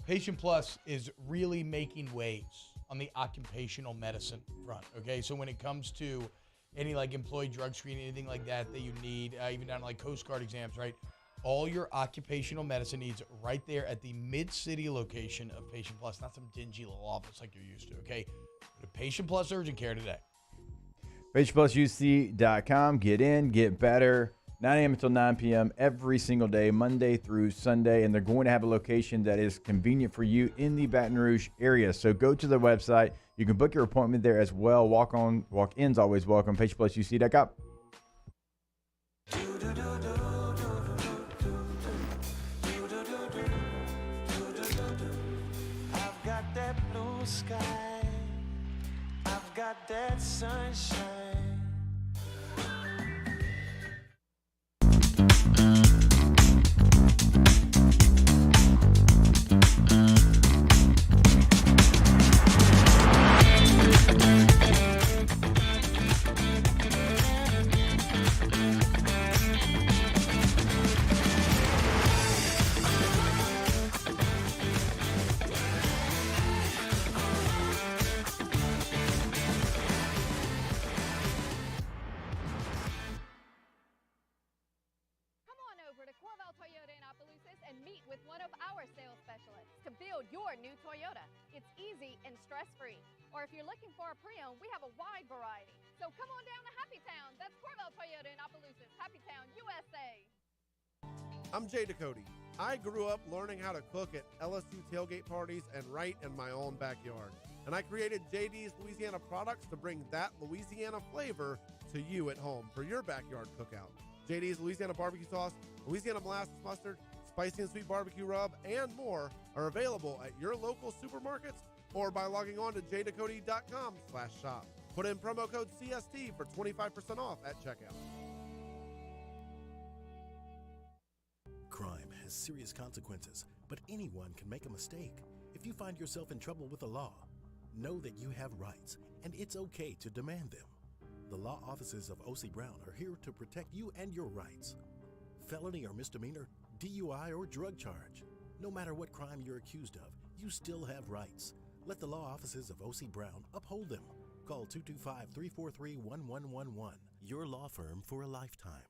Patient Plus is really making waves on the occupational medicine front. Okay, so when it comes to any like employee drug screen, anything like that you need, even down to like Coast Guard exams, right? All your occupational medicine needs right there at the Mid-City location of Patient Plus, not some dingy little office like you're used to. Okay, go to Patient Plus Urgent Care today.
PatientPlusUC.com. Get in, get better. 9 a.m. until 9 p.m. every single day, Monday through Sunday. And they're going to have a location that is convenient for you in the Baton Rouge area. So go to the website. You can book your appointment there as well. Walk-ins always welcome. PatientPlusUC.com.
I've got that blue sky. I've got that sunshine.
Your new Toyota. It's easy and stress-free. Or if you're looking for a pre-owned, we have a wide variety. So come on down to Happy Town. That's Corvell Toyota in Opelousas, Happy Town, USA.
I'm Jay Ducote. I grew up learning how to cook at LSU tailgate parties and right in my own backyard. And I created JD's Louisiana products to bring that Louisiana flavor to you at home for your backyard cookout. JD's Louisiana barbecue sauce, Louisiana molasses mustard, spicy and sweet barbecue rub, and more are available at your local supermarkets or by logging on to jducote.com/shop. Put in promo code CST for 25% off at checkout.
Crime has serious consequences, but anyone can make a mistake. If you find yourself in trouble with the law, know that you have rights, and it's okay to demand them. The law offices of O.C. Brown are here to protect you and your rights. Felony or misdemeanor, DUI or drug charge. No matter what crime you're accused of, you still have rights. Let the law offices of O.C. Brown uphold them. Call 225-343-1111. Your law firm for a lifetime.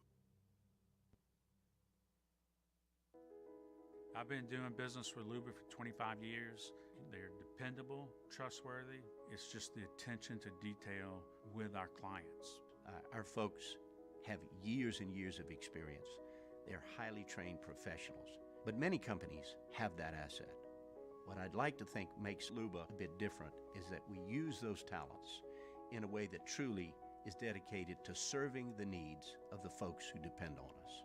I've been doing business with Luba for 25 years. They're dependable, trustworthy. It's just the attention to detail with our clients.
Our folks have years and years of experience. They're highly trained professionals, but many companies have that asset. What I'd like to think makes Luba a bit different is that we use those talents in a way that truly is dedicated to serving the needs of the folks who depend on us.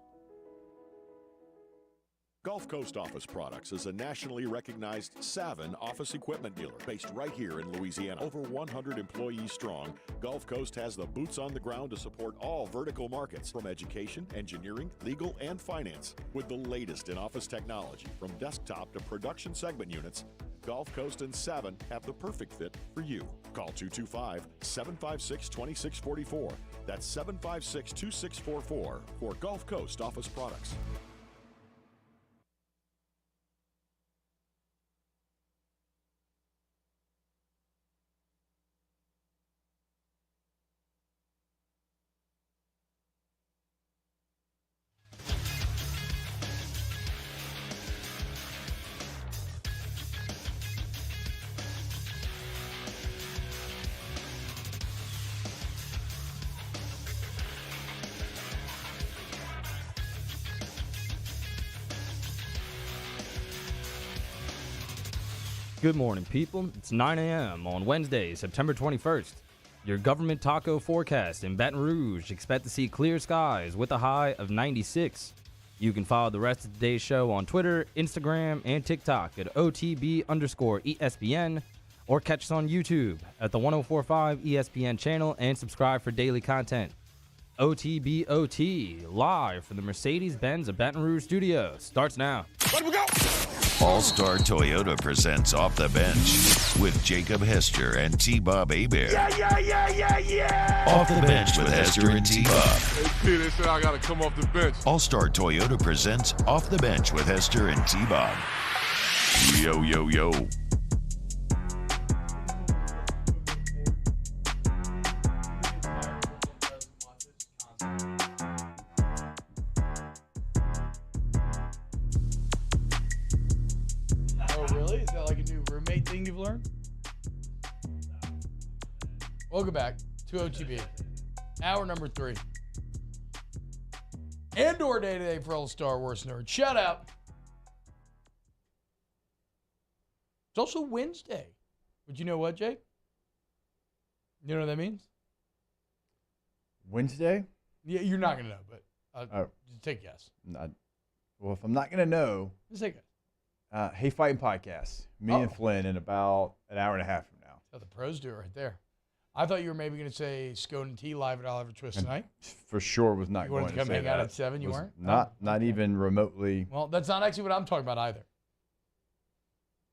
Gulf Coast Office Products is a nationally recognized Savin office equipment dealer based right here in Louisiana. Over 100 employees strong, Gulf Coast has the boots on the ground to support all vertical markets from education, engineering, legal, and finance. With the latest in office technology from desktop to production segment units, Gulf Coast and Savin have the perfect fit for you. Call 225-756-2644. That's 756-2644 for Gulf Coast Office Products.
Good morning, people. It's 9 a.m. on Wednesday, September 21st. Your government taco forecast in Baton Rouge. Expect to see clear skies with a high of 96. You can follow the rest of today's show on Twitter, Instagram, and TikTok at OTB_ESPN, or catch us on YouTube at the 1045 ESPN channel and subscribe for daily content. OTBOT, live from the Mercedes-Benz of Baton Rouge studio, starts now.
Let we go! All-Star Toyota presents Off the Bench with Jacob Hester and T-Bob Hebert.
Yeah.
Off the Bench with Hester and T-Bob.
Hey, Peter said I got to come off the bench.
All-Star Toyota presents Off the Bench with Hester and T-Bob. Yo, yo, yo.
Thing you've learned? Welcome back to OTB. Hour number 3. And/or day today for old Star Wars nerd. Shout out. It's also Wednesday. But you know what, Jake? You know what that means?
Wednesday?
Yeah, you're not going to know, but take a guess.
Well, if I'm not going to know,
just take a guess.
Hey Fighting Podcast. Me and Flynn in about an hour and a half from now.
That's how the pros do it right there. I thought you were maybe going to say Scone and T live at Oliver Twist tonight.
For sure was not
you
going
wanted to come hang out at 7, you weren't?
Not even remotely.
Well, that's not actually what I'm talking about either.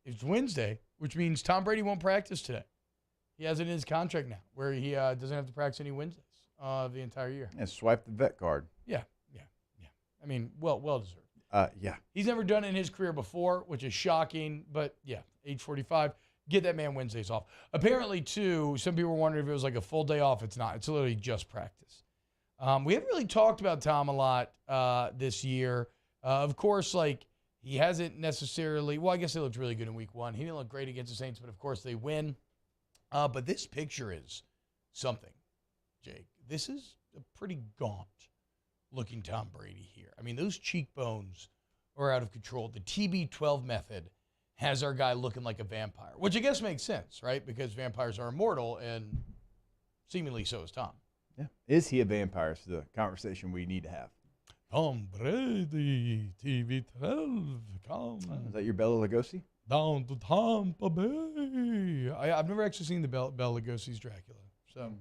It's Wednesday, which means Tom Brady won't practice today. He has it in his contract now, where he doesn't have to practice any Wednesdays the entire year.
And swipe the vet card.
Yeah. I mean, well deserved.
Yeah.
He's never done it in his career before, which is shocking. But, yeah, age 45. Get that man Wednesdays off. Apparently, too, some people were wondering if it was like a full day off. It's not. It's literally just practice. We haven't really talked about Tom a lot this year. Of course, like, he hasn't necessarily – well, I guess they looked really good in week 1. He didn't look great against the Saints, but, of course, they win. But this picture is something, Jake. This is a pretty gaunt-looking Tom Brady here. I mean, those cheekbones are out of control. The TB12 method has our guy looking like a vampire, which I guess makes sense, right? Because vampires are immortal, and seemingly so is Tom.
Yeah. Is he a vampire? Is the conversation we need to have.
Tom Brady, TB12, come.
Is that your Bela Lugosi?
Down to Tampa Bay. I've never actually seen the Bela Lugosi's Dracula, so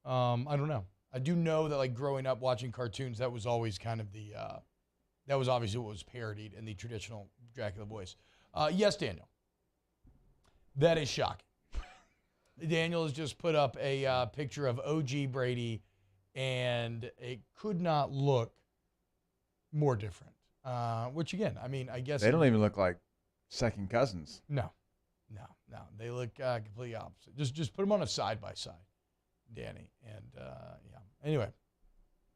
I don't know. I do know that, like, growing up watching cartoons, that was always kind of that was obviously what was parodied in the traditional Dracula voice. Yes, Daniel. That is shocking. Daniel has just put up a picture of OG Brady, and it could not look more different. Which, again, I mean, I guess
they don't even look like second cousins.
No. They look completely opposite. Just put them on a side-by-side, Danny. And, yeah. Anyway,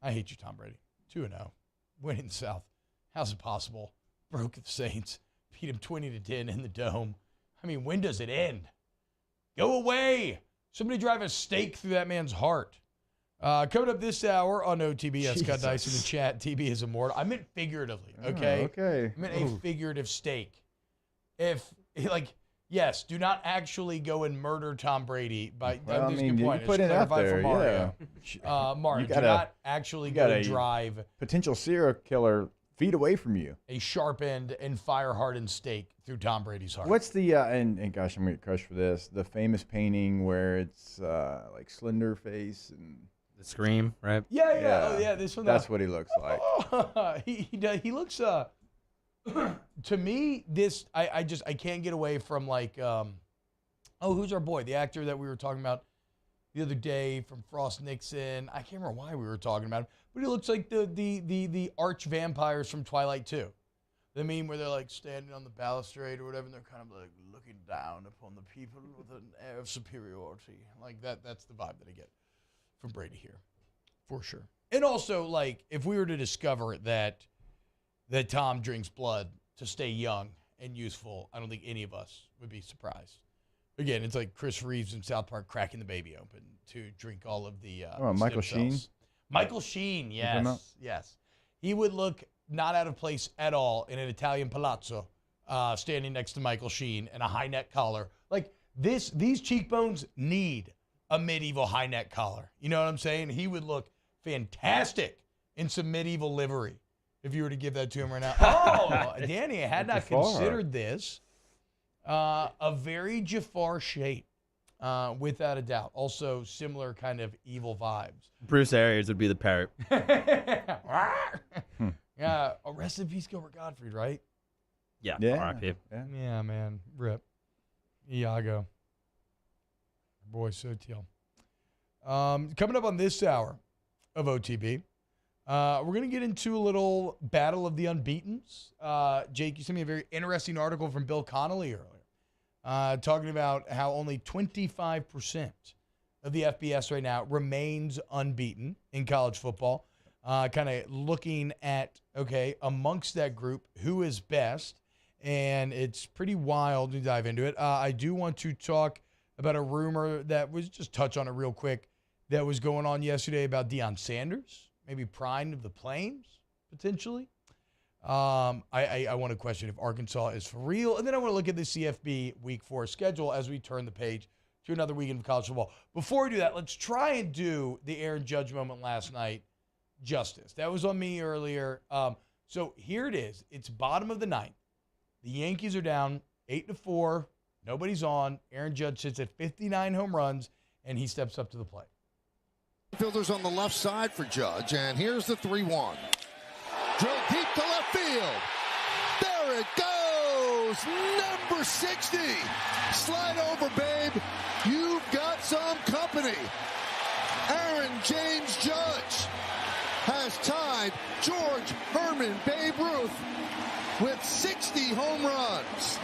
I hate you, Tom Brady. 2-0. Winning the South. How's it possible? Broke the Saints. Beat him 20-10 in the Dome. I mean, when does it end? Go away. Somebody drive a stake through that man's heart. Coming up this hour on OTB, Scott Dice in the chat. TB is immortal. I meant figuratively, okay?
Okay.
I meant a figurative stake. Yes, do not actually go and murder Tom Brady.
Well, I mean, you put it out there,
yeah. Mario, do not actually go and drive
potential serial killer feet away from you.
A sharpened and fire-hardened stake through Tom Brady's heart.
What's the and gosh, I'm gonna get crushed for this. The famous painting where it's like Slender Face and
the Scream, right?
Yeah. Oh, yeah. This one.
That's what he looks like.
He looks. To me, this I can't get away from like who's our boy, the actor that we were talking about the other day from Frost Nixon. I can't remember why we were talking about him, but he looks like the arch vampires from Twilight 2. The meme where they're like standing on the balustrade or whatever, and they're kind of like looking down upon the people with an air of superiority. Like that's the vibe that I get from Brady here, for sure. And also, like, if we were to discover that Tom drinks blood to stay young and youthful, I don't think any of us would be surprised. Again, it's like Chris Reeves in South Park cracking the baby open to drink all of the
Michael Sheen?
Michael Sheen, yes. He would look not out of place at all in an Italian palazzo standing next to Michael Sheen in a high neck collar. Like these cheekbones need a medieval high neck collar. You know what I'm saying? He would look fantastic in some medieval livery if you were to give that to him right now. Oh, Danny, I had not considered this. A very Jafar shape, without a doubt. Also, similar kind of evil vibes.
Bruce Arians would be the parrot.
Yeah, rest in peace, Gilbert Gottfried, right?
Yeah, R.I.P.
Yeah, man. Rip. Iago. Boy, so teal. Coming up on this hour of OTB, we're going to get into a little battle of the unbeatens. Jake, you sent me a very interesting article from Bill Connolly earlier, talking about how only 25% of the FBS right now remains unbeaten in college football. Kind of looking at, okay, amongst that group, who is best. And it's pretty wild to dive into it. I do want to talk about a rumor that was, just touch on it real quick, that was going on yesterday about Deion Sanders, maybe Prime of the Plains, potentially. I want to question if Arkansas is for real. And then I want to look at the CFB Week 4 schedule as we turn the page to another weekend of college football. Before we do that, let's try and do the Aaron Judge moment last night justice. That was on me earlier. So here it is. It's bottom of the ninth. The Yankees are down 8-4. Nobody's on. Aaron Judge sits at 59 home runs, and he steps up to the plate.
Fielders on the left side for Judge, and here's the 3-1. Drilled deep to left field. There it goes. Number 60. Slide over, babe. You've got some company. Aaron James Judge has tied George Herman Babe Ruth with 60 home runs.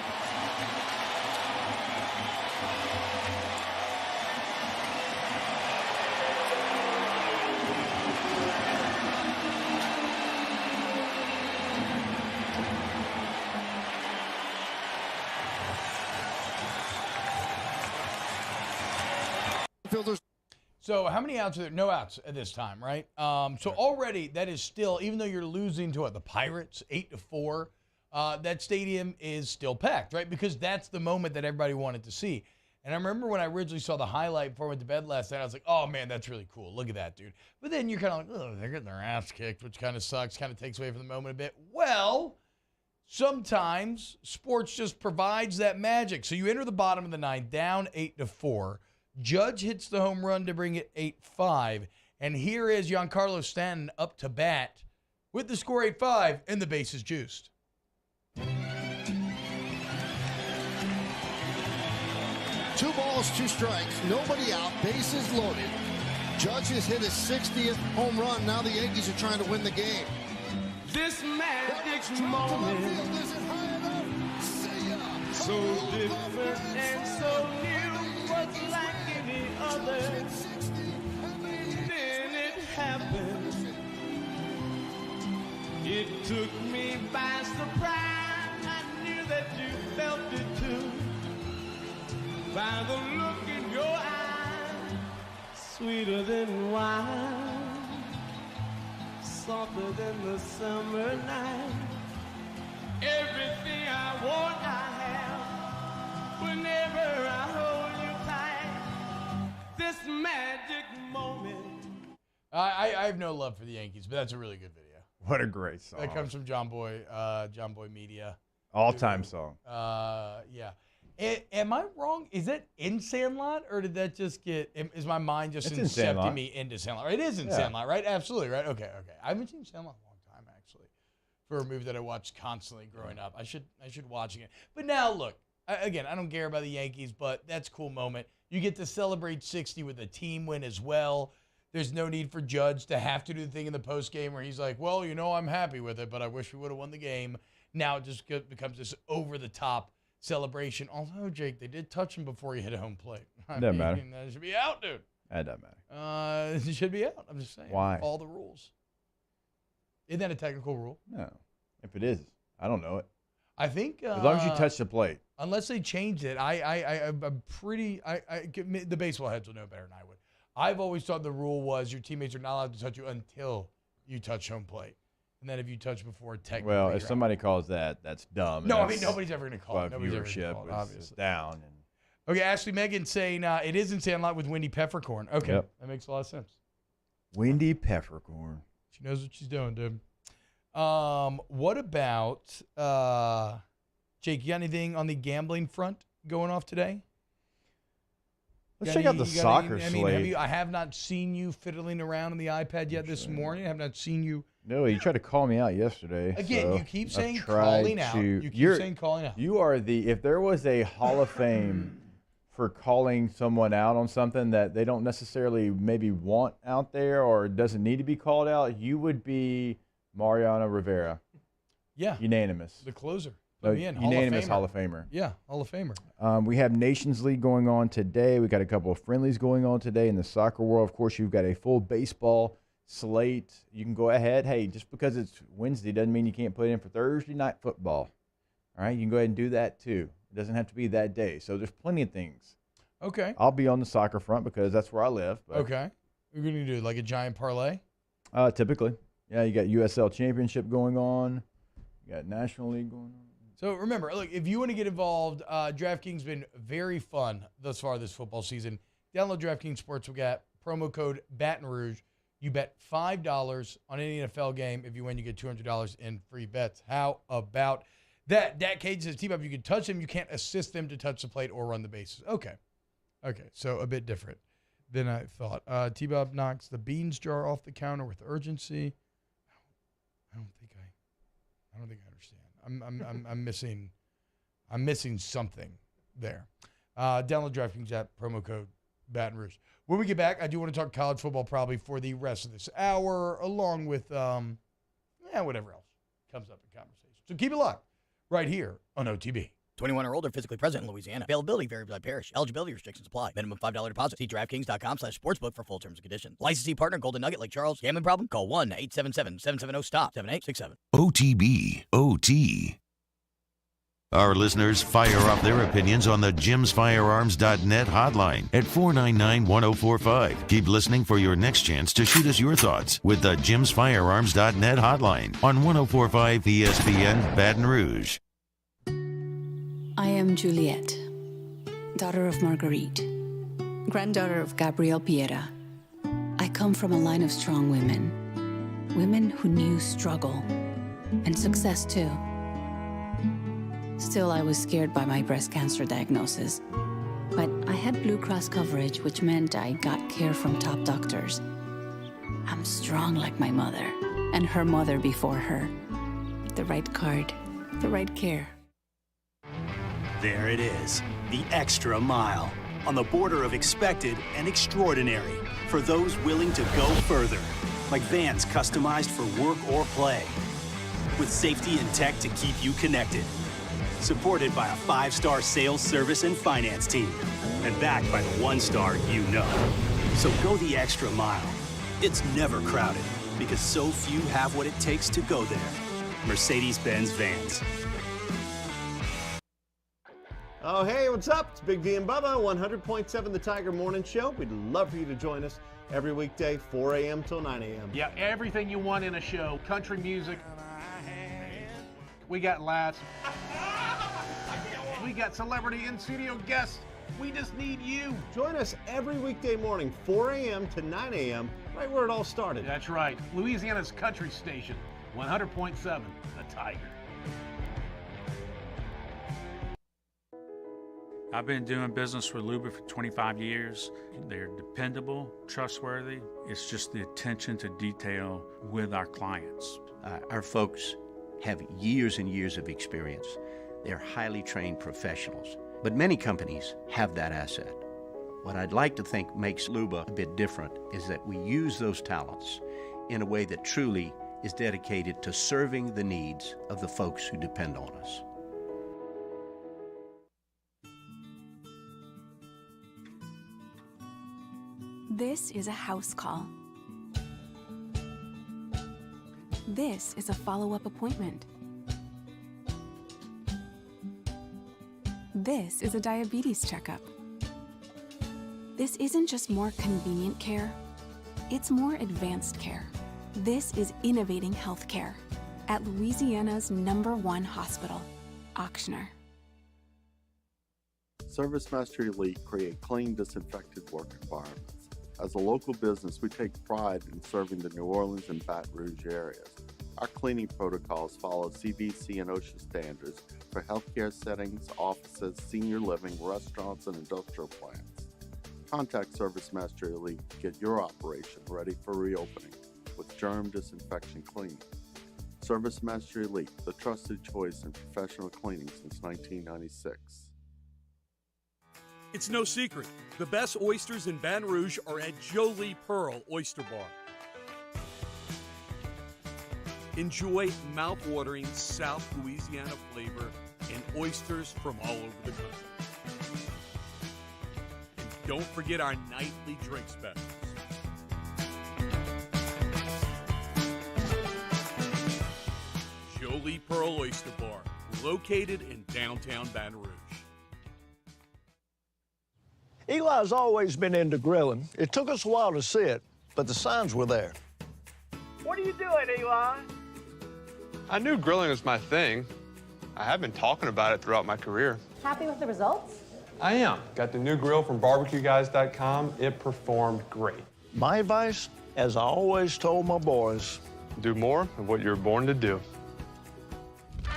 So how many outs are there? No outs at this time, right? So already that is still, even though you're losing to what, the Pirates 8-4, that stadium is still packed, right? Because that's the moment that everybody wanted to see. And I remember when I originally saw the highlight before I went to bed last night, I was like, oh man, that's really cool. Look at that, dude. But then you're kind of like, oh, they're getting their ass kicked, which kind of sucks, kind of takes away from the moment a bit. Well, sometimes sports just provides that magic. So you enter the bottom of the ninth, down 8-4. Judge hits the home run to bring it 8-5. And here is Giancarlo Stanton up to bat with the score 8-5, and the base is juiced.
2 balls, 2 strikes, nobody out, bases loaded. Judge has hit his 60th home run. Now the Yankees are trying to win the game.
This magic moment, so different and so new, was like any other. Then it happened. It took me by surprise. I knew that you felt it too. By the look in your eyes, sweeter than wine, softer than the summer night. Everything I want, I have. Whenever I hold you tight, this magic moment.
I have no love for the Yankees, but that's a really good video.
What a great song.
That comes from John Boy Media.
All-time song.
Yeah. Am I wrong? Is it in Sandlot, or did that just get? Is my mind just incepting me into Sandlot? It is in Sandlot, right? Absolutely, right? Okay. I haven't seen Sandlot in a long time, actually, for a movie that I watched constantly growing up. I should watch it. But now, look, again, I don't care about the Yankees, but that's a cool moment. You get to celebrate 60 with a team win as well. There's no need for Judge to have to do the thing in the postgame where he's like, well, I'm happy with it, but I wish we would have won the game. Now it just becomes this over-the-top celebration. Although, Jake, they did touch him before he hit a home plate.
Doesn't matter.
That should be out, dude.
That doesn't matter.
It should be out. I'm just saying.
Why?
All the rules. Isn't that a technical rule?
No. If it is, I don't know it.
I think
as long as you touch the plate.
Unless they changed it, I'm pretty. The baseball heads will know better than I would. I've always thought the rule was your teammates are not allowed to touch you until you touch home plate. And then if you touch before, technically.
Well, if
you're
somebody calls that, that's dumb.
No, I mean, nobody's ever going to call it.
Well,
Nobody's ever
viewership
gonna call it,
is down. And
okay, Ashley Megan saying it is in Sandlot with Wendy Peppercorn. Okay,
Yep.
that makes a lot of sense.
Wendy Peppercorn.
She knows what she's doing, dude. What about Jake? You got anything on the gambling front going off today?
Let's check out the soccer slate.
I have not seen you fiddling around on the iPad yet this morning. I have not seen you.
No, you tried to call me out yesterday.
Again,
so
you keep
I've
saying
tried
calling out.
to-
You keep
You're-
saying calling out.
You are if there was a Hall of Fame for calling someone out on something that they don't necessarily maybe want out there or doesn't need to be called out, you would be Mariano Rivera.
Yeah.
Unanimous.
The closer.
No,
Let me in.
unanimous Hall of Famer.
Yeah, Hall of Famer.
We have Nations League going on today. We got a couple of friendlies going on today in the soccer world. Of course, you've got a full baseball slate. You can go ahead. Hey, just because it's Wednesday doesn't mean you can't put in for Thursday night football. All right, you can go ahead and do that too. It doesn't have to be that day. So there's plenty of things.
Okay.
I'll be on the soccer front because that's where I live. But,
Okay. You're going to do like a giant parlay?
Typically. Yeah, you got USL Championship going on. You got National League going on.
So remember, look, if you want to get involved, DraftKings has been very fun thus far this football season. Download DraftKings Sportsbook app, promo code Baton Rouge. You bet $5 on any NFL game. If you win, you get $200 in free bets. How about that? Dat Cage says, T-Bob, you can touch them. You can't assist them to touch the plate or run the bases. Okay, so a bit different than I thought. T-Bob knocks the beans jar off the counter with urgency. I don't think I understand. I'm missing something there. Download DraftKings app, promo code Baton Rouge. When we get back, I do want to talk college football probably for the rest of this hour, along with whatever else comes up in conversation. So keep it locked right here on OTB.
21 or older, physically present in Louisiana. Availability varies by parish. Eligibility restrictions apply. Minimum $5 deposit. See DraftKings.com/sportsbook for full terms and conditions. Licensee partner Golden Nugget Lake Charles. Gambling problem? Call 1-877-770-STOP. 7867.
OTB, OT. Our listeners fire off their opinions on the jimsfirearms.net hotline at 499-1045. Keep listening for your next chance to shoot us your thoughts with the jimsfirearms.net hotline on 1045 ESPN Baton Rouge.
I am Juliet, daughter of Marguerite, granddaughter of Gabriel Piera. I come from a line of strong women who knew struggle and success too. Still, I was scared by my breast cancer diagnosis, but I had Blue Cross coverage, which meant I got care from top doctors. I'm strong like my mother and her mother before her. The right card, the right care.
There it is, the extra mile, on the border of expected and extraordinary, for those willing to go further, like vans customized for work or play, with safety and tech to keep you connected, supported by a 5-star sales, service, and finance team, and backed by the 1-star you know. So go the extra mile. It's never crowded, because so few have what it takes to go there. Mercedes-Benz Vans.
Oh, hey, what's up? It's Big V and Bubba, 100.7 The Tiger Morning Show. We'd love for you to join us every weekday, 4 a.m. till 9 a.m.
Yeah, everything you want in a show. Country music. We got laughs. We got celebrity in-studio guests. We just need you.
Join us every weekday morning, 4 a.m. to 9 a.m., right where it all started.
That's right. Louisiana's country station, 100.7 The Tiger.
I've been doing business with Luba for 25 years. They're dependable, trustworthy. It's just the attention to detail with our clients.
Our folks have years and years of experience. They're highly trained professionals. But many companies have that asset. What I'd like to think makes Luba a bit different is that we use those talents in a way that truly is dedicated to serving the needs of the folks who depend on us.
This is a house call. This is a follow-up appointment. This is a diabetes checkup. This isn't just more convenient care, it's more advanced care. This is innovating healthcare at Louisiana's #1 hospital, Ochsner.
ServiceMaster Elite create clean, disinfected work environments. As a local business, we take pride in serving the New Orleans and Baton Rouge areas. Our cleaning protocols follow CDC and OSHA standards for healthcare settings, offices, senior living, restaurants, and industrial plants. Contact ServiceMaster Elite to get your operation ready for reopening with germ disinfection cleaning. ServiceMaster Elite, the trusted choice in professional cleaning since 1996.
It's no secret. The best oysters in Baton Rouge are at Jolie Pearl Oyster Bar. Enjoy mouth-watering South Louisiana flavor and oysters from all over the country. And don't forget our nightly drink specials. Jolie Pearl Oyster Bar, located in downtown Baton Rouge.
Eli's always been into grilling. It took us a while to see it, but the signs were there.
What are you doing, Eli?
I knew grilling was my thing. I have been talking about it throughout my career.
Happy with the results?
I am. Got the new grill from barbecueguys.com. It performed great.
My advice, as I always told my boys,
do more of what you're born to do.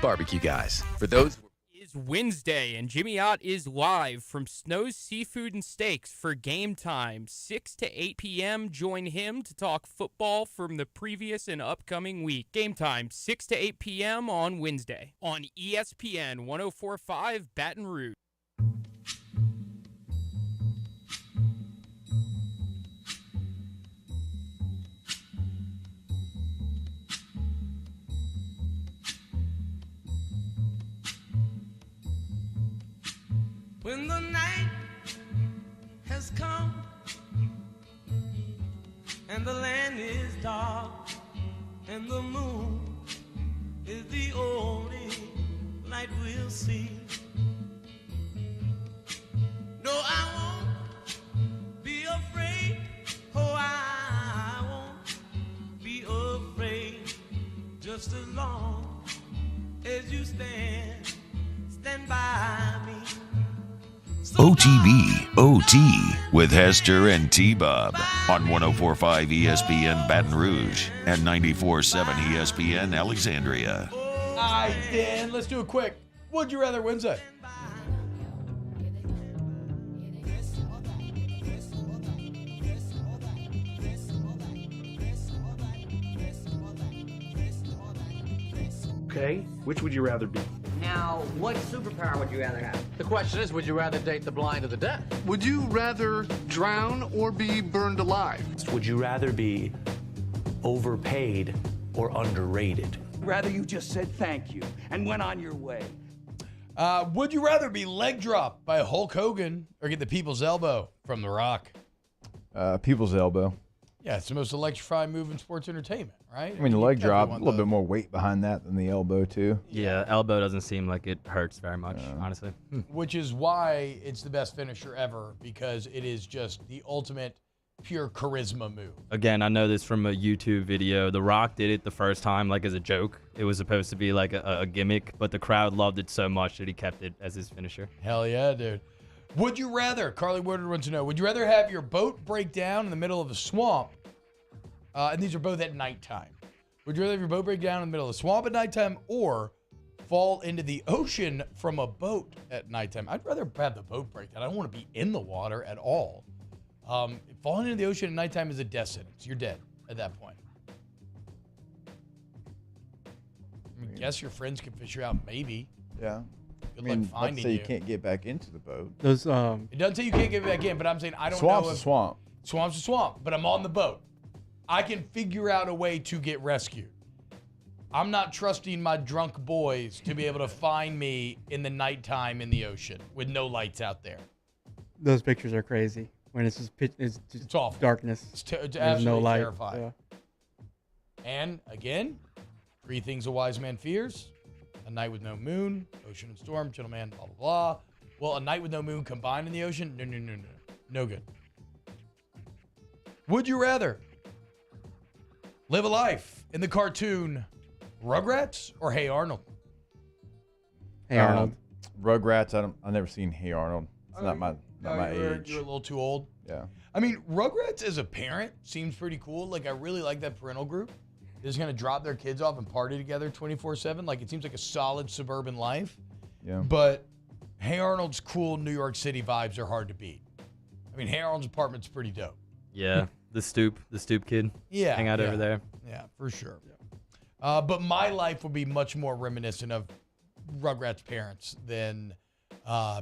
Barbecue Guys. For those
It's Wednesday, and Jimmy Ott is live from Snow's Seafood and Steaks for Game Time, 6 to 8 p.m. Join him to talk football from the previous and upcoming week. Game Time, 6 to 8 p.m. on Wednesday on ESPN 104.5 Baton Rouge.
When the night has come and the land is dark and the moon is the only light we'll see. No, I won't be afraid. Oh, I won't be afraid. Just as long as you stand by me.
OTB OT with Hester and T-Bob on 104.5 ESPN Baton Rouge and 94.7 ESPN Alexandria.
All right, Dan, let's do it quick. Would you rather Wednesday?
Okay, which would you rather be?
Now, what superpower would you rather have?
The question is, would you rather date the blind or the deaf?
Would you rather drown or be burned alive?
Would you rather be overpaid or underrated?
Rather you just said thank you and went on your way.
Would you rather be leg dropped by Hulk Hogan or get the people's elbow from The Rock?
People's elbow.
Yeah, it's the most electrifying move in sports entertainment, right?
I mean, the leg drop, a
everyone
little bit more weight behind that than the elbow, too.
Yeah, elbow doesn't seem like it hurts very much, honestly.
Which is why it's the best finisher ever, because it is just the ultimate pure charisma move.
Again, I know this from a YouTube video. The Rock did it the first time like as a joke. It was supposed to be like a gimmick, but the crowd loved it so much that he kept it as his finisher.
Hell yeah, dude. Would you rather, Carly Woodard wants to know, would you rather have your boat break down in the middle of a swamp, and these are both at nighttime. Would you rather have your boat break down in the middle of the swamp at nighttime or fall into the ocean from a boat at nighttime? I'd rather have the boat break down. I don't want to be in the water at all. Falling into the ocean at nighttime is a death sentence. You're dead at that point. I guess your friends can fish you out, maybe.
Yeah.
Good luck finding
let's say
you.
you can't get back into the boat.
It doesn't say you can't get back in, but I'm saying I don't know.
Swamp's a swamp.
Swamp's a swamp, but I'm on the boat. I can figure out a way to get rescued. I'm not trusting my drunk boys to be able to find me in the nighttime in the ocean with no lights out there.
Those pictures are crazy. When it's just it's
awful.
Darkness.
It's
There's
absolutely
no light.
terrifying.
Yeah.
And again, 3 things a wise man fears: a night with no moon, ocean and storm, gentleman, blah, blah, blah. Well, a night with no moon combined in the ocean? No. No good. Would you rather Live a life in the cartoon Rugrats or Hey Arnold?
Hey Arnold.
Rugrats. I've never seen Hey Arnold. It's not my age.
You're a little too old.
Yeah.
I mean, Rugrats as a parent seems pretty cool. Like, I really like that parental group. They're just going to drop their kids off and party together 24/7. Like, it seems like a solid suburban life.
Yeah.
But Hey Arnold's cool New York City vibes are hard to beat. I mean, Hey Arnold's apartment's pretty dope.
Yeah, the stoop kid.
Yeah.
Hang out over there.
Yeah, for sure. But my life would be much more reminiscent of Rugrats' parents than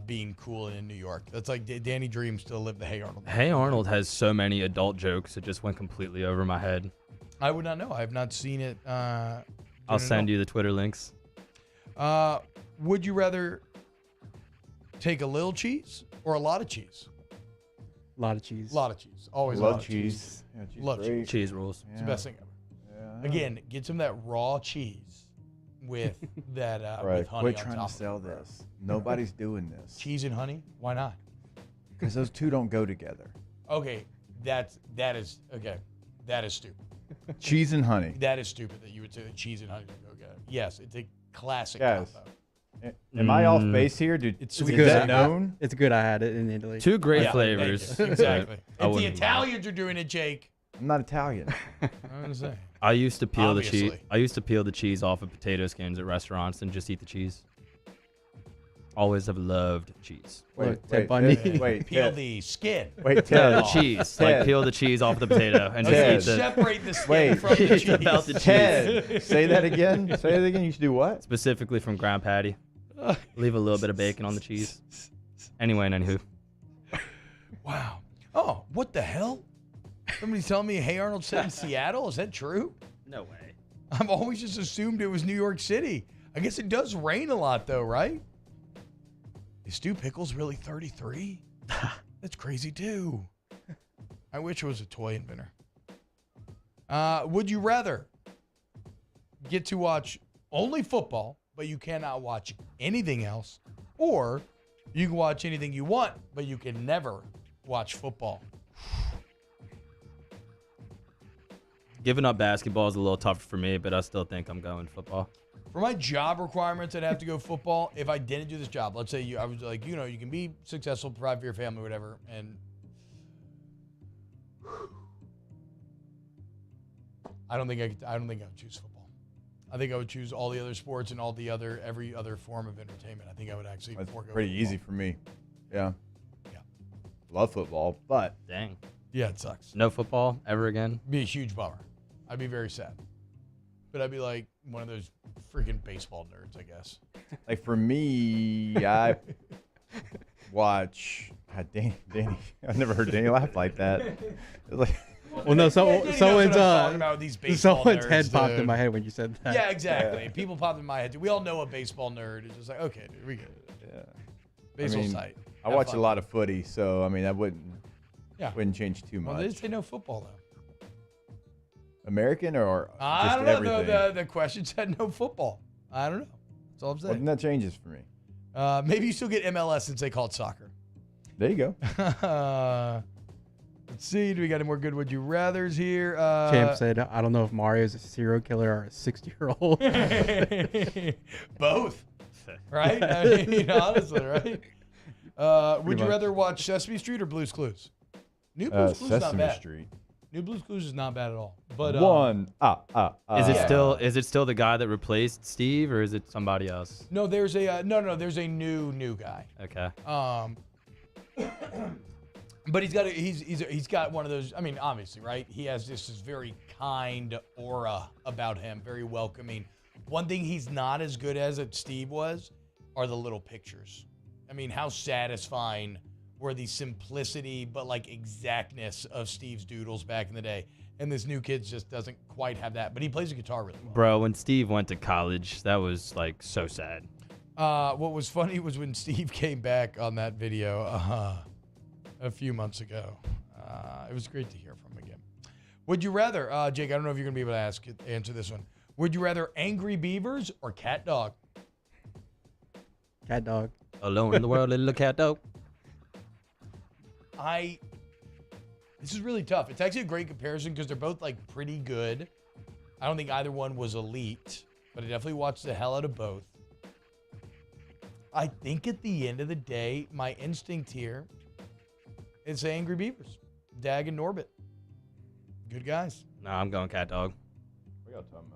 being cool in New York. That's like Danny dreams to live the Hey Arnold.
Hey Arnold has so many adult jokes, it just went completely over my head.
I would not know. I have not seen it.
I'll send you the Twitter links.
Would you rather take a little cheese or a lot of cheese?
A lot of cheese.
A lot of cheese. Always
Love
a lot of cheese.
Yeah, cheese
Love
great.
cheese.
Cheese rules.
It's the best thing ever. Again, get some of that raw cheese with that
Right.
with honey
Quit
on
trying
top
to
of
sell
it.
this. Nobody's doing this.
Cheese and honey? Why not?
Because those two don't go together.
Okay, that is okay. That is stupid.
Cheese and honey.
That is stupid that you would say that cheese and honey don't go together. Yes, it's a classic
Guys,
combo.
am I off base here? Dude,
It's
is
sweet.
that known?
It's good. I had it in Italy.
Two great
Yeah,
flavors.
thank you. Exactly.
I
If the
wouldn't lie.
Italians are doing it, Jake.
I'm not Italian.
I'm saying.
I used to peel the cheese.
Obviously.
I used to peel the cheese off of potato skins at restaurants and just eat the cheese. Always have loved cheese.
Ted Bundy.
Wait.
Peel
Ted.
the skin.
Wait,
No,
Ted.
the cheese.
Ted.
Like peel the cheese off the potato and
Okay,
just eat the.
separate the skin
Wait.
from the cheese.
About the cheese.
Ted, say that again. Say it again. You should do what?
Specifically from ground patty. Leave a little bit of bacon on the cheese. Anyway, anywho.
Wow. Oh, what the hell? Somebody's telling me Hey Arnold set in Seattle? Is that true?
No way.
I've always just assumed it was New York City. I guess it does rain a lot, though, right? Is Stu Pickles really 33? That's crazy, too. I wish it was a toy inventor. Would you rather get to watch only football, but you cannot watch anything else, or you can watch anything you want, but you can never watch football?
Giving up basketball is a little tougher for me, but I still think I'm going football.
For my job requirements, I'd have to go football. If I didn't do this job, let's say I was like, you can be successful, provide for your family, whatever, and I don't think I would choose football. I think I would choose all the other sports and every other form of entertainment. I think I would actually
That's
forego
pretty
football.
easy for me. Yeah.
Yeah.
Love football, but
Dang.
Yeah, it sucks.
No football ever again?
Be a huge bummer. I'd be very sad. But I'd be like one of those freaking baseball nerds, I guess.
like for me, I watch. God, Danny. I've never heard Danny laugh like that. It's like,
Well, no,
Danny knows
someone's
what I'm talking about with these baseball
someone's
nerds,
head popped
dude.
in my head when you said that.
Yeah, exactly. People popped in my head. We all know a baseball nerd. It's just like, okay, dude, we get it.
yeah.
Baseball's tight.
I
Have
watch
fun.
a lot of footy, so I mean that wouldn't change too
Well,
much.
they didn't say no football, though.
American or
I
just
don't know.
everything?
The question said no football. I don't know. That's all I'm
Well,
saying.
then that changes for me.
Maybe you still get MLS since they call it soccer.
There you go.
Let's see. Do we got any more good would you rathers here?
Champ said, I don't know if Mario's a serial killer or a 60-year-old.
Both. Right? I mean, honestly, right? Would you rather watch Sesame Street or Blue's Clues? New Blue's Clues is not
Sesame
bad.
Street.
New Blue's Clues is not bad at all. But
Is it still the guy that replaced Steve, or is it somebody else?
No, there's a there's a new guy.
Okay.
But he's got one of those. I mean, obviously, right? He has this very kind aura about him, very welcoming. One thing he's not as good as Steve was are the little pictures. I mean, how satisfying were the simplicity but like exactness of Steve's doodles back in the day? And this new kid just doesn't quite have that, but he plays the guitar really well.
Bro, when Steve went to college, that was like so sad.
What was funny was when Steve came back on that video a few months ago. It was great to hear from him again. Would you rather, Jake, I don't know if you're going to be able to answer this one. Would you rather angry beavers or cat dog?
Cat dog.
Alone in the world, little cat dog.
This is really tough. It's actually a great comparison because they're both like pretty good. I don't think either one was elite, but I definitely watched the hell out of both. I think at the end of the day, my instinct here is Angry Beavers. Dag and Norbit. Good guys.
No, I'm going Cat Dog.
What y'all talking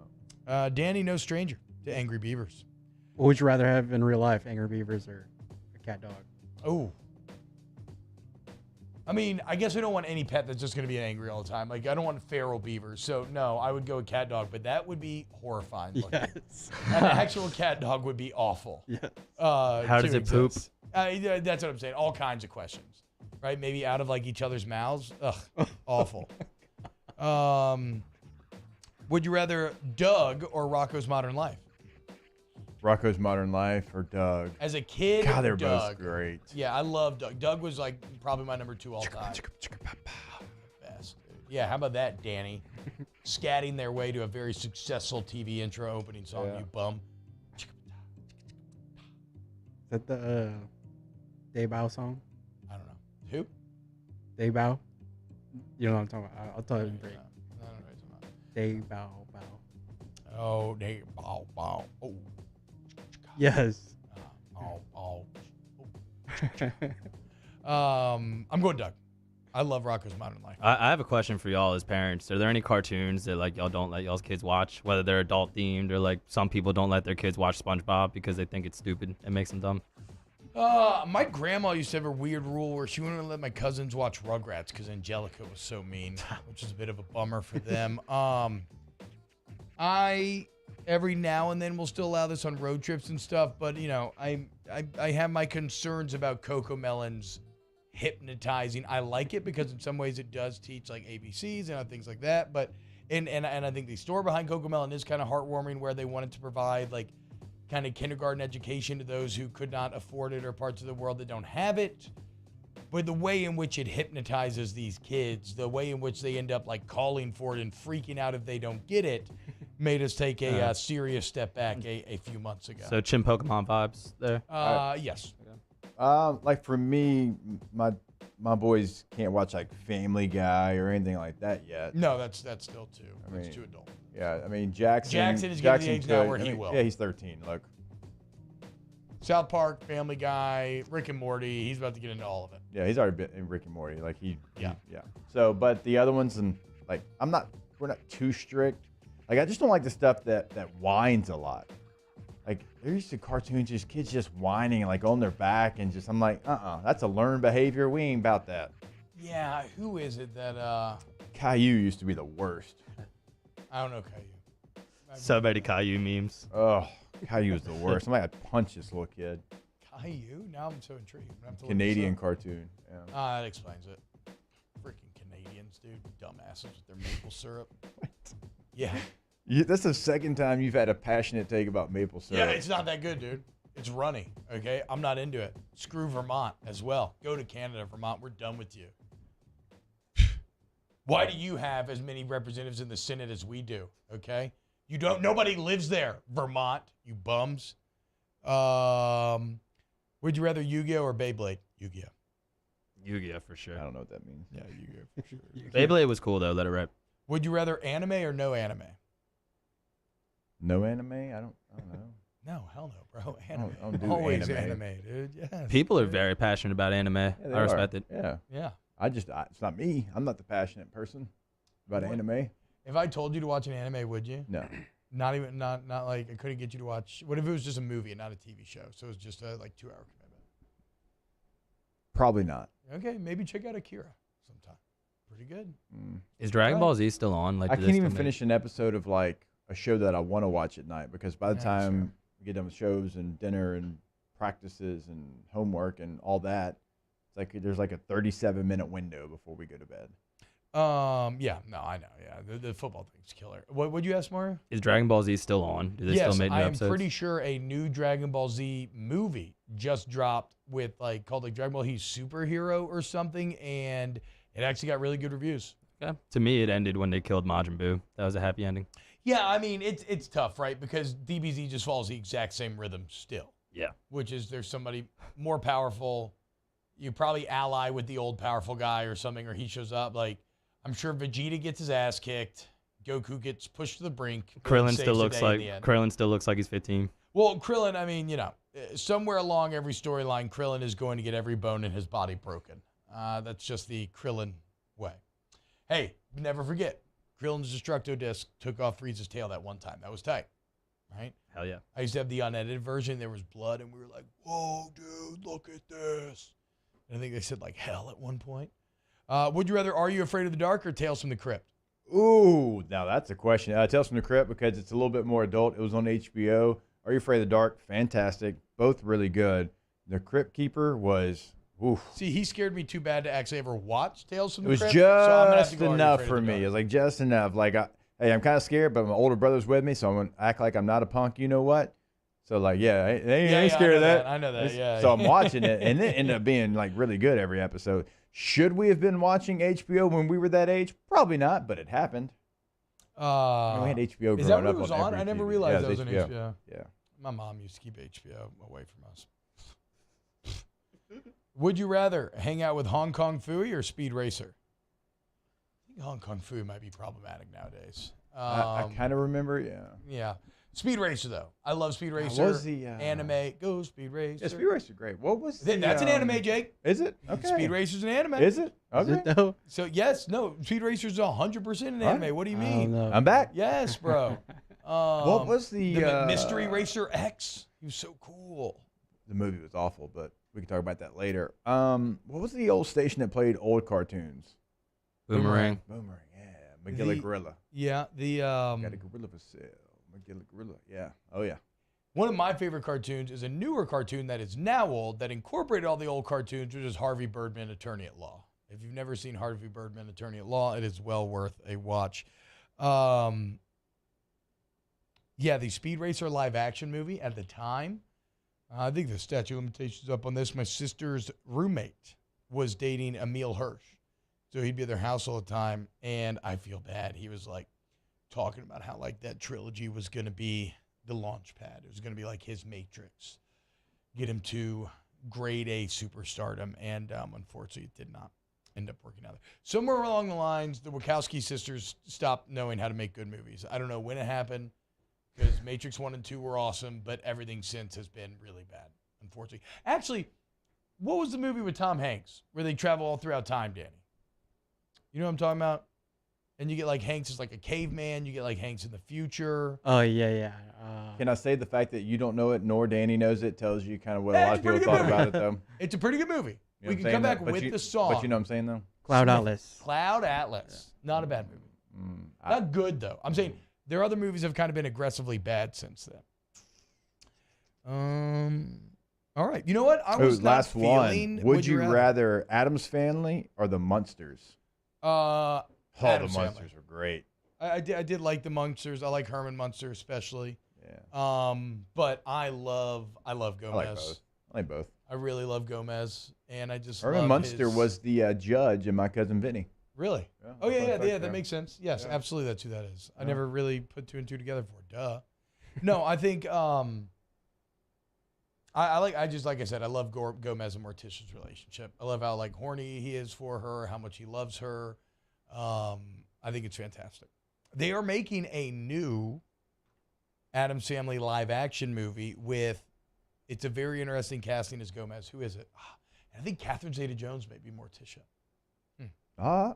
about?
Danny, no stranger to Angry Beavers.
What would you rather have in real life, Angry Beavers or a cat dog?
Oh. I mean, I guess I don't want any pet that's just going to be angry all the time. Like, I don't want feral beavers. So, no, I would go with cat dog, but that would be horrifying.
Yes.
An actual cat dog would be awful.
Yes.
How does it poop?
That's what I'm saying. All kinds of questions, right? Maybe out of, like, each other's mouths. Ugh, awful. Would you rather Doug or Rocco's Modern Life?
Rocco's Modern Life or Doug?
As a kid,
God, they're
Doug.
both great.
Yeah, I love Doug. Doug was like probably my number 2 all time. Best, dude. Yeah, how about that, Danny? Scatting their way to a very successful TV intro opening song,
Yeah.
you bum.
Is that the Day Bow song?
I don't know. Who?
Day Bow? You know what I'm talking about. I'll tell you in break.
I don't know what you're talking about.
Day Bow Bow.
Oh, Day Bow Bow. Oh.
Yes.
I'm going Doug. I love Rocco's Modern Life.
I have a question for y'all as parents. Are there any cartoons that like y'all don't let y'all's kids watch, whether they're adult themed or like some people don't let their kids watch SpongeBob because they think it's stupid and makes them dumb?
My grandma used to have a weird rule where she wouldn't let my cousins watch Rugrats because Angelica was so mean, which is a bit of a bummer for them. I every now and then will still allow this on road trips and stuff, but you know, I have my concerns about Coco Melon's hypnotizing. I like it because in some ways it does teach like ABCs and things like that, but and I think the story behind Coco Melon is kind of heartwarming, where they wanted to provide like kind of kindergarten education to those who could not afford it or parts of the world that don't have it. But the way in which it hypnotizes these kids, the way in which they end up like calling for it and freaking out if they don't get it, made us take a serious step back a few months ago.
So Chim Pokemon vibes there?
Yes.
Like for me, my boys can't watch like Family Guy or anything like that yet.
No, that's still too.
I mean,
it's too adult.
Yeah, I mean Jackson
is getting the age now where he will.
Yeah, he's 13. Look.
South Park, Family Guy, Rick and Morty. He's about to get into all of it.
Yeah, he's already been in Rick and Morty. Like
Yeah.
So, but the other ones, and like we're not too strict. Like I just don't like the stuff that whines a lot. Like there used to cartoons, just kids just whining like on their back and just I'm like, that's a learned behavior. We ain't about that.
Yeah, who is it that
Caillou used to be the worst.
I don't know Caillou.
So many Caillou memes.
Oh, Caillou was the worst. I'm like, I'd punch this little kid.
Caillou? Now I'm so intrigued. I'm gonna have to look
Canadian
this up.
cartoon. Yeah.
That explains it. Freaking Canadians, dude. Dumbasses with their maple syrup.
What?
Yeah.
That's the second time you've had a passionate take about maple syrup.
Yeah, it's not that good, dude. It's runny, okay? I'm not into it. Screw Vermont as well. Go to Canada, Vermont. We're done with you. Why do you have as many representatives in the Senate as we do, okay? Nobody lives there, Vermont, you bums. Would you rather Yu-Gi-Oh or Beyblade? Yu-Gi-Oh.
Yu-Gi-Oh for sure.
I don't know what that means.
Yeah, Yu-Gi-Oh for sure.
Beyblade was cool though. Let it rip.
Would you rather anime or no anime?
No anime? I don't know.
No, hell no, bro. Anime.
I don't do
Always
anime.
dude. Yes.
People are very passionate about anime.
Yeah,
I respect it.
Yeah.
Yeah.
It's not me. I'm not the passionate person about anime.
If I told you to watch an anime, would you?
No.
Not like I couldn't get you to watch. What if it was just a movie and not a TV show? So it was just a like 2-hour commitment.
Probably not.
Okay, maybe check out Akira sometime. Pretty good.
Is Dragon Ball Z still on? Like,
I
do they
can't
still
even
make-
finish an episode of like a show that I want to watch at night because by the time we get done with shows and dinner and practices and homework and all that, it's like there's like a 37-minute window before we go to bed.
Yeah, no, I know. Yeah, the football thing's killer. What would you ask, Mario?
Is Dragon Ball Z still on? Do they still make new episodes?
I am pretty sure a new Dragon Ball Z movie just dropped with called Dragon Ball Z Superhero or something, and it actually got really good reviews.
Yeah. To me, it ended when they killed Majin Buu. That was a happy ending.
Yeah, I mean it's tough, right? Because DBZ just follows the exact same rhythm still.
Yeah.
Which is there's somebody more powerful. You probably ally with the old powerful guy or something, or he shows up. Like I'm sure Vegeta gets his ass kicked. Goku gets pushed to the brink.
Krillin
saves
still
the
looks
day in
like
the end.
Krillin still looks like he's 15.
Well, Krillin, I mean, somewhere along every storyline, Krillin is going to get every bone in his body broken. That's just the Krillin way. Hey, never forget, Krillin's Destructo Disc took off Frieza's tail that one time. That was tight, right?
Hell yeah.
I used to have the unedited version. There was blood, and we were like, whoa, dude, look at this. And I think they said, like, hell at one point. Would you rather Are You Afraid of the Dark or Tales from the Crypt?
Ooh, now that's a question. Tales from the Crypt because it's a little bit more adult. It was on HBO. Are You Afraid of the Dark? Fantastic. Both really good. The Crypt Keeper was, oof.
See, he scared me too bad to actually ever watch Tales from the
It was
Crypt.
just
so I'm gonna have to go Are You
enough
Afraid
for
of the
me.
Dark.
It was like just enough. Like, hey, I'm kind of scared, but my older brother's with me, so I'm going to act like I'm not a punk. You know what? So, like, I ain't scared of that.
I know that, yeah.
So I'm watching it, and it ended up being, like, really good every episode. Should we have been watching HBO when we were that age? Probably not, but it happened. We had HBO growing up.
Is that what it was on? I never
TV.
realized
Yeah,
that was on
HBO.
HBO.
Yeah.
My mom used to keep HBO away from us. Would you rather hang out with Hong Kong Phooey or Speed Racer? I think Hong Kong Phooey might be problematic nowadays.
I kind of remember,
Yeah. Speed Racer, though. I love Speed Racer.
What was the
anime? Go Speed Racer.
Yeah, Speed Racer, great. What was the,
That's an anime, Jake.
Is it? Okay.
Speed Racer's an anime.
Is it? Okay.
Is it though?
So, yes, no, Speed Racer's 100% an anime. What do you mean?
I'm back.
Yes, bro.
What was the
Mystery Racer X? He was so cool.
The movie was awful, but we can talk about that later. What was the old station that played old cartoons?
Boomerang.
Boomerang, yeah. McGilla Gorilla.
Yeah,
Got a gorilla for sale. McGilla Gorilla, yeah. Oh, yeah.
One of my favorite cartoons is a newer cartoon that is now old that incorporated all the old cartoons, which is Harvey Birdman, Attorney at Law. If you've never seen Harvey Birdman, Attorney at Law, it is well worth a watch. The Speed Racer live action movie at the time, I think the statute of limitations up on this. My sister's roommate was dating Emil Hirsch. So he'd be at their house all the time, and I feel bad. He was like talking about how like that trilogy was going to be the launch pad. It was going to be like his Matrix, get him to grade A superstardom, and unfortunately it did not end up working out. Somewhere along the lines, the Wachowski sisters stopped knowing how to make good movies. I don't know when it happened, because Matrix 1 and 2 were awesome, but everything since has been really bad, unfortunately. Actually, what was the movie with Tom Hanks where they travel all throughout time, Danny? You know what I'm talking about? And you get like Hanks is like a caveman. You get like Hanks in the future.
Oh, yeah.
Can I say the fact that you don't know it nor Danny knows it tells you kind of what a lot of people thought about it, though?
It's a pretty good movie.
You know
We
what
can
I'm
come
saying,
back
though?
with the song.
But you know what I'm saying, though?
Cloud Atlas.
Cloud Atlas. Not a bad movie. Not good, though. I'm saying there are other movies that have kind of been aggressively bad since then. All right. You know what? I was
last
not feeling.
one. Would you rather Addams Family or the Munsters?
The
Munsters are great.
I did like the Munsters. I like Herman Munster especially.
Yeah.
But I love Gomez.
I like both.
I really love Gomez, and I just
Herman
love
Munster
his...
was the judge in My Cousin Vinny.
Really?
Yeah,
Oh yeah. That makes sense. Yes, absolutely. That's who that is. I
Yeah.
never really put two and two together before. Duh. No, I think I just like I said, I love Gomez and Morticia's relationship. I love how like horny he is for her, how much he loves her. I think it's fantastic. They are making a new Addams Family live action movie with. It's a very interesting casting as Gomez. Who is it? I think Catherine Zeta-Jones may be Morticia. Why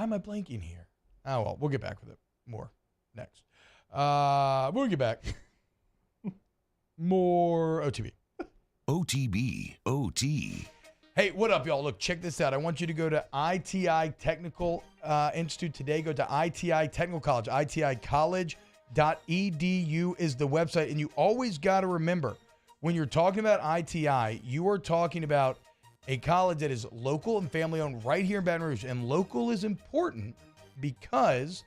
am I blanking here? Oh, well, we'll get back with it more next. We'll get back. More OTB.
OTB, OT.
Hey, what up, y'all? Look, check this out. I want you to go to ITI Technical Institute today. Go to ITI Technical College. ITIcollege.edu is the website. And you always got to remember, when you're talking about ITI, you are talking about a college that is local and family-owned right here in Baton Rouge. And local is important because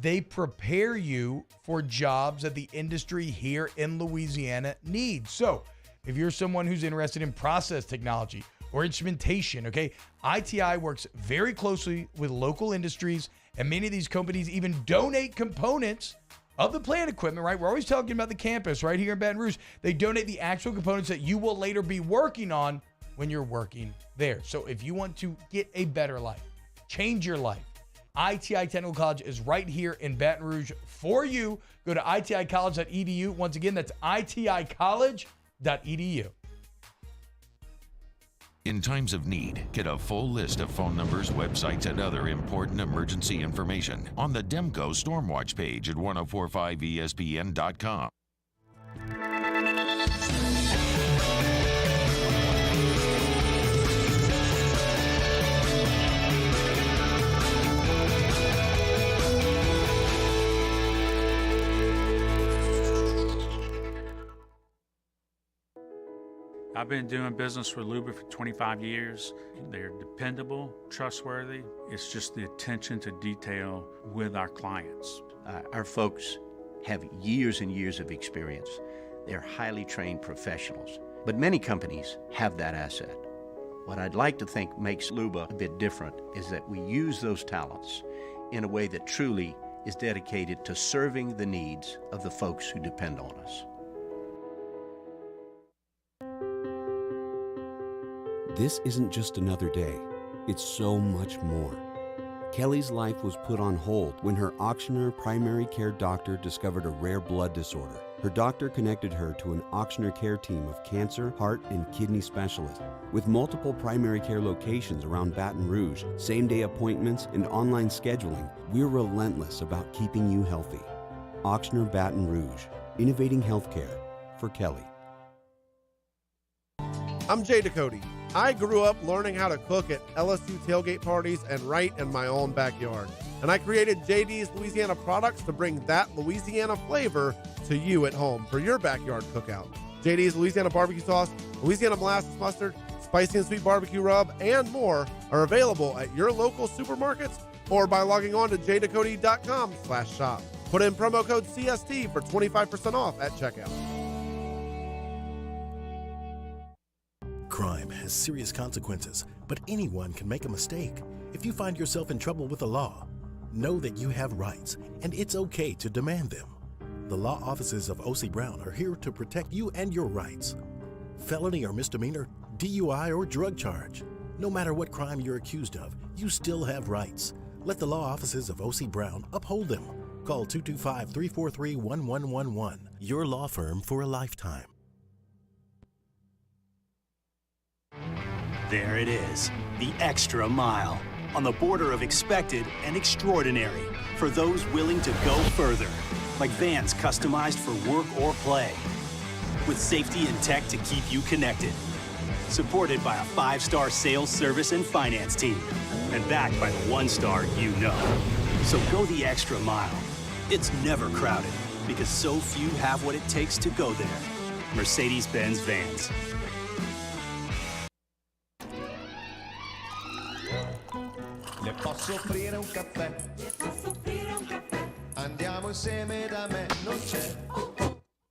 they prepare you for jobs that the industry here in Louisiana needs. So if you're someone who's interested in process technology or instrumentation, okay, ITI works very closely with local industries, and many of these companies even donate components of the plant equipment, right? We're always talking about the campus right here in Baton Rouge. They donate the actual components that you will later be working on when you're working there. So if you want to get a better life, change your life, ITI Technical College is right here in Baton Rouge for you. Go to iticollege.edu. Once again, that's iticollege.edu.
In times of need, get a full list of phone numbers, websites, and other important emergency information on the Demco Stormwatch page at 1045ESPN.com.
I've been doing business with Luba for 25 years. They're dependable, trustworthy. It's just the attention to detail with our clients.
Our folks have years and years of experience. They're highly trained professionals, but many companies have that asset. What I'd like to think makes Luba a bit different is that we use those talents in a way that truly is dedicated to serving the needs of the folks who depend on us.
This isn't just another day. It's so much more. Kelly's life was put on hold when her auctioneer primary care doctor discovered a rare blood disorder. Her doctor connected her to an auctioneer care team of cancer, heart, and kidney specialists. With multiple primary care locations around Baton Rouge, same-day appointments, and online scheduling, we're relentless about keeping you healthy. Auctioneer Baton Rouge, innovating healthcare for Kelly.
I'm Jay Ducote. I grew up learning how to cook at LSU tailgate parties and right in my own backyard. And I created JD's Louisiana products to bring that Louisiana flavor to you at home for your backyard cookout. JD's Louisiana barbecue sauce, Louisiana molasses mustard, spicy and sweet barbecue rub, and more are available at your local supermarkets or by logging on to jducote.com/shop. Put in promo code CST for 25% off at checkout.
Crime has serious consequences, but anyone can make a mistake. If you find yourself in trouble with the law, know that you have rights, and it's okay to demand them. The law offices of O.C. Brown are here to protect you and your rights. Felony or misdemeanor, DUI or drug charge. No matter what crime you're accused of, you still have rights. Let the law offices of O.C. Brown uphold them. Call 225-343-1111. Your law firm for a lifetime.
There it is, the extra mile, on the border of expected and extraordinary, for those willing to go further, like vans customized for work or play, with safety and tech to keep you connected, supported by a 5-star sales, service, and finance team, and backed by the 1-star you know. So go the extra mile. It's never crowded, because so few have what it takes to go there. Mercedes-Benz Vans.
Le posso offrire un caffè? Andiamo insieme da me, non c'è.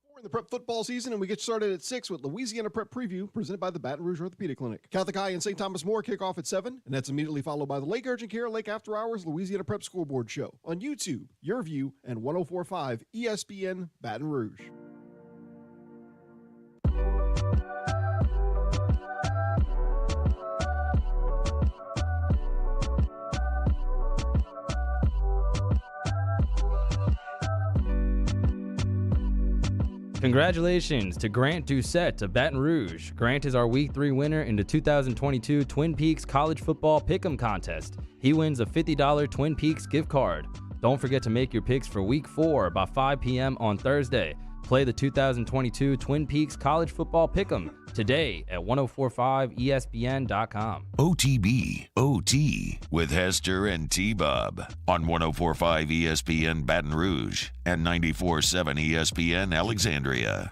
We're in the prep football season, and we get started at 6 with Louisiana Prep Preview, presented by the Baton Rouge Orthopedic Clinic. Catholic High and St. Thomas More kick off at 7, and that's immediately followed by the Lake Urgent Care Lake After Hours Louisiana Prep Scoreboard Show on YouTube, Your View, and 104.5 ESPN Baton Rouge.
Congratulations to Grant Doucette of Baton Rouge. Grant is our Week 3 winner in the 2022 Twin Peaks College Football Pick'em Contest. He wins a $50 Twin Peaks gift card. Don't forget to make your picks for Week 4 by 5 p.m. on Thursday. Play the 2022 Twin Peaks College Football Pick'em today at 1045ESPN.com.
OTB, OT, with Hester and T-Bob on 1045 ESPN Baton Rouge and 94.7 ESPN Alexandria.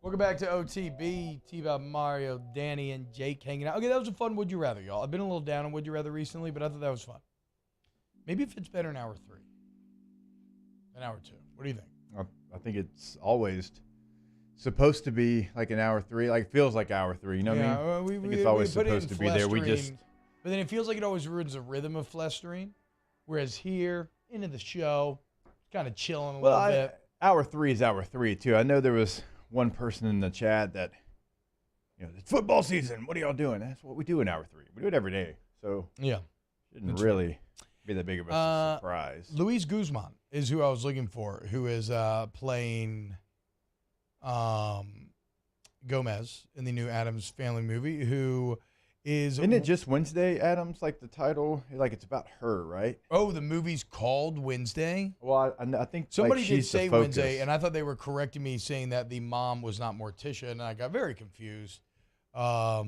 Welcome back to OTB. T-Bob, Mario, Danny, and Jake hanging out. Okay, that was a fun Would You Rather, y'all. I've been a little down on Would You Rather recently, but I thought that was fun. Maybe if it's better in hour 3 than hour 2. What do you think?
I think it's always supposed to be like an hour 3. Like, it feels like hour 3. You know what I mean? I think it's always supposed to be there. We just.
But then it feels like it always ruins the rhythm of Flestering. Whereas here, into the show, kind of chilling a little bit.
Hour 3 is hour 3 too. I know there was one person in the chat that, it's football season. What are y'all doing? That's what we do in hour 3. We do it every day. So
yeah,
Shouldn't really be that big of a surprise.
Luis Guzman is who I was looking for, who is playing Gomez in the new Addams Family movie, who is...
Isn't it just Wednesday, Addams, like the title? Like it's about her, right?
Oh, the movie's called Wednesday?
Well, I think
somebody
like,
did
she's
say
the focus.
Wednesday, and I thought they were correcting me saying that the mom was not Morticia, and I got very confused. By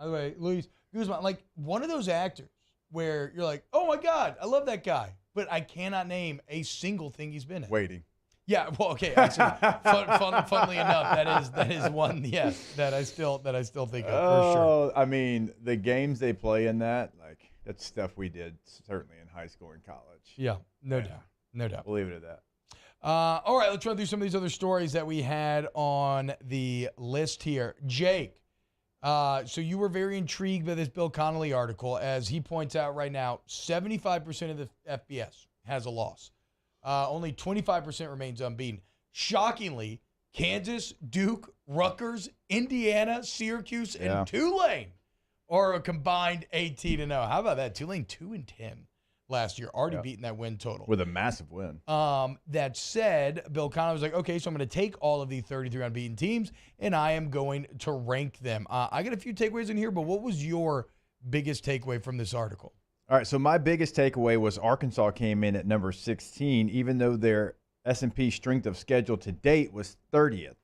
the way, Luis Guzman, like one of those actors where you're like, oh my God, I love that guy, but I cannot name a single thing he's been in.
Waiting.
Yeah, well, okay. Actually, funnily enough, that is one, yes, that I still think of for sure.
I mean, the games they play in that, like that's stuff we did certainly in high school and college.
Yeah, no doubt.
We'll leave it at that.
All right, let's run through some of these other stories that we had on the list here. Jake, so you were very intrigued by this Bill Connolly article. As he points out right now, 75% of the FBS has a loss. Only 25% remains unbeaten. Shockingly, Kansas, Duke, Rutgers, Indiana, Syracuse, and Tulane are a combined 18-0. How about that? Tulane 2-10 last year, already beating that win total.
With a massive win.
That said, Bill Connolly was like, okay, so I'm going to take all of the 33 unbeaten teams, and I am going to rank them. I got a few takeaways in here, but what was your biggest takeaway from this article?
All right, so my biggest takeaway was Arkansas came in at number 16, even though their S&P strength of schedule to date was 30th.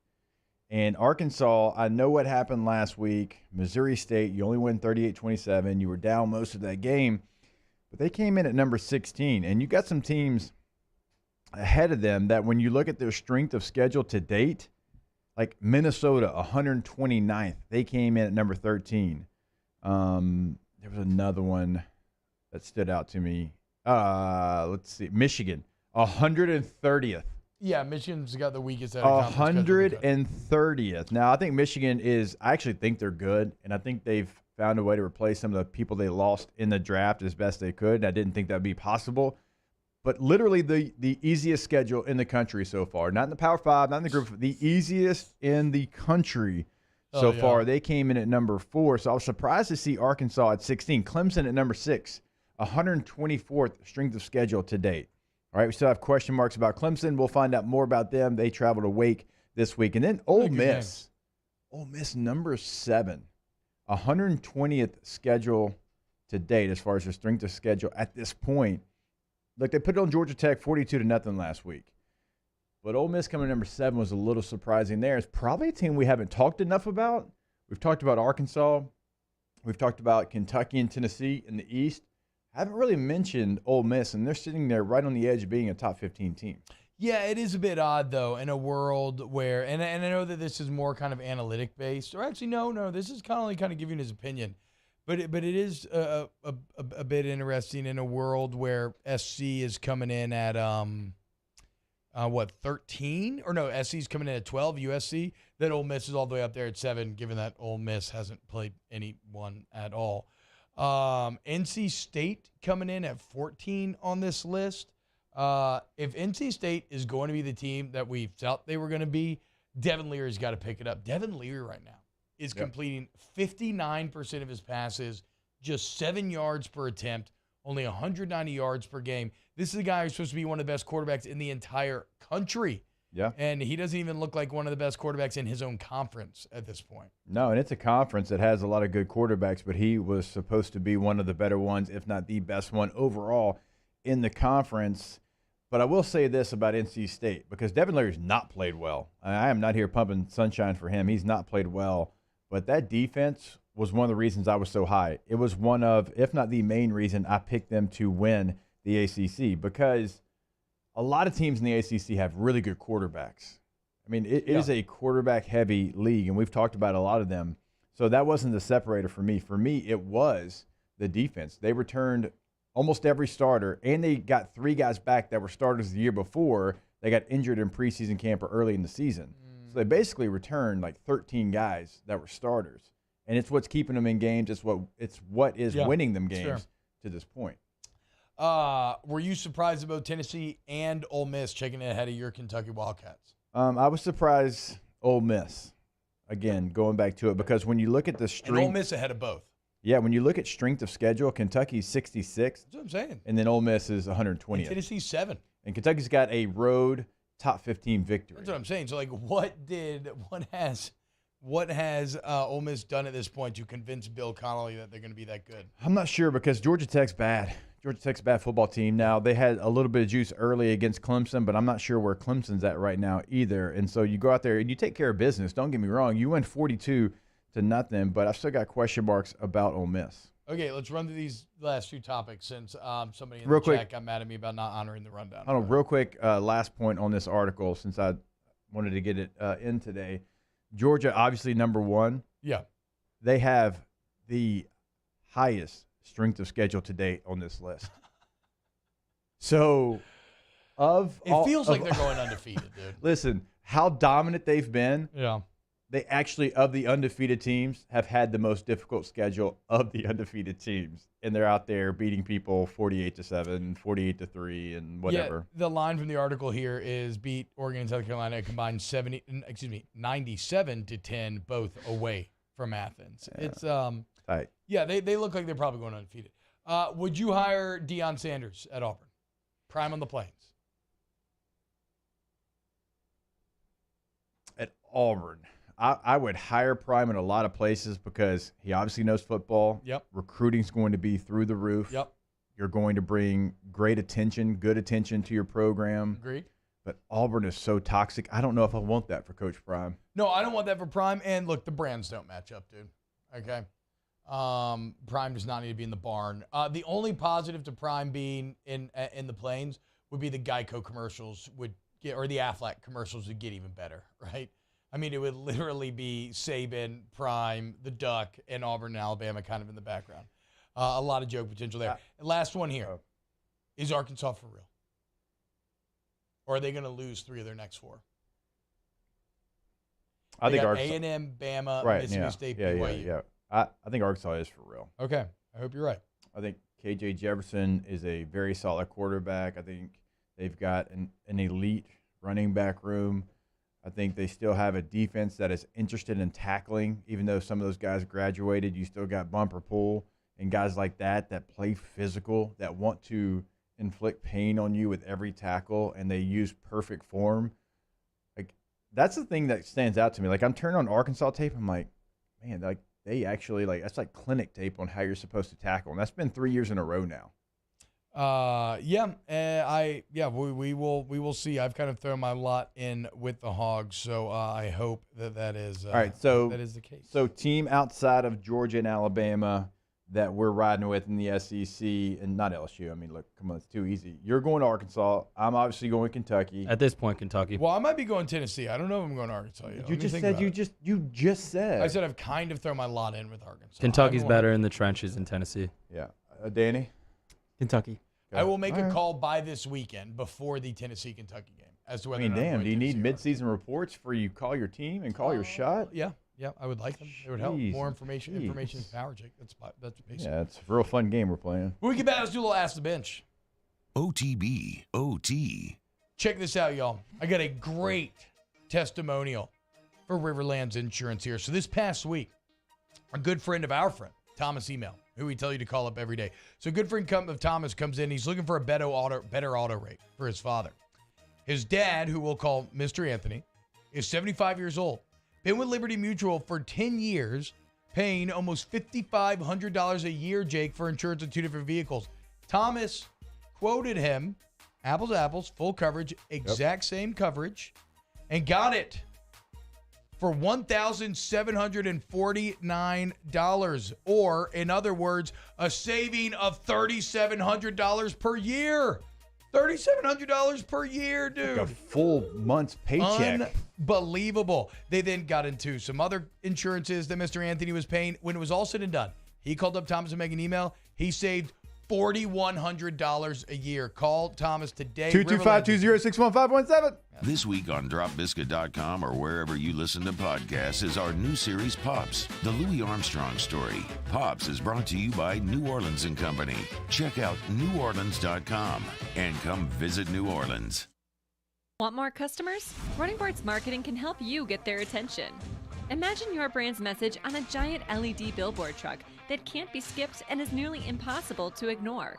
And Arkansas, I know what happened last week. Missouri State, you only win 38-27. You were down most of that game. But they came in at number 16. And you got some teams ahead of them that when you look at their strength of schedule to date, like Minnesota, 129th. They came in at number 13. There was another one that stood out to me. Let's see. Michigan, 130th.
Yeah, Michigan's got the weakest out of conference.
130th. Now, I think Michigan is – I actually think they're good, and I think they've found a way to replace some of the people they lost in the draft as best they could. And I didn't think that would be possible. But literally the easiest schedule in the country so far. Not in the Power 5, not in the Group. The easiest in the country so far. They came in at number 4. So I was surprised to see Arkansas at 16. Clemson at number 6. 124th strength of schedule to date. All right, we still have question marks about Clemson. We'll find out more about them. They travel to Wake this week. And then Ole Miss. Ole Miss, number 7. 120th schedule to date as far as their strength of schedule at this point. Look, they put it on Georgia Tech 42-0 last week. But Ole Miss coming in number 7 was a little surprising there. It's probably a team we haven't talked enough about. We've talked about Arkansas. We've talked about Kentucky and Tennessee in the East. I haven't really mentioned Ole Miss, and they're sitting there right on the edge of being a top 15 team.
Yeah, it is a bit odd, though, in a world where, and I know that this is more kind of analytic-based, or actually, no, this is kind of giving his opinion. But it is a bit interesting in a world where SC is coming in at, 13? Or no, SC's coming in at 12, USC. That Ole Miss is all the way up there at 7, given that Ole Miss hasn't played anyone at all. NC State coming in at 14 on this list. If NC State is going to be the team that we thought they were going to be, Devin Leary's got to pick it up. Devin Leary right now is completing 59% of his passes, just 7 yards per attempt, only 190 yards per game. This is a guy who's supposed to be one of the best quarterbacks in the entire country.
Yeah.
And he doesn't even look like one of the best quarterbacks in his own conference at this point.
No, and it's a conference that has a lot of good quarterbacks, but he was supposed to be one of the better ones, if not the best one overall in the conference. But I will say this about NC State, because Devin Leary's not played well. I am not here pumping sunshine for him. He's not played well. But that defense was one of the reasons I was so high. It was one of, if not the main reason, I picked them to win the ACC, because a lot of teams in the ACC have really good quarterbacks. I mean, it is a quarterback-heavy league, and we've talked about a lot of them. So that wasn't the separator for me. For me, it was the defense. They returned almost every starter, and they got 3 guys back that were starters the year before. They got injured in preseason camp or early in the season. So they basically returned like 13 guys that were starters. And it's what's keeping them in games. It's what is winning them games to this point.
Were you surprised about Tennessee and Ole Miss checking it ahead of your Kentucky Wildcats?
I was surprised Ole Miss, again, going back to it, because when you look at the strength.
And Ole Miss ahead of both.
Yeah, when you look at strength of schedule, Kentucky's 66.
That's what I'm saying.
And then Ole Miss is 120th.
Tennessee's 7.
And Kentucky's got a road top 15 victory.
That's what I'm saying. So, like, what has Ole Miss done at this point to convince Bill Connolly that they're going to be that good?
I'm not sure because Georgia Tech's bad. Georgia Tech's a bad football team. Now, they had a little bit of juice early against Clemson, but I'm not sure where Clemson's at right now either. And so you go out there and you take care of business. Don't get me wrong. You win 42-0, but I've still got question marks about Ole Miss.
Okay, let's run through these last few topics since somebody in
Real
the
hold
chat got mad at me about not honoring the rundown.
on, real quick, last point on this article since I wanted to get it in today. Georgia, obviously number 1.
Yeah.
They have the highest strength of schedule to date on this list. So,
it feels like they're going undefeated, dude.
Listen, how dominant they've been.
Yeah.
They actually, of the undefeated teams, have had the most difficult schedule of the undefeated teams. And they're out there beating people 48-7, 48-3, and whatever.
Yeah, the line from the article here is beat Oregon and South Carolina a combined 97-10, both away from Athens.
Yeah.
It's
tight.
Yeah, they look like they're probably going undefeated. Would you hire Deion Sanders at Auburn? Prime on the Plains.
At Auburn, I would hire Prime in a lot of places because he obviously knows football.
Yep.
Recruiting's going to be through the roof.
Yep.
You're going to bring great attention, good attention to your program.
Agreed.
But Auburn is so toxic. I don't know if I want that for Coach Prime.
No, I don't want that for Prime. And look, the brands don't match up, dude. Okay. Prime does not need to be in the barn. The only positive to Prime being in the Plains would be the Geico commercials would get, or the Aflac commercials would get even better, right? I mean, it would literally be Saban, Prime, the Duck, and Auburn and Alabama kind of in the background. A lot of joke potential there. Last one here. Is Arkansas for real? Or are they going to lose 3 of their next 4?
I think Arkansas.
A&M, Bama,
Right,
Mississippi
yeah.
State,
Yeah,
BYU.
yeah. I think Arkansas is for real.
Okay. I hope you're right.
I think KJ Jefferson is a very solid quarterback. I think they've got an elite running back room. I think they still have a defense that is interested in tackling. Even though some of those guys graduated, you still got Bumper Pool and guys like that play physical, that want to inflict pain on you with every tackle, and they use perfect form. Like, that's the thing that stands out to me. Like, I'm turning on Arkansas tape, I'm like, man, like they actually, like, that's like clinic tape on how you're supposed to tackle. And that's been 3 years in a row now.
We will see. I've kind of thrown my lot in with the Hogs, so I hope that is
all right. So
that is the case.
So team outside of Georgia and Alabama that we're riding with in the SEC, and not LSU. I mean, look, come on, it's too easy. You're going to Arkansas. I'm obviously going Kentucky.
At this point, Kentucky.
Well, I might be going Tennessee. I don't know if I'm going to Arkansas yet.
You just said you just said.
I said I've kind of thrown my lot in with Arkansas.
Kentucky's better in the trenches than Tennessee.
Yeah, Danny.
Kentucky.
I will make a call by this weekend before the Tennessee-Kentucky game as to whether.
I mean,
or not I'm
damn.
going
Do you need
Tennessee or
midseason reports for you call your team and call your shot?
Yeah, I would like them. It would help. More information is power, Jake. That's basic.
Yeah, it's a real fun game we're playing.
When we get back, let's do a little Ask the Bench.
OTB, OT.
Check this out, y'all. I got a great testimonial for Riverlands Insurance here. So this past week, a good friend of our friend, Thomas Email, who we tell you to call up every day. So a good friend of Thomas comes in. He's looking for a better auto rate for his father. His dad, who we'll call Mr. Anthony, is 75 years old. Been with Liberty Mutual for 10 years, paying almost $5,500 a year, Jake, for insurance on 2 different vehicles. Thomas quoted him, apples to apples, full coverage, exact same coverage, and got it for $1,749, or in other words, a saving of $3,700 per year. $3,700 per year, dude.
Like a full month's paycheck.
Unbelievable. They then got into some other insurances that Mr. Anthony was paying. When it was all said and done, he called up Thomas and made an email. He saved $4,100 a year. Call Thomas today.
225-206-1517.
This week on dropbiscuit.com or wherever you listen to podcasts is our new series, Pops, the Louis Armstrong story. Pops is brought to you by New Orleans & Company. Check out neworleans.com and come visit New Orleans.
Want more customers? Running Boards Marketing can help you get their attention. Imagine your brand's message on a giant LED billboard truck that can't be skipped and is nearly impossible to ignore.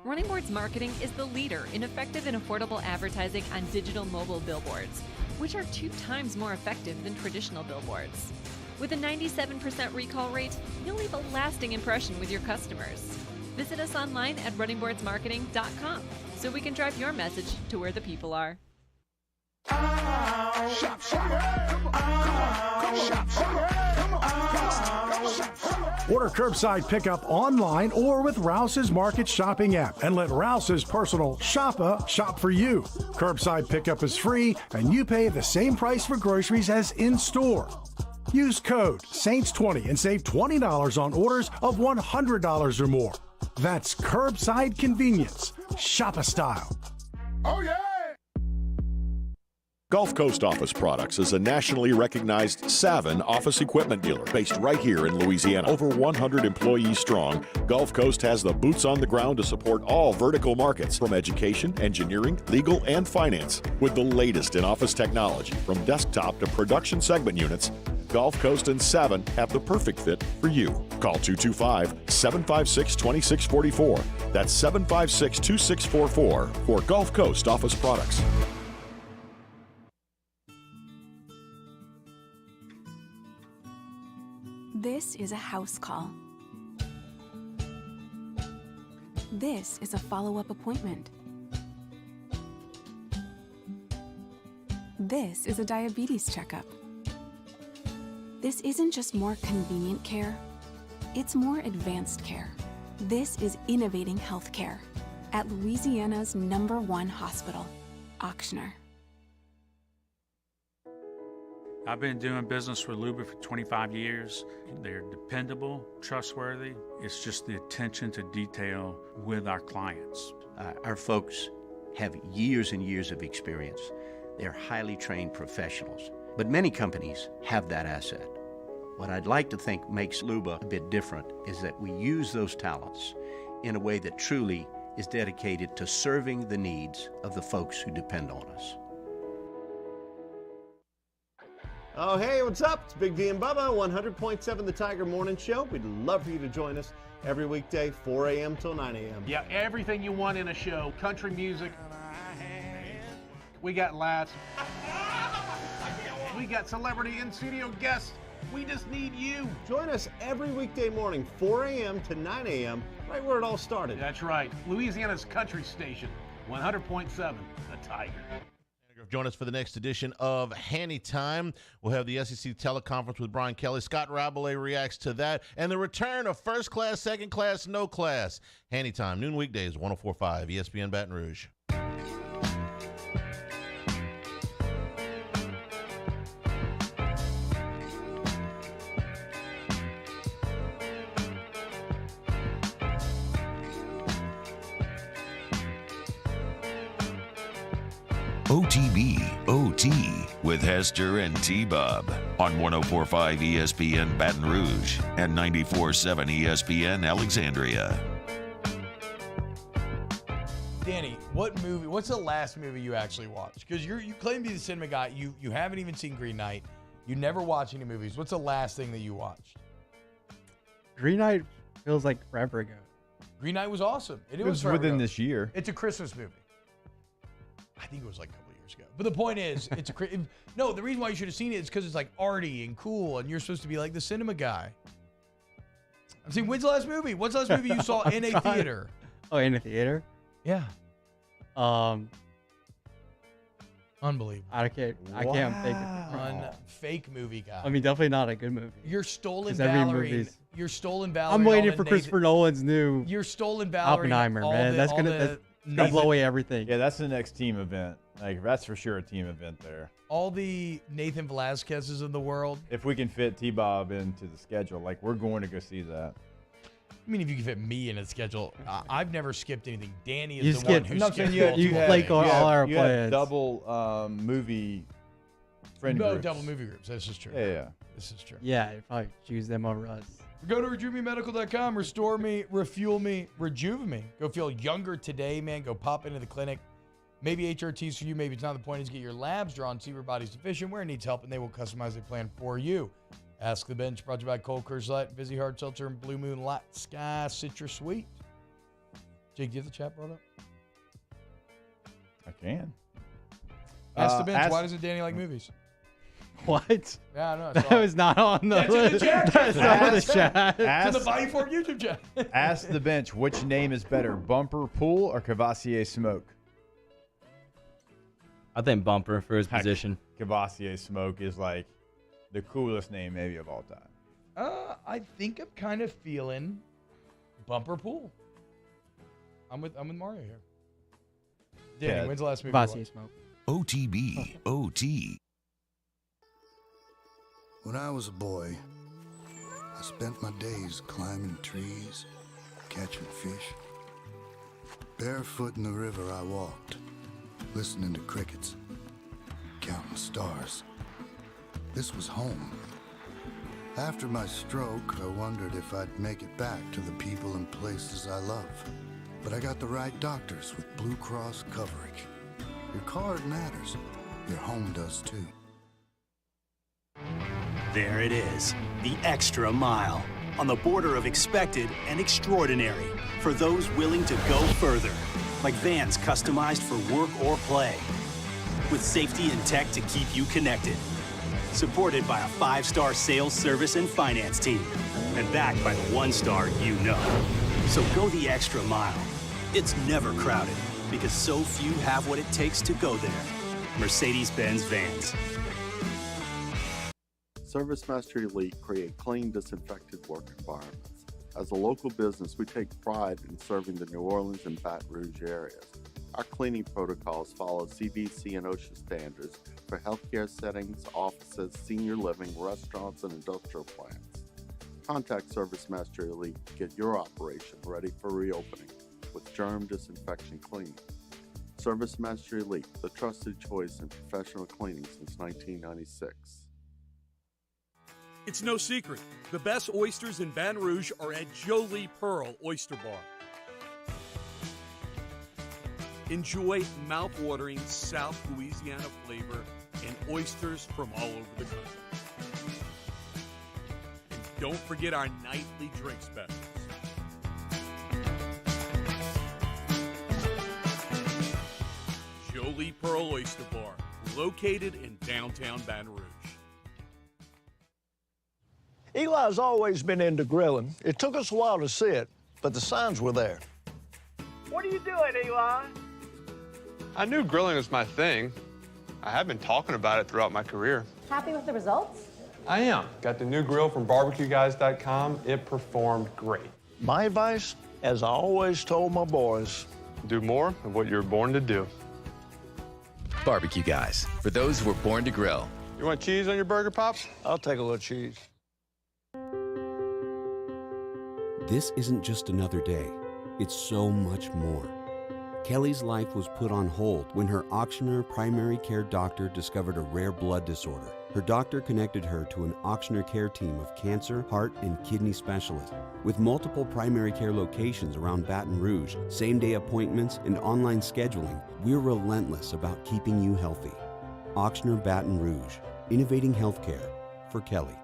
Running Boards Marketing is the leader in effective and affordable advertising on digital mobile billboards, which are 2 times more effective than traditional billboards. With a 97% recall rate, you'll leave a lasting impression with your customers. Visit us online at runningboardsmarketing.com so we can drive your message to where the people are.
Order curbside pickup online or with Rouse's Market Shopping app and let Rouse's personal shopper shop for you. Curbside pickup is free and you pay the same price for groceries as in-store. Use code SAINTS20 and save $20 on orders of $100 or more. That's curbside convenience. Shopper style.
Oh, yeah! Gulf Coast Office Products is a nationally recognized Savin office equipment dealer based right here in Louisiana. Over 100 employees strong, Gulf Coast has the boots on the ground to support all vertical markets, from education, engineering, legal, and finance. With the latest in office technology, from desktop to production segment units, Gulf Coast and Savin have the perfect fit for you. Call 225-756-2644. That's 756-2644 for Gulf Coast Office Products.
This is a house call. This is a follow-up appointment. This is a diabetes checkup. This isn't just more convenient care, it's more advanced care. This is innovating healthcare at Louisiana's #1 hospital, Ochsner.
I've been doing business with Luba for 25 years. They're dependable, trustworthy. It's just the attention to detail with our clients.
Our folks have years and years of experience. They're highly trained professionals, but many companies have that asset. What I'd like to think makes Luba a bit different is that we use those talents in a way that truly is dedicated to serving the needs of the folks who depend on us.
Oh, hey, what's up? It's Big D and Bubba, 100.7 The Tiger Morning Show. We'd love for you to join us every weekday, 4 a.m. till 9 a.m.
Yeah, everything you want in a show. Country music. We got laughs. We got celebrity in-studio guests. We just need you.
Join us every weekday morning, 4 a.m. to 9 a.m., right where it all started.
That's right. Louisiana's country station, 100.7 The Tiger.
Join us for the next edition of Hanny Time. We'll have the SEC teleconference with Brian Kelly. Scott Rabelais reacts to that. And the return of first class, second class, no class. Hanny Time, noon weekdays, 104.5 ESPN Baton Rouge.
OTB OT with Hester and T-Bob on 104.5 ESPN Baton Rouge and 94.7 ESPN Alexandria.
Danny, what's the last movie you actually watched? Because you claim to be the cinema guy. You haven't even seen Green Knight. You never watch any movies. What's the last thing that you watched?
Green Knight feels like forever ago.
Green Knight was awesome.
It was within this year.
It's a Christmas movie. I think it was like a couple years ago. But the point is, it's no, the reason why you should have seen it is because it's like arty and cool, and you're supposed to be like the cinema guy. I'm saying, when's the last movie? What's the last movie you saw in a theater?
Oh, in a theater?
Yeah.
Unbelievable. I can't think of
Fake movie guy.
I mean, definitely not a good movie.
You're Stolen Valerie. You're Stolen Valerie.
I'm waiting for Christopher Nolan's new.
You're Stolen Valerie.
Oppenheimer, man. That's gonna blow away everything.
Yeah, that's the next team event. Like, that's for sure a team event there.
All the Nathan Velasquez's of the world.
If we can fit T-Bob into the schedule, like, we're going to go see that.
I mean, if you can fit me in a schedule, I've never skipped anything. Danny is the one who skipped
you flake on all our plans.
You have double movie friend groups.
No, double movie groups. This is true.
Yeah.
This is true.
Yeah, you probably choose them over us.
Go to RejuveMeMedical.com. Restore me, refuel me, rejuve me. Go feel younger today, man. Go pop into the clinic. Maybe HRT's for you. Maybe it's not. The point is get your labs drawn, see where your body's deficient, where it needs help, and they will customize a plan for you. Ask the Bench, brought to you by Cold Coors Light, Vizzy Hard Seltzer, and Blue Moon Light Sky Citrus Sweet. Jake, do you have the chat brought up?
I can.
Ask the Bench, why doesn't Danny like movies?
What?
Yeah, I know.
That was not on the
That's in the chat.
That's not on the chat.
It's in the Bayou Fort YouTube chat.
Ask the Bench, which name is better, Bumper Pool or Cavassier Smoke?
I think Bumper for his position.
Cavassier Smoke is like the coolest name maybe of all time.
I think I'm kind of feeling Bumper Pool. I'm with Mario here. Danny, when's the last movie you
Cavassier
watched?
Smoke.
OTB, OT.
When I was a boy, I spent my days climbing trees, catching fish. Barefoot in the river I walked, listening to crickets, counting stars. This was home. After my stroke, I wondered if I'd make it back to the people and places I love. But I got the right doctors with Blue Cross coverage. Your card matters. Your home does too.
There it is, the extra mile, on the border of expected and extraordinary, for those willing to go further, like vans customized for work or play, with safety and tech to keep you connected, supported by a 5-star sales, service, and finance team, and backed by the 1-star you know. So go the extra mile. It's never crowded, because so few have what it takes to go there. Mercedes-Benz Vans.
ServiceMaster Elite create clean, disinfected work environments. As a local business, we take pride in serving the New Orleans and Baton Rouge areas. Our cleaning protocols follow CDC and OSHA standards for healthcare settings, offices, senior living, restaurants, and industrial plants. Contact ServiceMaster Elite to get your operation ready for reopening with germ disinfection cleaning. ServiceMaster Elite, the trusted choice in professional cleaning since 1996.
It's no secret. The best oysters in Baton Rouge are at Jolie Pearl Oyster Bar. Enjoy mouth-watering South Louisiana flavor and oysters from all over the country. And don't forget our nightly drink specials. Jolie Pearl Oyster Bar, located in downtown Baton Rouge.
Eli's always been into grilling. It took us a while to see it, but the signs were there.
What are you doing, Eli? I knew grilling was my thing. I have been talking about it throughout my career.
Happy with the results?
I am. Got the new grill from barbecueguys.com. It performed great.
My advice, as I always told my boys,
do more of what you're born to do.
Barbecue Guys, for those who were born to grill.
You want cheese on your burger, Pops?
I'll take a little cheese.
This isn't just another day. It's so much more. Kelly's life was put on hold when her auctioneer primary care doctor discovered a rare blood disorder. Her doctor connected her to an auctioneer care team of cancer, heart, and kidney specialists. With multiple primary care locations around Baton Rouge, same-day appointments, and online scheduling, we're relentless about keeping you healthy. Auctioneer Baton Rouge, innovating healthcare for Kelly.